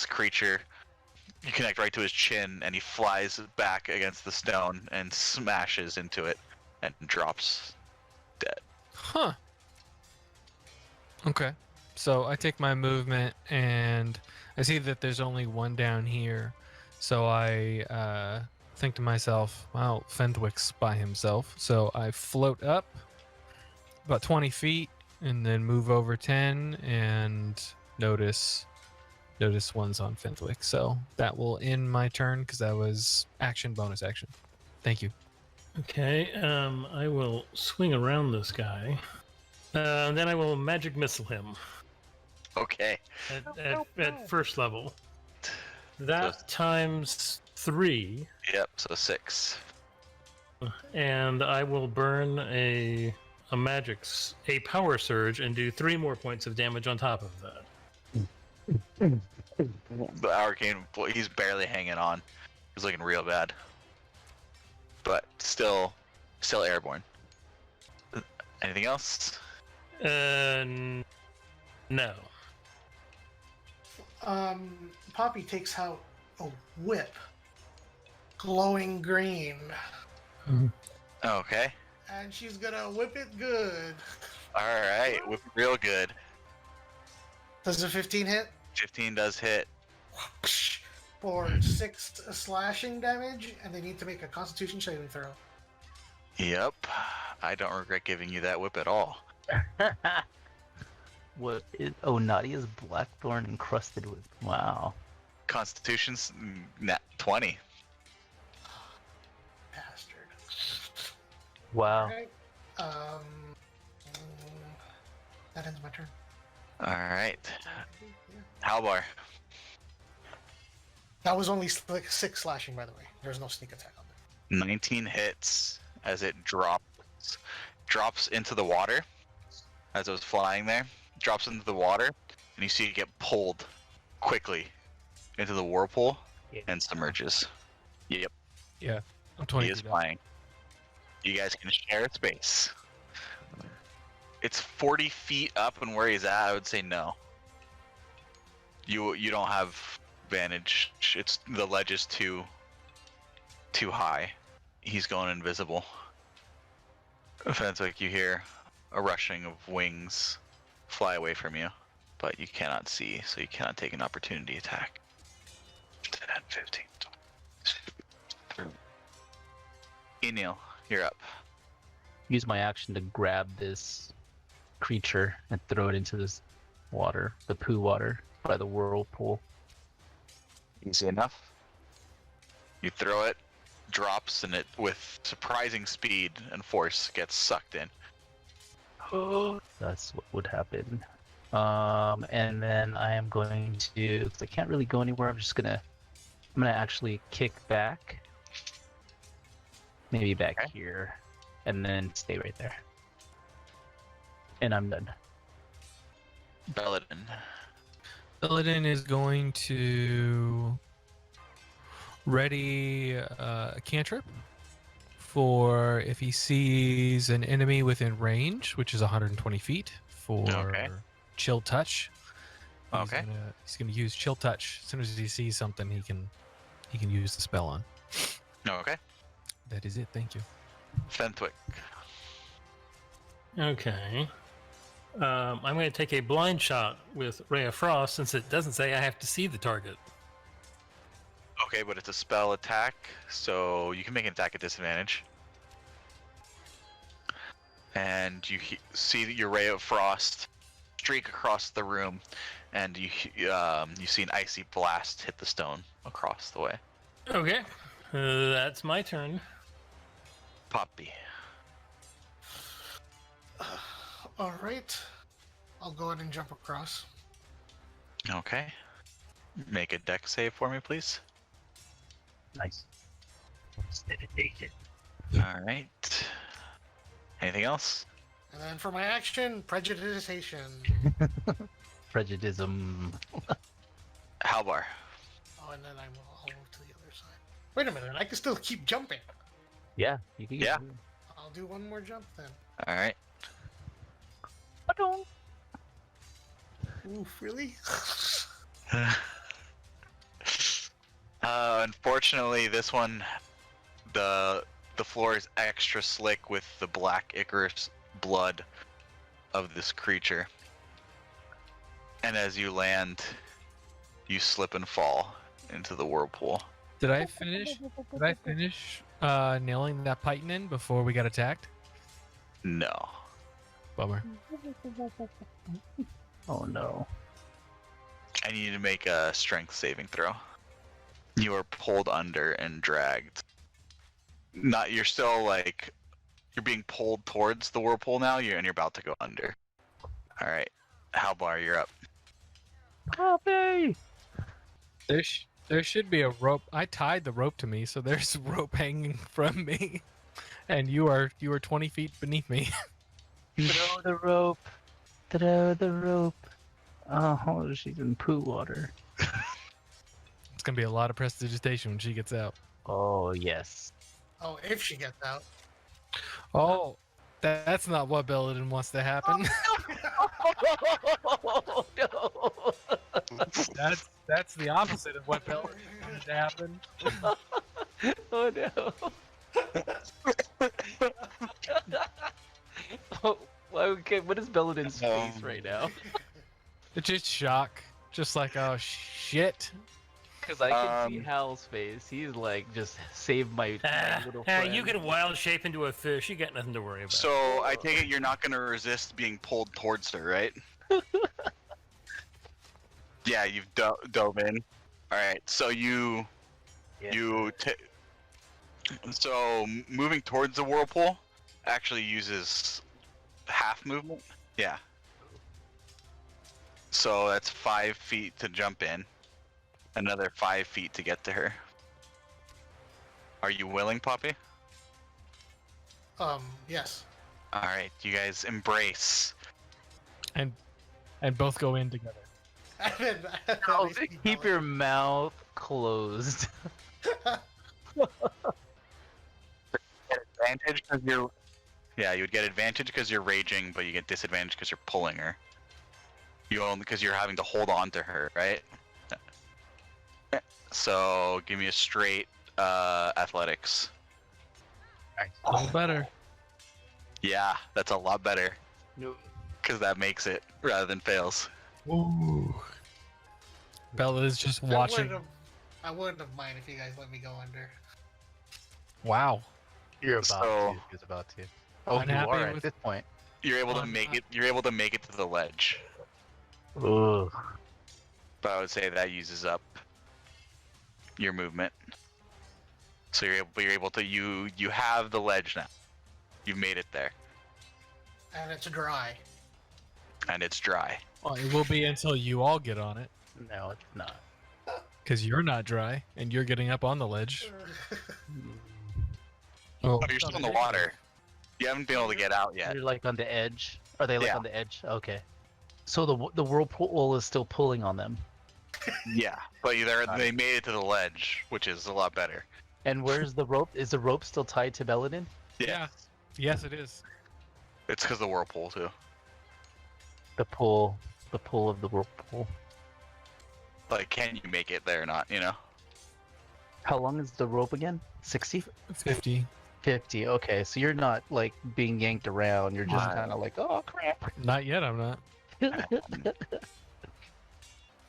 creature. You connect right to his chin, and he flies back against the stone and smashes into it, and drops dead. Huh. Okay. So I take my movement, and I see that there's only one down here. So I think to myself, well, Fenwick's by himself. So I float up about 20 feet, and then move over 10, and notice one's on Fenwick. So that will end my turn because that was bonus action. Thank you. Okay, I will swing around this guy. Then I will magic missile him Okay. at first level. That times 3, Yep. So 6. and I will burn a power surge and do 3 more points of damage on top of that. The arcane. He's barely hanging on. He's looking real bad. But still airborne. Anything else? No. Poppy takes out a whip, glowing green, Okay. and she's gonna whip it good. All right. Real good. Does a 15 hit? 15 does hit. For 6 slashing damage, and they need to make a Constitution saving throw. Yep. I don't regret giving you that whip at all. What is? Oh, Nadia's blackthorn encrusted with. Wow. Constitution's nat 20. Bastard. Wow. Alright. That ends my turn. All right. Yeah. Halbar. That was only 6 slashing, by the way. There's no sneak attack on there. 19 hits as it drops into the water. As it was flying there, drops into the water, and you see it get pulled quickly into the whirlpool and submerges. Yep, Yeah. I'm 20 he is feet up. flying. You guys can share space. It's 40 feet up, and where he's at, I would say no. You don't have advantage. It's the ledge is too high. He's going invisible. It's like you hear a rushing of wings fly away from you, but you cannot see, so you cannot take an opportunity attack. 10, 15, 20. Enil, you're up. Use my action to grab this creature and throw it into this water, the poo water by the whirlpool. Easy enough. You throw it, drops, and it, with surprising speed and force, gets sucked in. That's what would happen. And then I am going to, because I can't really go anywhere, I'm gonna actually kick back. Maybe back here. And then stay right there. And I'm done. Belladin. Illidan is going to ready a cantrip for if he sees an enemy within range, which is 120 feet, for chill touch. He's gonna use chill touch. As soon as he sees something, he can use the spell on. Okay. That is it. Thank you. Fenwick. Okay. I'm going to take a blind shot with Ray of Frost since it doesn't say I have to see the target. Okay, but it's a spell attack, so you can make an attack at disadvantage. And you see that your Ray of Frost streak across the room, and you see an icy blast hit the stone across the way. Okay, that's my turn. Poppy. All right. I'll go ahead and jump across. Okay. Make a deck save for me, please. Nice. Dedication. All right. Anything else? And then for my action, prejudication. Prejudicism. Halbar. Oh, and then I'll move to the other side. Wait a minute, I can still keep jumping. Yeah, you can. Yeah. I'll do one more jump then. All right. Oof, really? Unfortunately, this one, the floor is extra slick with the black Icarus blood of this creature. And as you land, you slip and fall into the whirlpool. Did I finish? Nailing that python in before we got attacked? No. Bummer. Oh no. I need to make a strength saving throw. You are pulled under and dragged. You're still like, you're being pulled towards the whirlpool now, and you're about to go under. All right, Halbar, you're up. Copy. There should be a rope. I tied the rope to me, so there's rope hanging from me, and you are 20 feet beneath me. Throw the rope. Throw the rope. Oh, she's in poo water. It's gonna be a lot of prestidigitation when she gets out. Oh yes. Oh, if she gets out. Oh, that's not what Belladin wants to happen. Oh no. That's the opposite of what Belladin wanted to happen. Oh no. Oh, okay, what is Belladin's face right now? It's just shock, just like oh shit. Because I can see Hal's face. He's like, just save my little friend. You can wild shape into a fish. You got nothing to worry about. So I take it you're not gonna resist being pulled towards her, right? Yeah, you've dove in. All right, so so moving towards the whirlpool actually uses half movement. Yeah. So that's 5 feet to jump in. Another 5 feet to get to her. Are you willing, Poppy? Yes. All right, you guys embrace. And both go in together. And then, Oh, keep your mouth closed. Advantage because you're. Yeah, you would get advantage because you're raging, but you get disadvantage because you're pulling her. You only because you're having to hold on to her, right? So give me a straight athletics. A little better. Yeah, that's a lot better. No. Because that makes it rather than fails. Ooh. Bella is just watching. I wouldn't have minded if you guys let me go under. Wow. You're about So- to. He's about to. Oh, you Unhappy are at with- this point. You're able to make it. You're able to make it to the ledge, Ugh. but I would say that uses up your movement. So you're able to you have the ledge now. You've made it there, And it's dry. and it's dry. Well, it will be until you all get on it, No, it's not. because you're not dry and you're getting up on the ledge. Oh, you're still in the water. You haven't been able to get out yet. You're like on the edge. Are they like Yeah. on the edge? Okay. So the whirlpool is still pulling on them. Yeah, but they made it to the ledge, which is a lot better. And where's the rope? Is the rope still tied to Belladin? Yeah. Yes, it is. It's because the whirlpool too. The pull of the whirlpool. Like, can you make it there or not? You know. How long is the rope again? 60? 50. 50. Okay, so you're not like being yanked around. You're just Right. kind of like, oh crap. Not yet, I'm not.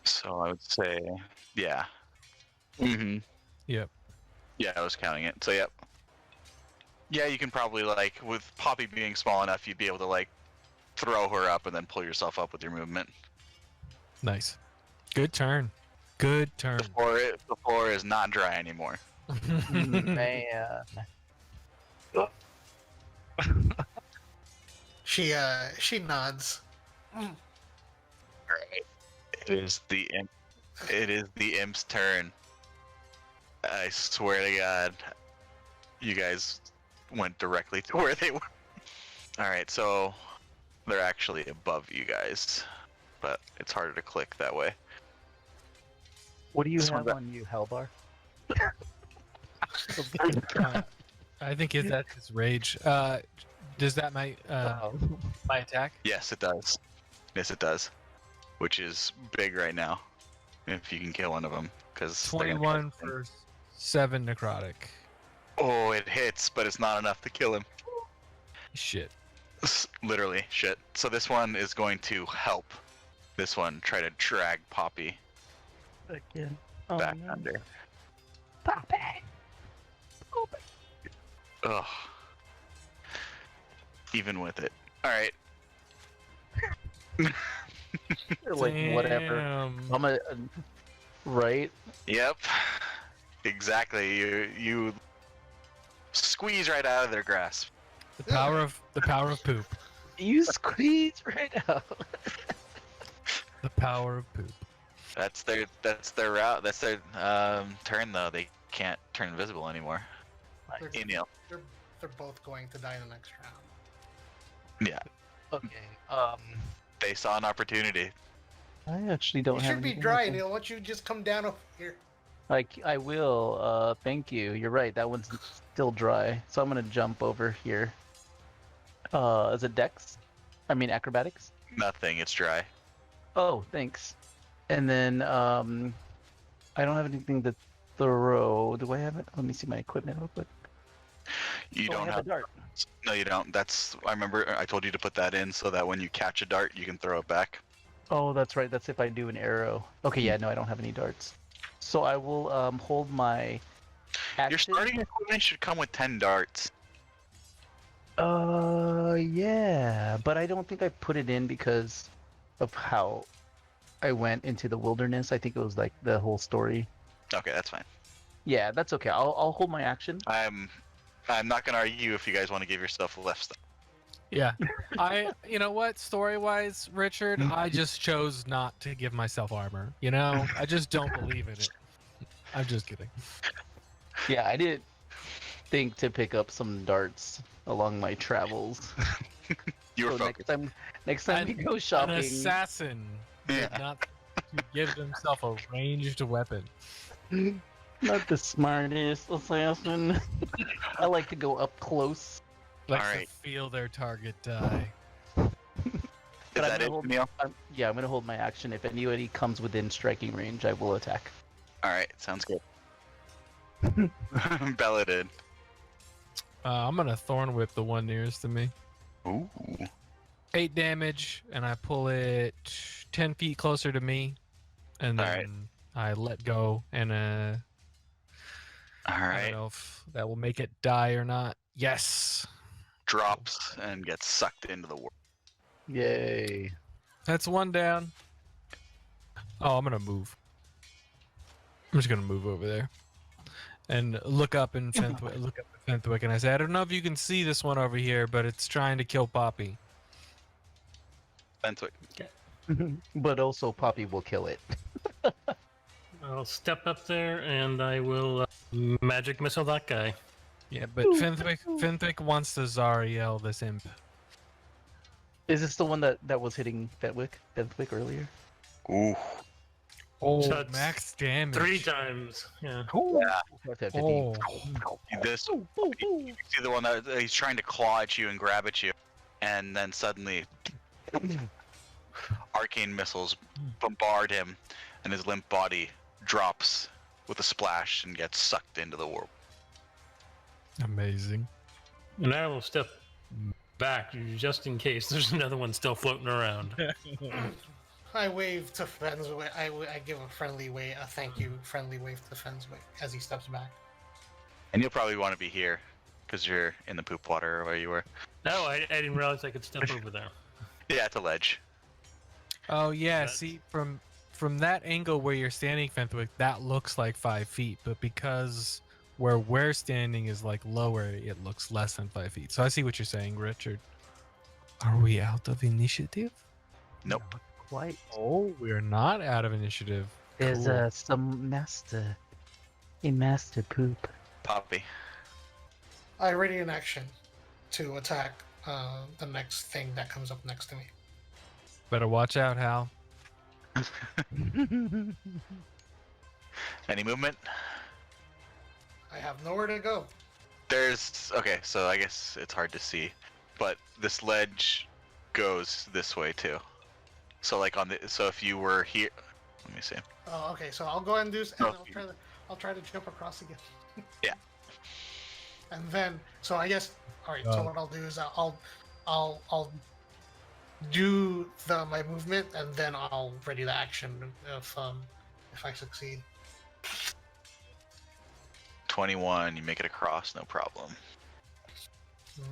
So I would say, yeah. Mm-hmm. Yep. Yeah, I was counting it. So yep. Yeah, you can probably with Poppy being small enough, you'd be able to throw her up and then pull yourself up with your movement. Nice. Good turn. Good turn. The floor is not dry anymore. Man. She nods. Alright. It is the imp's turn. I swear to God, you guys went directly to where they were. Alright, so they're actually above you guys, but it's harder to click that way. What do you This have one's- on you, Halbar? I think that's his rage. Does that my attack? Yes, it does. Yes, it does. Which is big right now. If you can kill one of them, because 21 for 7 necrotic. Oh, it hits, but it's not enough to kill him. Shit. Literally, shit. So this one is going to help this one try to drag Poppy Again. back under. Poppy! Ugh. Even with it. Alright. Like, whatever. Damn. I'm a... Right? Yep. Exactly. You squeeze right out of their grasp. The power of poop. You squeeze right out. The power of poop. That's their route. That's their turn though. They can't turn invisible anymore. They're, Eniel. they're both going to die in the next round. Yeah. Okay. They saw an opportunity. I actually don't You have should be anything dry, else. Neil. Why don't you just come down over here? I will. Thank you. You're right. That one's still dry. So I'm gonna jump over here. Is it Dex? I mean acrobatics. Nothing. It's dry. Oh, thanks. And then I don't have anything to throw. Do I have it? Let me see my equipment real quick. You Oh, I don't have have. a dart. No, you don't. I remember I told you to put that in so that when you catch a dart, you can throw it back. Oh, that's right. That's if I do an arrow. Okay, yeah, no, I don't have any darts. So I will hold my action. Your starting equipment should come with 10 darts. Yeah, but I don't think I put it in because of how I went into the wilderness. I think it was like the whole story. Okay, that's fine. Yeah, that's okay. I'll hold my action. I'm not gonna argue if you guys want to give yourself left stuff. Yeah. You know what, story-wise, Richard, I just chose not to give myself armor. You know, I just don't believe in it. I'm just kidding. Yeah, I didn't think to pick up some darts along my travels. You were So focused. next time we go shopping. An assassin did Yeah. not to give himself a ranged weapon. Not the smartest assassin. I like to go up close. Likes Alright. to feel their target die. Is But I'm that gonna it, hold- Neil? Yeah, I'm gonna hold my action. If anybody comes within striking range, I will attack. Alright, sounds good. Bella did. I'm gonna thorn whip the one nearest to me. Ooh. 8 damage, and I pull it 10 feet closer to me, and then Alright. I let go, and I don't Alright. know if that will make it die or not. Yes, Drops and gets sucked into the world. Yay. that's one down. Oh, I'm gonna move. I'm just gonna move over there and look up in Fenthwick, and I say, I don't know if you can see this one over here, but it's trying to kill Poppy. Fenwick. But also, Poppy will kill it. I'll step up there and I will magic missile that guy. Yeah, but Fenthwick wants to Zariel this imp. Is this the one that was hitting Fenwick earlier? Ooh. Oh, So it's max damage. 3 times. Yeah. Yeah. Okay, 15. Oh, This. You see the one that he's trying to claw at you and grab at you, and then suddenly, arcane missiles bombard him, and his limp body drops with a splash and gets sucked into the warp. amazing. And I will step back just in case there's another one still floating around. I wave to Fenswick. I give a friendly wave, a thank you friendly wave to Fenswick as he steps back. And you'll probably want to be here, because you're in the poop water or where you were. No, I didn't realize I could step over there. Yeah, it's a ledge. Oh yeah, That's- see from that angle where you're standing, Fenthwick, that looks like 5 feet, but because where we're standing is like lower, it looks less than 5 feet. So I see what you're saying, Richard. Are we out of initiative? Nope. Not quite. Oh, we're not out of initiative. There's Cool. a master poop. Poppy. I ready in action to attack the next thing that comes up next to me. Better watch out, Hal. Any movement? I have nowhere to go. Okay, so I guess it's hard to see, but this ledge goes this way too. So like so if you were here, let me see. Oh, okay. So I'll go ahead and do this, and Oh. I'll try to jump across again. Yeah. And then, so I guess, all right. So what I'll do is I'll do my movement, and then I'll ready the action if I succeed. 21, you make it across, no problem.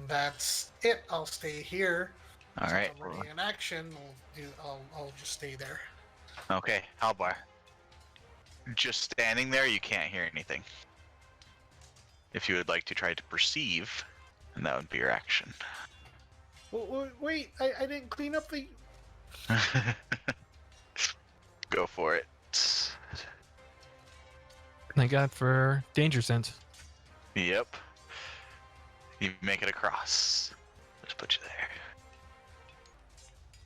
That's it. I'll stay here. All Since right. I'm ready in action. I'll just stay there. Okay, Halbar. Just standing there, you can't hear anything. If you would like to try to perceive, then that would be your action. Wait, I didn't clean up the. Go for it. Thank God for danger sense. Yep. You make it across. Just put you there.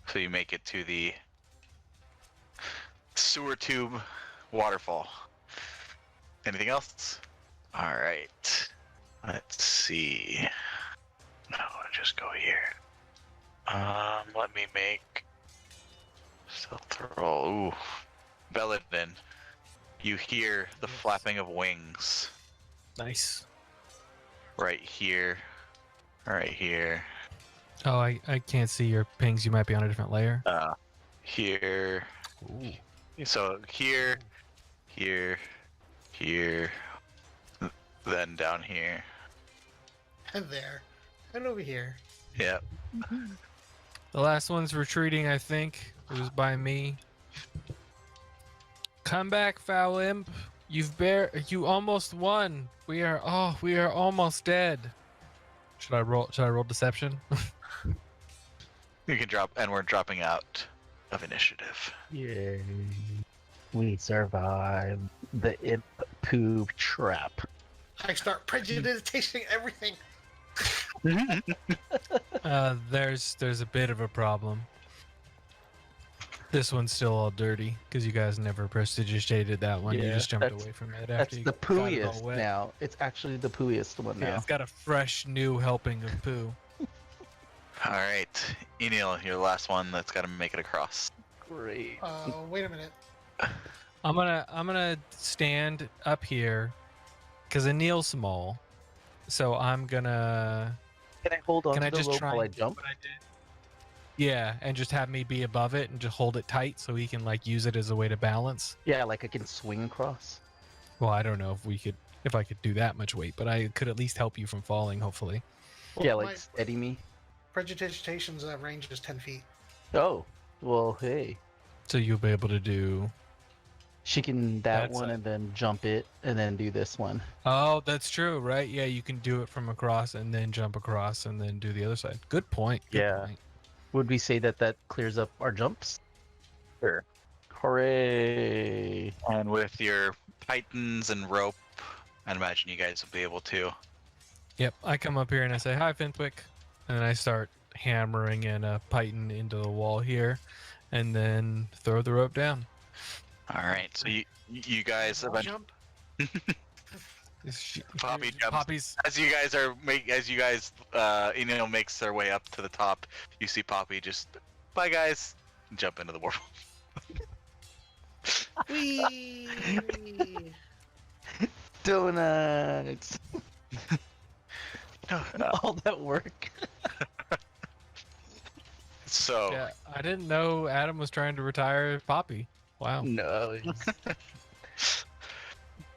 So you make it to the sewer tube waterfall. Anything else? All right. Let's see. No, just go here. Let me make stealth roll. Ooh, Belladin. You hear the flapping of wings Nice. right here, right here, Oh, I can't see your pings. You might be on a different layer. here. Ooh. So here, here, here, then down here. And there, and over here. Yep. The last one's retreating, I think. It was by me. Come back, foul imp. You almost won. We are almost dead. Should I roll deception? You can drop, and we're dropping out of initiative. Yay. We survived the imp poop trap. I start prejudicing everything. There's a bit of a problem. This one's still all dirty because you guys never prestidigitated that one. You Yeah, just jumped that's- away from it That's after you the got it all pooiest wet. now. It's actually the pooiest one Yeah, now. it's got a fresh new helping of poo. All right, Enil, you're the last one that's got to make it across. Great. Wait a minute. I'm gonna stand up here because Anil's small, so I'm gonna. Can I hold on Can to I the just rope try while I and do jump? what I did? Yeah, and just have me be above it and just hold it tight so he can like use it as a way to balance. Yeah, like I can swing across. Well, I don't know if I could do that much weight, but I could at least help you from falling, hopefully. Well, Yeah, my like steady me. Prejudication's range is 10 feet. Oh, well, hey. So you'll be able to do. She can That's one a- and then jump it and then do this one. Oh, that's true, right? Yeah, you can do it from across and then jump across and then do the other side. Good point. Good Yeah. point. Would we say that clears up our jumps? Sure. Hooray! And with your pythons and rope, I'd imagine you guys will be able to. Yep, I come up here and I say, "Hi, Fintwick," and I start hammering in a python into the wall here, and then throw the rope down. All right, so you guys Wall eventually, jump? Poppy jumps. Poppy's. As you guys Enil makes their way up to the top, you see Poppy just, bye guys, and jump into the warp. Whee! Donuts! No. All that work. So Yeah, I didn't know Adam was trying to retire Poppy. Wow. No.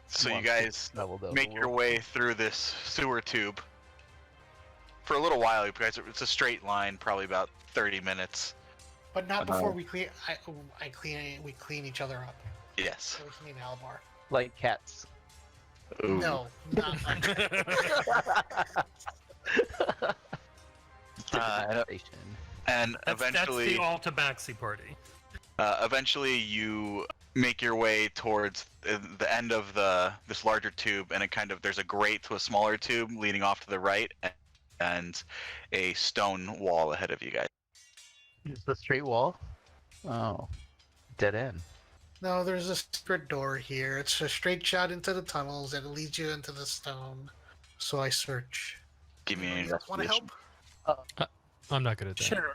so you guys make your way through this sewer tube, for a little while. You guys, it's a straight line, probably about 30 minutes. But not before we clean. We clean each other up. Yes. So we clean Alvar. Like cats. Ooh. No, not like that. And That's eventually, the all tabaxi party. eventually you make your way towards the end of this larger tube, and there's a grate to a smaller tube leading off to the right, and a stone wall ahead of you guys. Just the straight wall? Oh. Dead end. No, there's a secret door here. It's a straight shot into the tunnels, and it leads you into the stone. So I search. Give me an Want to investigation. help? I'm not good at that. Sure,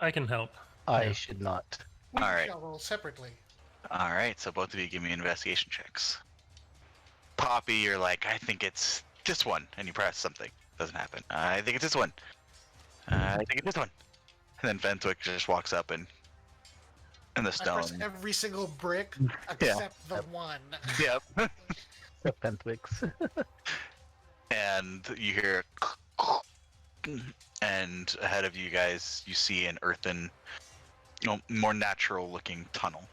I can help. I should not. We All right. shall roll separately. All right, so both of you give me investigation checks. Poppy, you're like, I think it's this one, and you press something. Doesn't happen. I think it's this one. I think it's this one. And then Fentwick just walks up and the I press stone. every single brick except the one. Yep. Fentwicks. And you hear, and ahead of you guys, you see an earthen, more natural-looking tunnel.